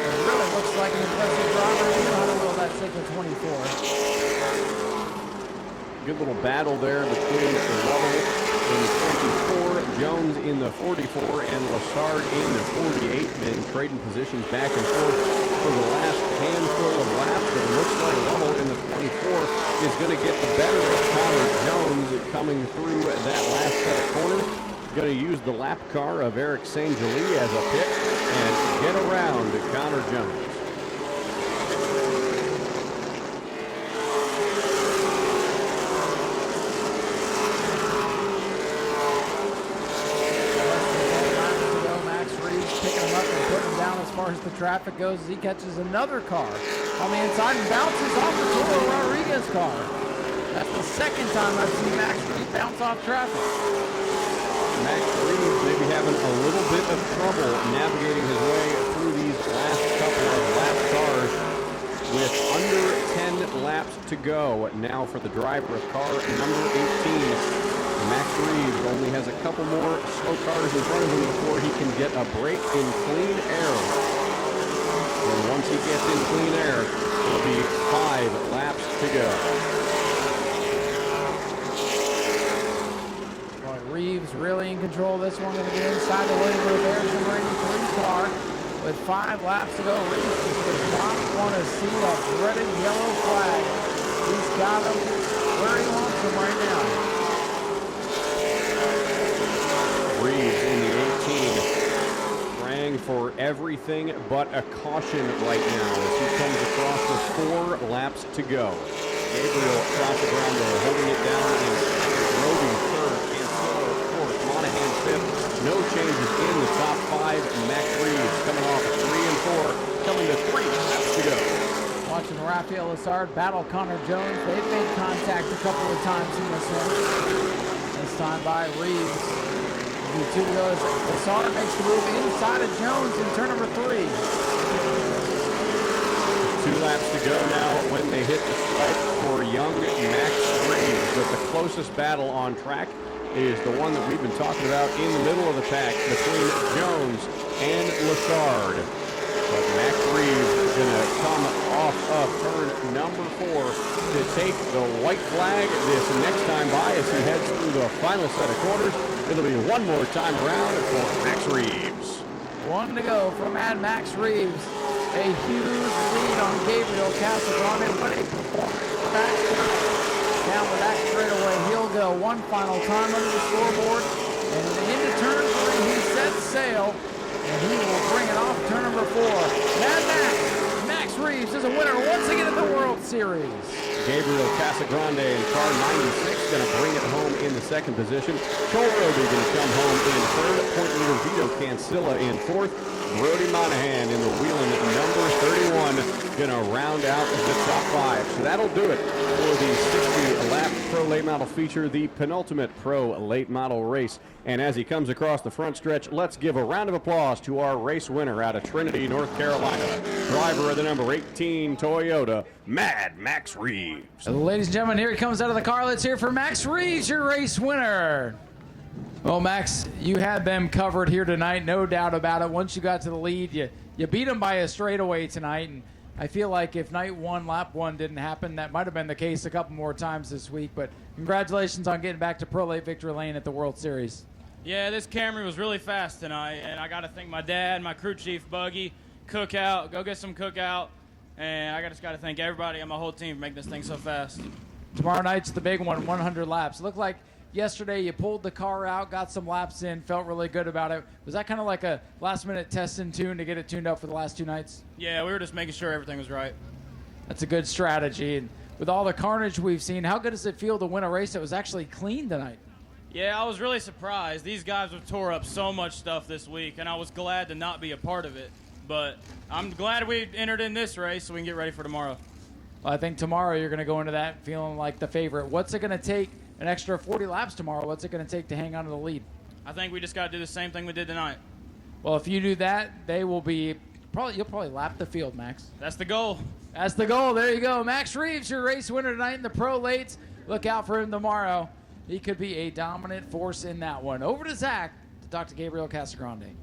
It really looks like an impressive driver. You know how to wheel that Sigma 24. Good little battle there between Lovell in the 24, Jones in the 44, and Lassard in the 48. Been trading positions back and forth for the last handful of laps. But it looks like Lovell in the 24 is going to get the better of Connor Jones coming through that last set of corners. Going to use the lap car of Eric St. Julie as a pick and get around Connor Jones. As the traffic goes, as he catches another car on the inside and bounces off the Toro Rodriguez car. That's the second time I've seen Max Reeves bounce off traffic. Max Reeves maybe having a little bit of trouble navigating his way through these last couple of lap cars with under 10 laps to go now for the driver of car number 18. Max Reeves only has a couple more slow cars in front of him before he can get a break in clean air. And And once he gets in clean air, it'll be 5 laps to go. Boy, Reeves really in control of this one. Going to get inside the William Roberts number 83 car. With 5 laps to go, Reeves does not want to see that dreaded yellow flag. He's got him where he wants him right now. Reeves in the 18, praying for everything but a caution right now as he comes across with 4 laps to go. Gabriel Casagrande holding it down in Roby third, Cancelo fourth, Monahan fifth. No changes in the top 5. Max Reeves coming off 3 and 4, coming to 3 laps to go. Watching Rafael Lessard battle Connor Jones. They've made contact a couple of times in this one. This time by Reeves. 2 to go. Lessard makes the move inside of Jones in turn number 3. 2 laps to go now when they hit the stripe for young Max Reeves. But the closest battle on track is the one that we've been talking about in the middle of the pack between Jones and Lessard. But Max Reeves is going to come off of turn number 4 to take the white flag this next time by as he heads through the final set of quarters. It'll be one more time around for Max Reeves. 1 to go for Mad Max Reeves. A huge lead on Gabriel Casagrande. What a performance. Back down the back straightaway. He'll go one final time under the scoreboard. And into turn 3, he sets sail. And he will bring it off turn number 4. Mad Max Reeves is a winner once again at the World Series. Gabriel Casagrande in car 96 going to bring it home in the 2nd position. Cole Roby going to come home in 3rd. Point leader Vito Cancilla in 4th. Brody Monahan in the wheeling number 31 going to round out the top 5. So that'll do it for the 60-lap Pro Late Model feature, the penultimate Pro Late Model race. And as he comes across the front stretch, let's give a round of applause to our race winner out of Trinity, North Carolina. Driver of the number 18 Toyota, Mad Max Reeves. Ladies and gentlemen, here he comes out of the car. Let's hear for Max Reeves, your race winner. Well, Max, you had them covered here tonight, no doubt about it. Once you got to the lead, you beat them by a straightaway tonight. And I feel like if night 1, lap 1 didn't happen, that might have been the case a couple more times this week. But congratulations on getting back to Pro Late Victory Lane at the World Series. Yeah, this Camry was really fast tonight, and I got to thank my dad, my crew chief, Buggy, Cookout, go get some Cookout, and I just got to thank everybody and my whole team for making this thing so fast. Tomorrow night's the big one, 100 laps. Looked like yesterday you pulled the car out, got some laps in, felt really good about it. Was that kind of like a last-minute test and tune to get it tuned up for the last 2 nights? Yeah, we were just making sure everything was right. That's a good strategy. And with all the carnage we've seen, how good does it feel to win a race that was actually clean tonight? Yeah, I was really surprised. These guys have tore up so much stuff this week, and I was glad to not be a part of it. But I'm glad we entered in this race so we can get ready for tomorrow. Well, I think tomorrow you're going to go into that feeling like the favorite. What's it going to take an extra 40 laps tomorrow? What's it going to take to hang on to the lead? I think we just got to do the same thing we did tonight. Well, if you do that, they will be you'll probably lap the field, Max. That's the goal. That's the goal. There you go. Max Reeves, your race winner tonight in the Pro Lates. Look out for him tomorrow. He could be a dominant force in that one. Over to Zach to talk to Gabriel Casagrande.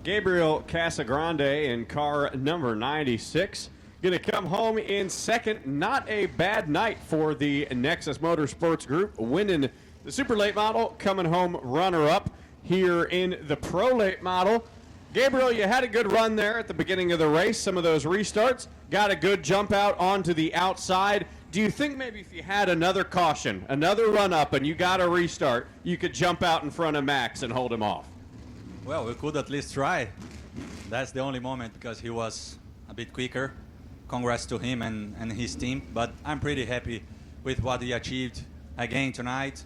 Gabriel Casagrande in car number 96. Going to come home in 2nd. Not a bad night for the Nexus Motorsports Group, winning the Super Late Model, coming home runner-up here in the Pro Late Model. Gabriel, you had a good run there at the beginning of the race. Some of those restarts. Got a good jump out onto the outside. Do you think maybe if you had another caution, another run-up, and you got a restart, you could jump out in front of Max and hold him off? Well, we could at least try. That's the only moment because he was a bit quicker. Congrats to him and his team. But I'm pretty happy with what he achieved again tonight.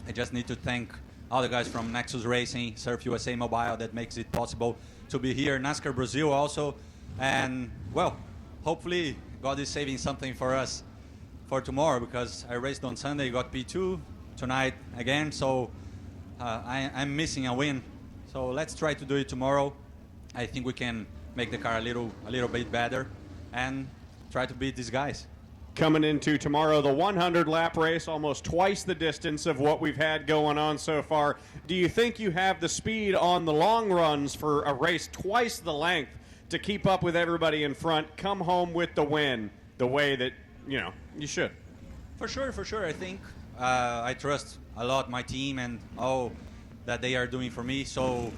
I just need to thank all the guys from Nexus Racing, Surf USA Mobile that makes it possible to be here. NASCAR Brazil also. And, well, hopefully God is saving something for us for tomorrow because I raced on Sunday, got P2 tonight again, so I'm missing a win. So let's try to do it tomorrow. I think we can make the car a little bit better and try to beat these guys. Coming into tomorrow, the 100-lap race, almost twice the distance of what we've had going on so far. Do you think you have the speed on the long runs for a race twice the length to keep up with everybody in front, come home with the win the way that, you should. For sure. I think I trust a lot my team and all that they are doing for me. So,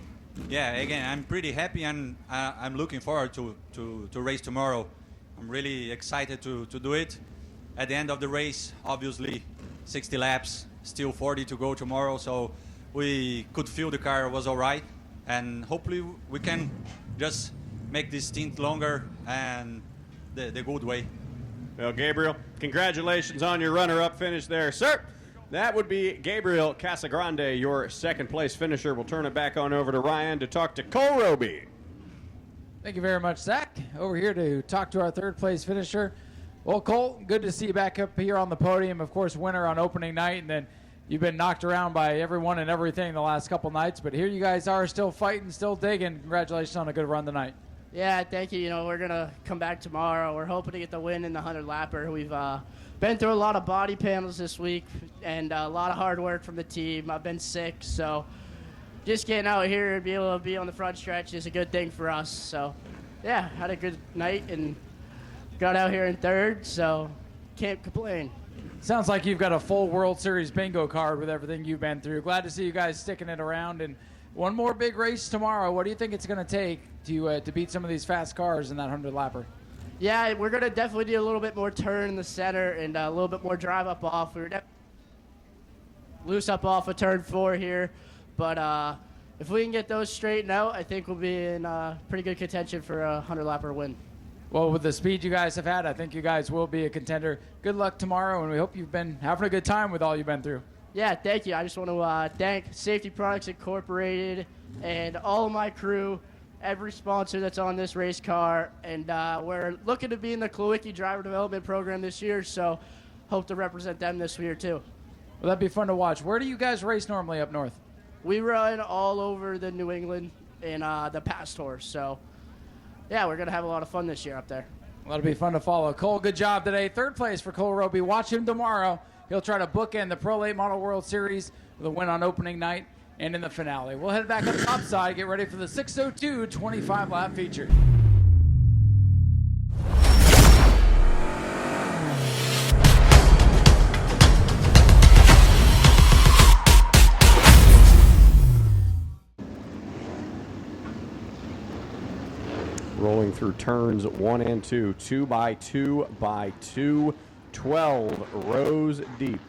yeah, again, I'm pretty happy, and I'm looking forward to race tomorrow. I'm really excited to do it. At the end of the race, obviously, 60 laps, still 40 to go tomorrow. So we could feel the car was all right, and hopefully we can just make this stint longer and the good way. Well, Gabriel, congratulations on your runner-up finish there, sir. That would be Gabriel Casagrande, your second-place finisher. We'll turn it back on over to Ryan to talk to Cole Roby. Thank you very much, Zach. Over here to talk to our third-place finisher. Well, Cole, good to see you back up here on the podium. Of course, winner on opening night, and then you've been knocked around by everyone and everything the last couple nights. But here you guys are, still fighting, still digging. Congratulations on a good run tonight. Yeah, thank you. We're going to come back tomorrow. We're hoping to get the win in the 100-lapper. We've been through a lot of body panels this week and a lot of hard work from the team. I've been sick, so just getting out here and be able to be on the front stretch is a good thing for us. So, yeah, had a good night and got out here in third, so can't complain. Sounds like you've got a full World Series bingo card with everything you've been through. Glad to see you guys sticking it around. And one more big race tomorrow. What do you think it's going to take to beat some of these fast cars in that 100-lapper? Yeah, we're going to definitely do a little bit more turn in the center and a little bit more drive up off. We're loose up off of turn 4 here. But if we can get those straightened out, I think we'll be in pretty good contention for a 100-lapper win. Well, with the speed you guys have had, I think you guys will be a contender. Good luck tomorrow, and we hope you've been having a good time with all you've been through. Yeah, thank you. I just want to thank Safety Products Incorporated and all of my crew, every sponsor that's on this race car. And we're looking to be in the Klawicki Driver Development Program this year, so hope to represent them this year too. Well, that'd be fun to watch. Where do you guys race normally up north? We run all over the New England in the past horse, so yeah, we're going to have a lot of fun this year up there. Well, it'll be fun to follow. Cole, good job today. Third place for Cole Roby. Watch him tomorrow. He'll try to bookend the Pro Late Model World Series with a win on opening night and in the finale. We'll head back up top side, get ready for the 602 25-lap feature. Rolling through turns 1 and 2, 2 by 2 by 2, 12 rows deep.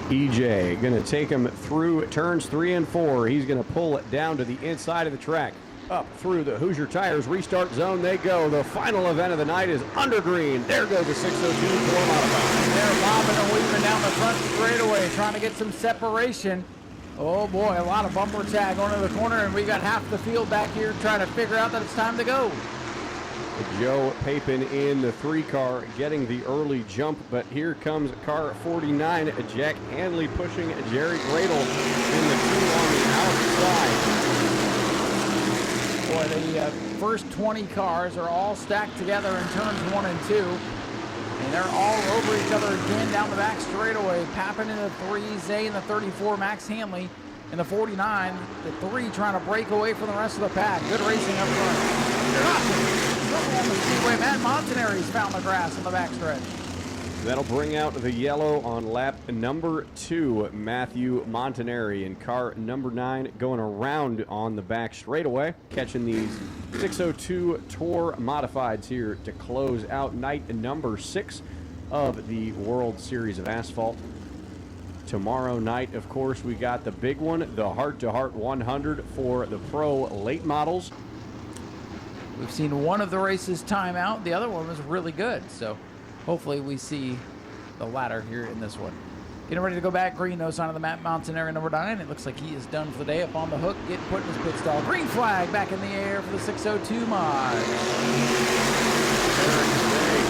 EJ going to take him through turns 3 and 4. He's going to pull it down to the inside of the track. Up through the Hoosier Tires restart zone they go. The final event of the night is under green. There goes the 602 Tour Modified. They're bobbing and weaving down the front straightaway, trying to get some separation. Oh boy, a lot of bumper tag going to the corner, and we got half the field back here trying to figure out that it's time to go. Joe Papin in the 3 car getting the early jump, but here comes car 49, Jack Hanley pushing Jerry Gradle in the 2 on the outside. Boy, the first 20 cars are all stacked together in turns 1 and 2. And they're all over each other again down the back straightaway. Papin in the 3, Zay in the 34, Max Hanley in the 49. The 3 trying to break away from the rest of the pack. Good racing up front. On the Speedway, Matt Montanari's found the grass in the backstretch. That'll bring out the yellow on lap number 2. Matthew Montanari in car number 9 going around on the back straightaway, catching these 602 Tour Modifieds here to close out night number 6 of the World Series of Asphalt. Tomorrow night, of course, we got the big one, the Heart to Heart 100 for the Pro Late Models. We've seen one of the races time out. The other one was really good. So hopefully we see the latter here in this one. Getting ready to go back. Green, no sign of the Matt Montanari number 9. It looks like he is done for the day up on the hook, getting put in his pit stall. Green flag back in the air for the 602 mod.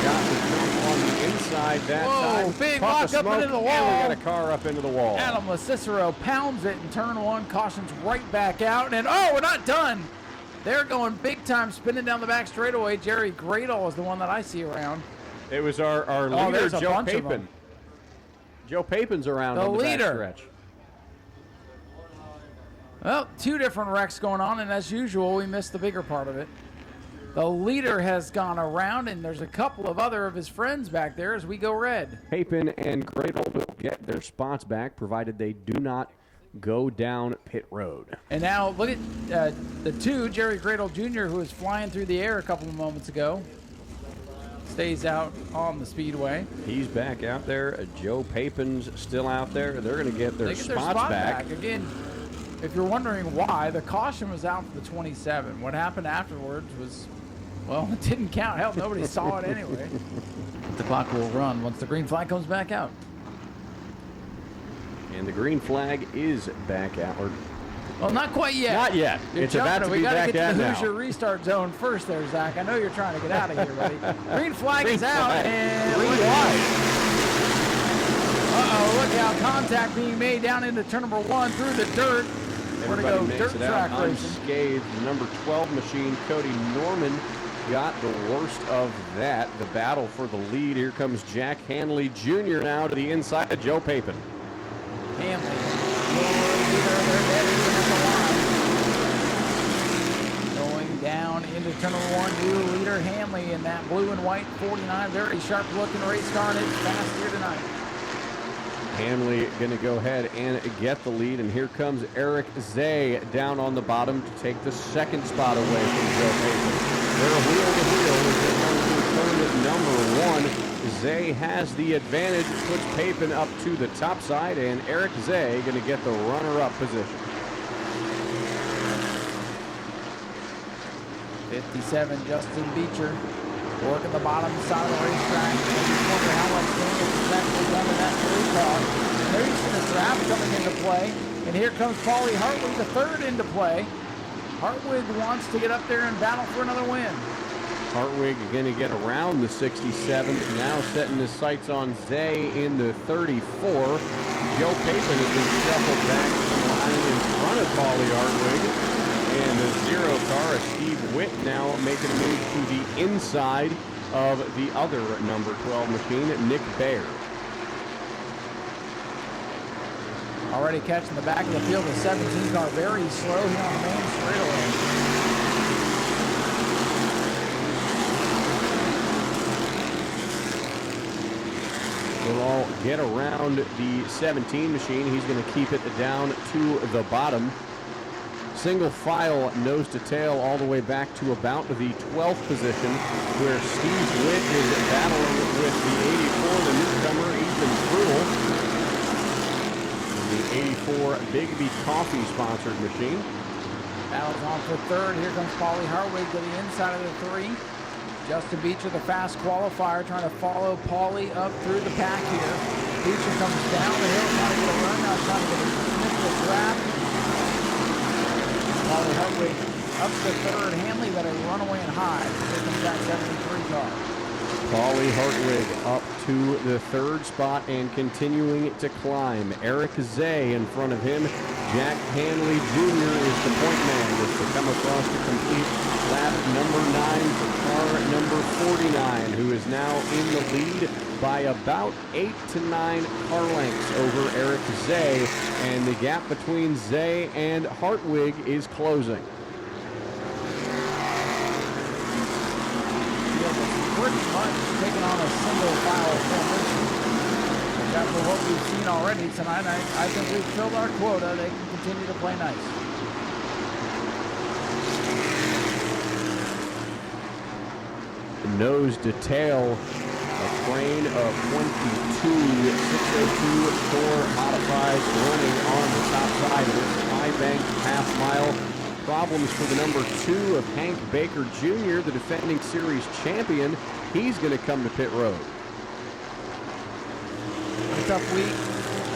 Got the jump on the inside that time. Big Puff lock of up smoke, into the wall. And we got a car up into the wall. Adam LaCicero pounds it in turn 1, cautions right back out. And oh, we're not done. They're going big time, spinning down the back straightaway. Jerry Gradle is the one that I see around. It was our leader, Joe Papin. Joe Papin's around The on the leader. backstretch. Well, 2 different wrecks going on, and as usual, we missed the bigger part of it. The leader has gone around, and there's a couple of other of his friends back there as we go red. Papin and Gradle will get their spots back, provided they do not go down pit road. And now look at the 2, Jerry Gradle Jr., who was flying through the air a couple of moments ago. Stays out on the Speedway. He's back out there. Joe Papin's still out there. They're going to get their spots back. Again, if you're wondering why, the caution was out for the 27. What happened afterwards was, well, it didn't count. Hell, nobody saw it anyway. The clock will run once the green flag comes back out. And the green flag is back out. Well, not quite yet. Not yet. You're It's about to we be gotta back get out to the now. Hoosier restart zone first there, Zach. I know you're trying to get out of here, buddy. Green flag is out. And green look flag. Uh-oh, look out. Contact being made down into turn number 1 through the dirt. We're going to go dirt track racing. Unscathed. The number 12 machine, Cody Norman, got the worst of that. The battle for the lead. Here comes Jack Hanley Jr. now to the inside of Joe Papin. Hanley. Going down into turn number 1, new leader Hanley in that blue and white 49. Very sharp looking race car, and it's fast here tonight. Hanley going to go ahead and get the lead, and here comes Eric Zay down on the bottom to take the second spot away from Joe Papin. They're wheel to wheel as they come to turn number 1. Zay has the advantage, puts Papin up to the top side, and Eric Zay going to get the runner-up position. 57, Justin Beecher, working the bottom side of the racetrack. You wonder how much damage is actually done to that 3 car. There's the trap coming into play, and here comes Paulie Hartwig, the 3rd into play. Hartwig wants to get up there and battle for another win. Hartwig going to get around the 67, now setting his sights on Zay in the 34. Joe Papin has been shuffled back to the line in front of Paulie Hartwig. And the 0 car, Steve Witt, now making a move to the inside of the other number 12 machine, Nick Baer. Already catching the back of the field, the 17 car very slow here on the main straightaway. They'll all get around the 17 machine. He's going to keep it down to the bottom. Single file nose to tail all the way back to about the 12th position, where Steve Witt is battling with the 84, the newcomer, Ethan Fruhl. The 84 Bigby Coffee sponsored machine. Battles on for 3rd. Here comes Paulie Hartwig to the inside of the 3. Justin Beecher, the fast qualifier, trying to follow Paulie up through the pack here. Beecher comes down the hill, trying to get a run, now trying to get a sniff the trap. Paulie Hartwig up to 3rd. Hanley got a runaway and high. Here comes that 73 car. Paulie Hartwig up to the 3rd spot and continuing to climb. Eric Zay in front of him. Jack Hanley Jr. is the point man as they come across to complete lap number 9 for car number 49, who is now in the lead by about 8 to 9 car lengths over Eric Zay, and the gap between Zay and Hartwig is closing. Pretty much taking on a single file formation. After what we've seen already tonight, I think we've filled our quota. They can continue to play nice. Nose to tail, a crane of 22 602 Thor modifies running on the top side of this high bank half mile. Problems for the number 2 of Hank Baker Jr., the defending series champion. He's going to come to pit road. A tough week.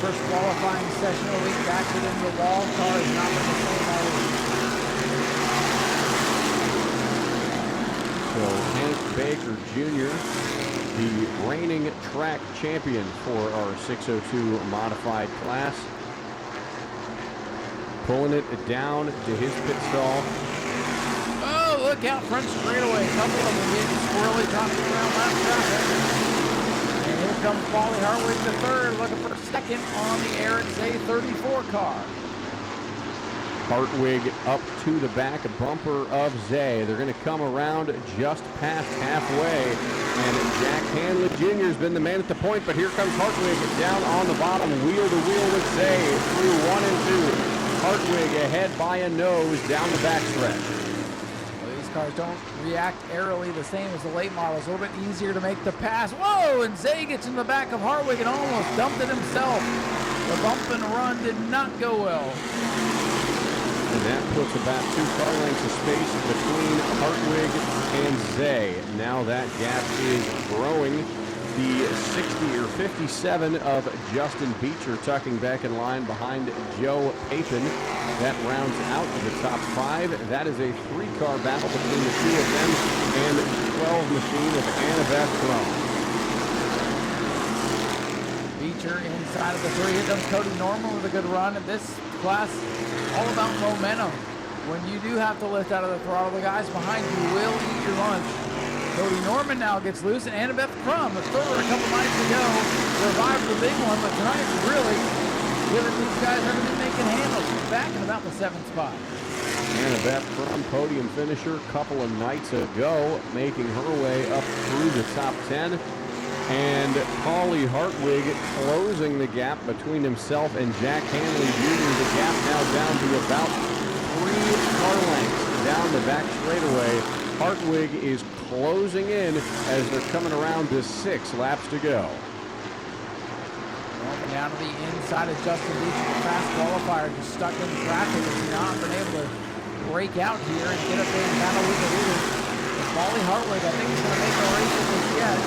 First qualifying session of the week, backed it into the wall. Car is not been the same all week. So Hank Baker Jr., the reigning track champion for our 602 modified class, pulling it down to his pit stall. Oh, look out front straightaway. A couple of them getting squirrely, talking around lap traffic. And here comes Paulie Hartwig the third, looking for second on the Eric Zay 34 car. Hartwig up to the back bumper of Zay. They're going to come around just past halfway. And Jack Hanley Jr. has been the man at the point, but here comes Hartwig down on the bottom, wheel to wheel with Zay through 1 and 2. Hartwig ahead by a nose down the backstretch. Well, these cars don't react airily the same as the late models. A little bit easier to make the pass. Whoa, and Zay gets in the back of Hartwig and almost dumped it himself. The bump and run did not go well. And that puts about 2 car lengths of space between Hartwig and Zay. Now that gap is growing. The 60 or 57 of Justin Beecher tucking back in line behind Joe Papin. That rounds out the top 5. That is a 3-car battle between the 2 of them and the 12 machine of Annabeth Crum. Beecher inside of the 3. Here comes Cody Norman with a good run. In this class, all about momentum. When you do have to lift out of the throttle, the guys behind you will eat your lunch. Cody Norman now gets loose, and Annabeth Crum, the third a couple nights ago, survived the big one, but tonight really giving these guys are going to be making handles. She's back in about the 7th spot. Annabeth Crum, podium finisher a couple of nights ago, making her way up through the top 10. And Paulie Hartwig closing the gap between himself and Jack Hanley Jr. The gap now down to about 3 car lengths down the back straightaway. Hartwig is closing in as they're coming around to 6 laps to go. Well, down to the inside of Justin Beecher, the fast qualifier, just stuck in traffic. Has not been able to break out here and get up there and battle with the leaders. Paulie Hartwig, I think he's going to make a race of this yet.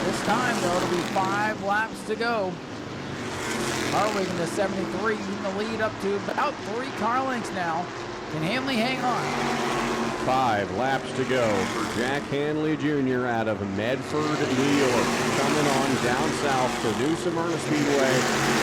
This time, though, it'll be 5 laps to go. Hartwig in the 73 in the lead up to about 3 car lengths now. Can Hanley hang on? 5 laps to go for Jack Hanley Jr. out of Medford, New York. Coming on down south to New Smyrna Speedway.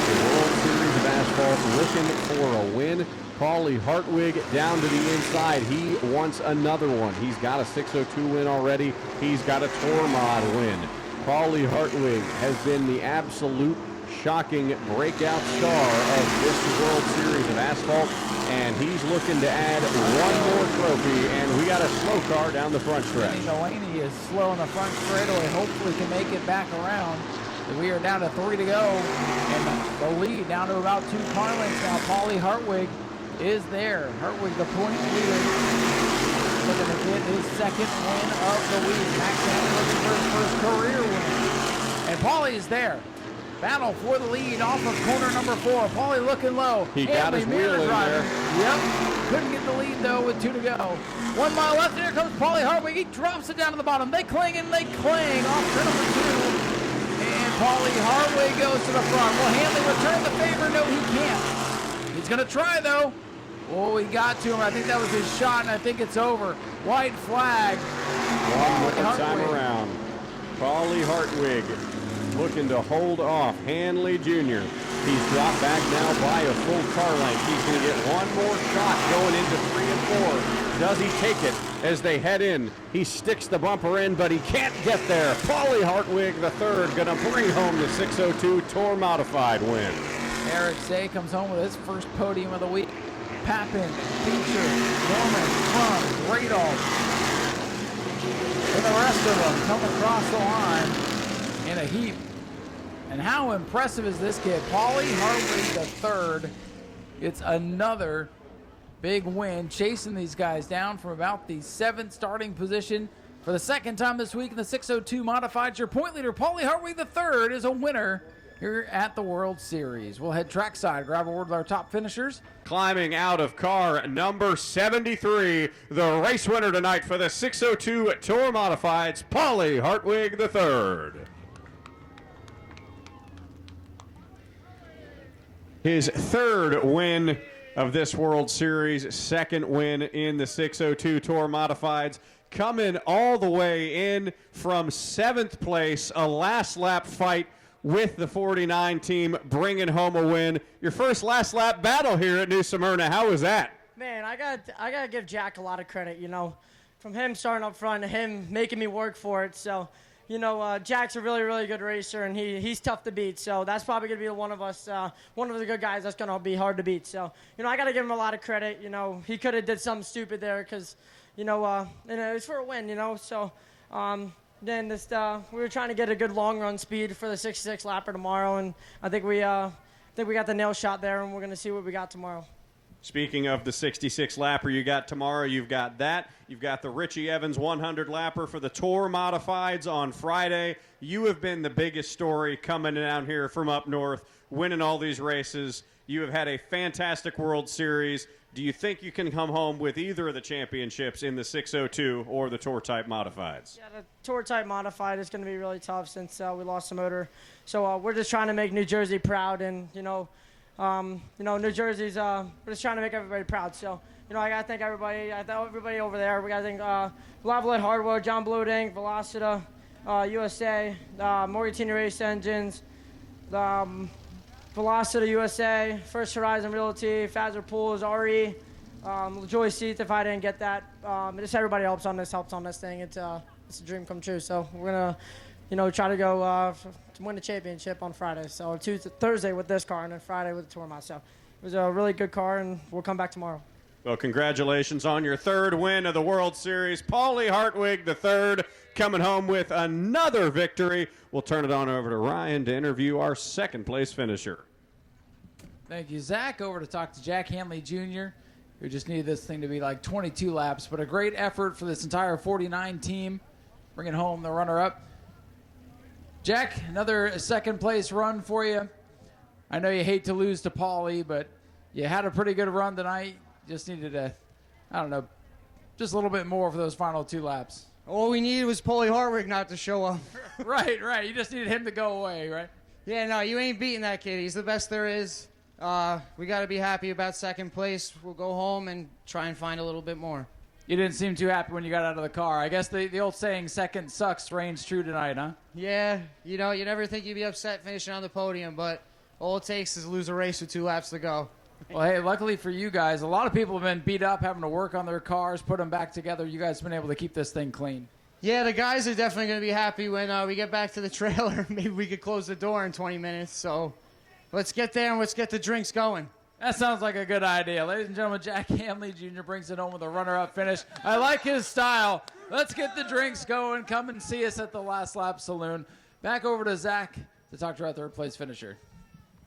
The World Series of Asphalt looking for a win. Paulie Hartwig down to the inside. He wants another one. He's got a 602 win already. He's got a Tour Mod win. Paulie Hartwig has been the absolute shocking breakout star of this World Series of Asphalt, and he's looking to add one more trophy, and we got a slow car down the front stretch. Delaney is slow in the front straightaway, hopefully can make it back around. We are down to 3 to go, and the lead down to about 2 car lengths now. Paulie Hartwig is there. Hartwig, the point leader, looking to get his 2nd win of the week. Max Hanley looking for his first career win. And Paulie is there. Battle for the lead off of corner number 4. Paulie looking low. He got his wheel in there. Yep. Couldn't get the lead, though, with 2 to go. 1 mile left, and here comes Paulie Hartwig. He drops it down to the bottom. They cling and they cling off turn number 2. And Paulie Hartwig goes to the front. Will Hanley return the favor? No, he can't. He's going to try, though. Oh, he got to him. I think that was his shot, and I think it's over. White flag. One more time around. Paulie Hartwig looking to hold off Hanley Jr. He's dropped back now by a full car length. He's going to get one more shot going into 3 and 4. Does he take it as they head in? He sticks the bumper in, but he can't get there. Paulie Hartwig, the third, going to bring home the 602 Tour Modified win. Eric Zay comes home with his first podium of the week. Papin, Beecher, Norman, Crum, Radolf, and the rest of them come across the line in a heap. And how impressive is this kid? Paulie Hartwig the third. It's another big win, chasing these guys down from about the 7th starting position for the 2nd time this week in the 602 Modified. Your point leader, Paulie Hartwig the third, is a winner here at the World Series. We'll head trackside, grab a word with our top finishers. Climbing out of car number 73, the race winner tonight for the 602 Tour Modifieds, Paulie Hartwig III. His 3rd win of this World Series, 2nd win in the 602 Tour Modifieds, coming all the way in from 7th place, a last lap fight with the 49 team, bringing home a win. Your first last lap battle here at New Smyrna. How was that? Man, I gotta give Jack a lot of credit, you know, from him starting up front to him making me work for it. So, Jack's a really, really good racer, and he's tough to beat. So that's probably going to be one of the good guys that's going to be hard to beat. So, I got to give him a lot of credit. He could have did something stupid there because, it was for a win, So then we were trying to get a good long run speed for the 66 lapper tomorrow, and I think we got the nail shot there, and we're going to see what we got tomorrow. Speaking of the 66 lapper you got tomorrow, you've got that. You've got the Richie Evans 100 lapper for the Tour Modifieds on Friday. You have been the biggest story coming down here from up north, winning all these races. You have had a fantastic World Series. Do you think you can come home with either of the championships in the 602 or the Tour Type Modifieds? Yeah, the Tour Type Modified is going to be really tough since we lost the motor. So we're just trying to make New Jersey proud, and New Jersey's we're just trying to make everybody proud. So I gotta thank everybody. Everybody over there. We gotta thank Blewett Hardware, John Blewett Ink, Velocita, USA, Morgan Race Engines, Velocita USA, First Horizon Realty, Fazzer Pools, RE, Joy Seats. If I didn't get that, just everybody helps on this thing. It's a dream come true. So we're gonna try to go to win the championship on Friday. So Thursday with this car, and then Friday with the Tour Mod. So it was a really good car, and we'll come back tomorrow. Well, congratulations on your third win of the World Series. Paulie Hartwig, the third, coming home with another victory. We'll turn it on over to Ryan to interview our second place finisher. Thank you, Zach. Over to talk to Jack Hanley Jr., who just needed this thing to be like 22 laps, but a great effort for this entire 49 team, bringing home the runner-up. Jack, another second-place run for you. I know you hate to lose to Paulie, but you had a pretty good run tonight. Just needed just a little bit more for those final 2 laps. All we needed was Paulie Hartwig not to show up. Right. You just needed him to go away, right? Yeah, no, you ain't beating that kid. He's the best there is. We got to be happy about second place. We'll go home and try and find a little bit more. You didn't seem too happy when you got out of the car. I guess the old saying, second sucks, reigns true tonight, huh? Yeah, you never think you'd be upset finishing on the podium, but all it takes is lose a race with 2 laps to go. Well, hey, luckily for you guys, a lot of people have been beat up, having to work on their cars, put them back together. You guys have been able to keep this thing clean. Yeah, the guys are definitely going to be happy when we get back to the trailer. Maybe we could close the door in 20 minutes. So let's get there and let's get the drinks going. That sounds like a good idea. Ladies and gentlemen, Jack Hanley Jr. brings it home with a runner-up finish. I like his style. Let's get the drinks going. Come and see us at the Last Lap Saloon. Back over to Zach to talk to our third-place finisher.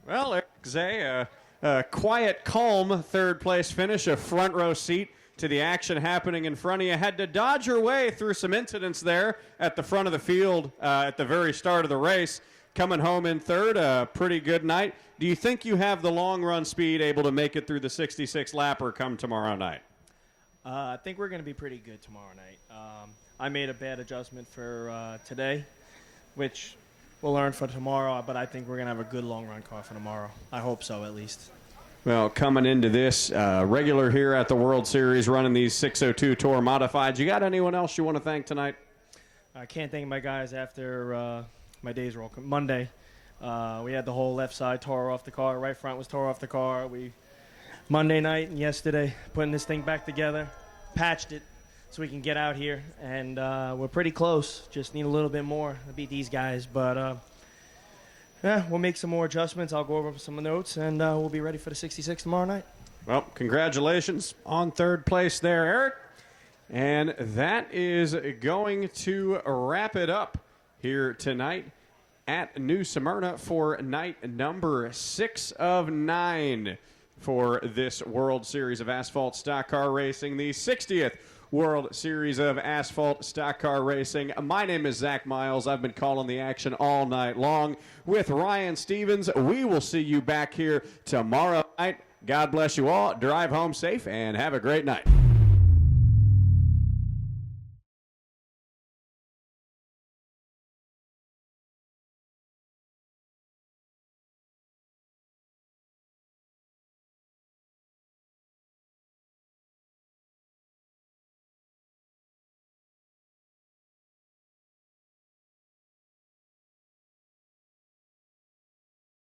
Well, Eric Zay, a quiet, calm third-place finish, a front-row seat to the action happening in front of you. Had to dodge your way through some incidents there at the front of the field at the very start of the race. Coming home in third, a pretty good night. Do you think you have the long-run speed able to make it through the 66 lapper come tomorrow night? I think we're going to be pretty good tomorrow night. I made a bad adjustment for today, which we'll learn for tomorrow, but I think we're going to have a good long-run car for tomorrow. I hope so, at least. Well, coming into this, regular here at the World Series, running these 602 Tour Modifieds. You got anyone else you want to thank tonight? I can't thank my guys after my days roll. Monday, we had the whole left side tore off the car. Right front was tore off the car. Monday night and yesterday, putting this thing back together, patched it so we can get out here. And we're pretty close. Just need a little bit more to beat these guys. But, we'll make some more adjustments. I'll go over some notes, and we'll be ready for the 66 tomorrow night. Well, congratulations on third place there, Eric. And that is going to wrap it up here tonight at New Smyrna for night number 6 of 9 for this World Series of Asphalt Stock Car Racing, the 60th World Series of Asphalt Stock Car Racing. My name is Zach Miles. I've been calling the action all night long with Ryan Stevens. We will see you back here tomorrow night. God bless you all. Drive home safe and have a great night.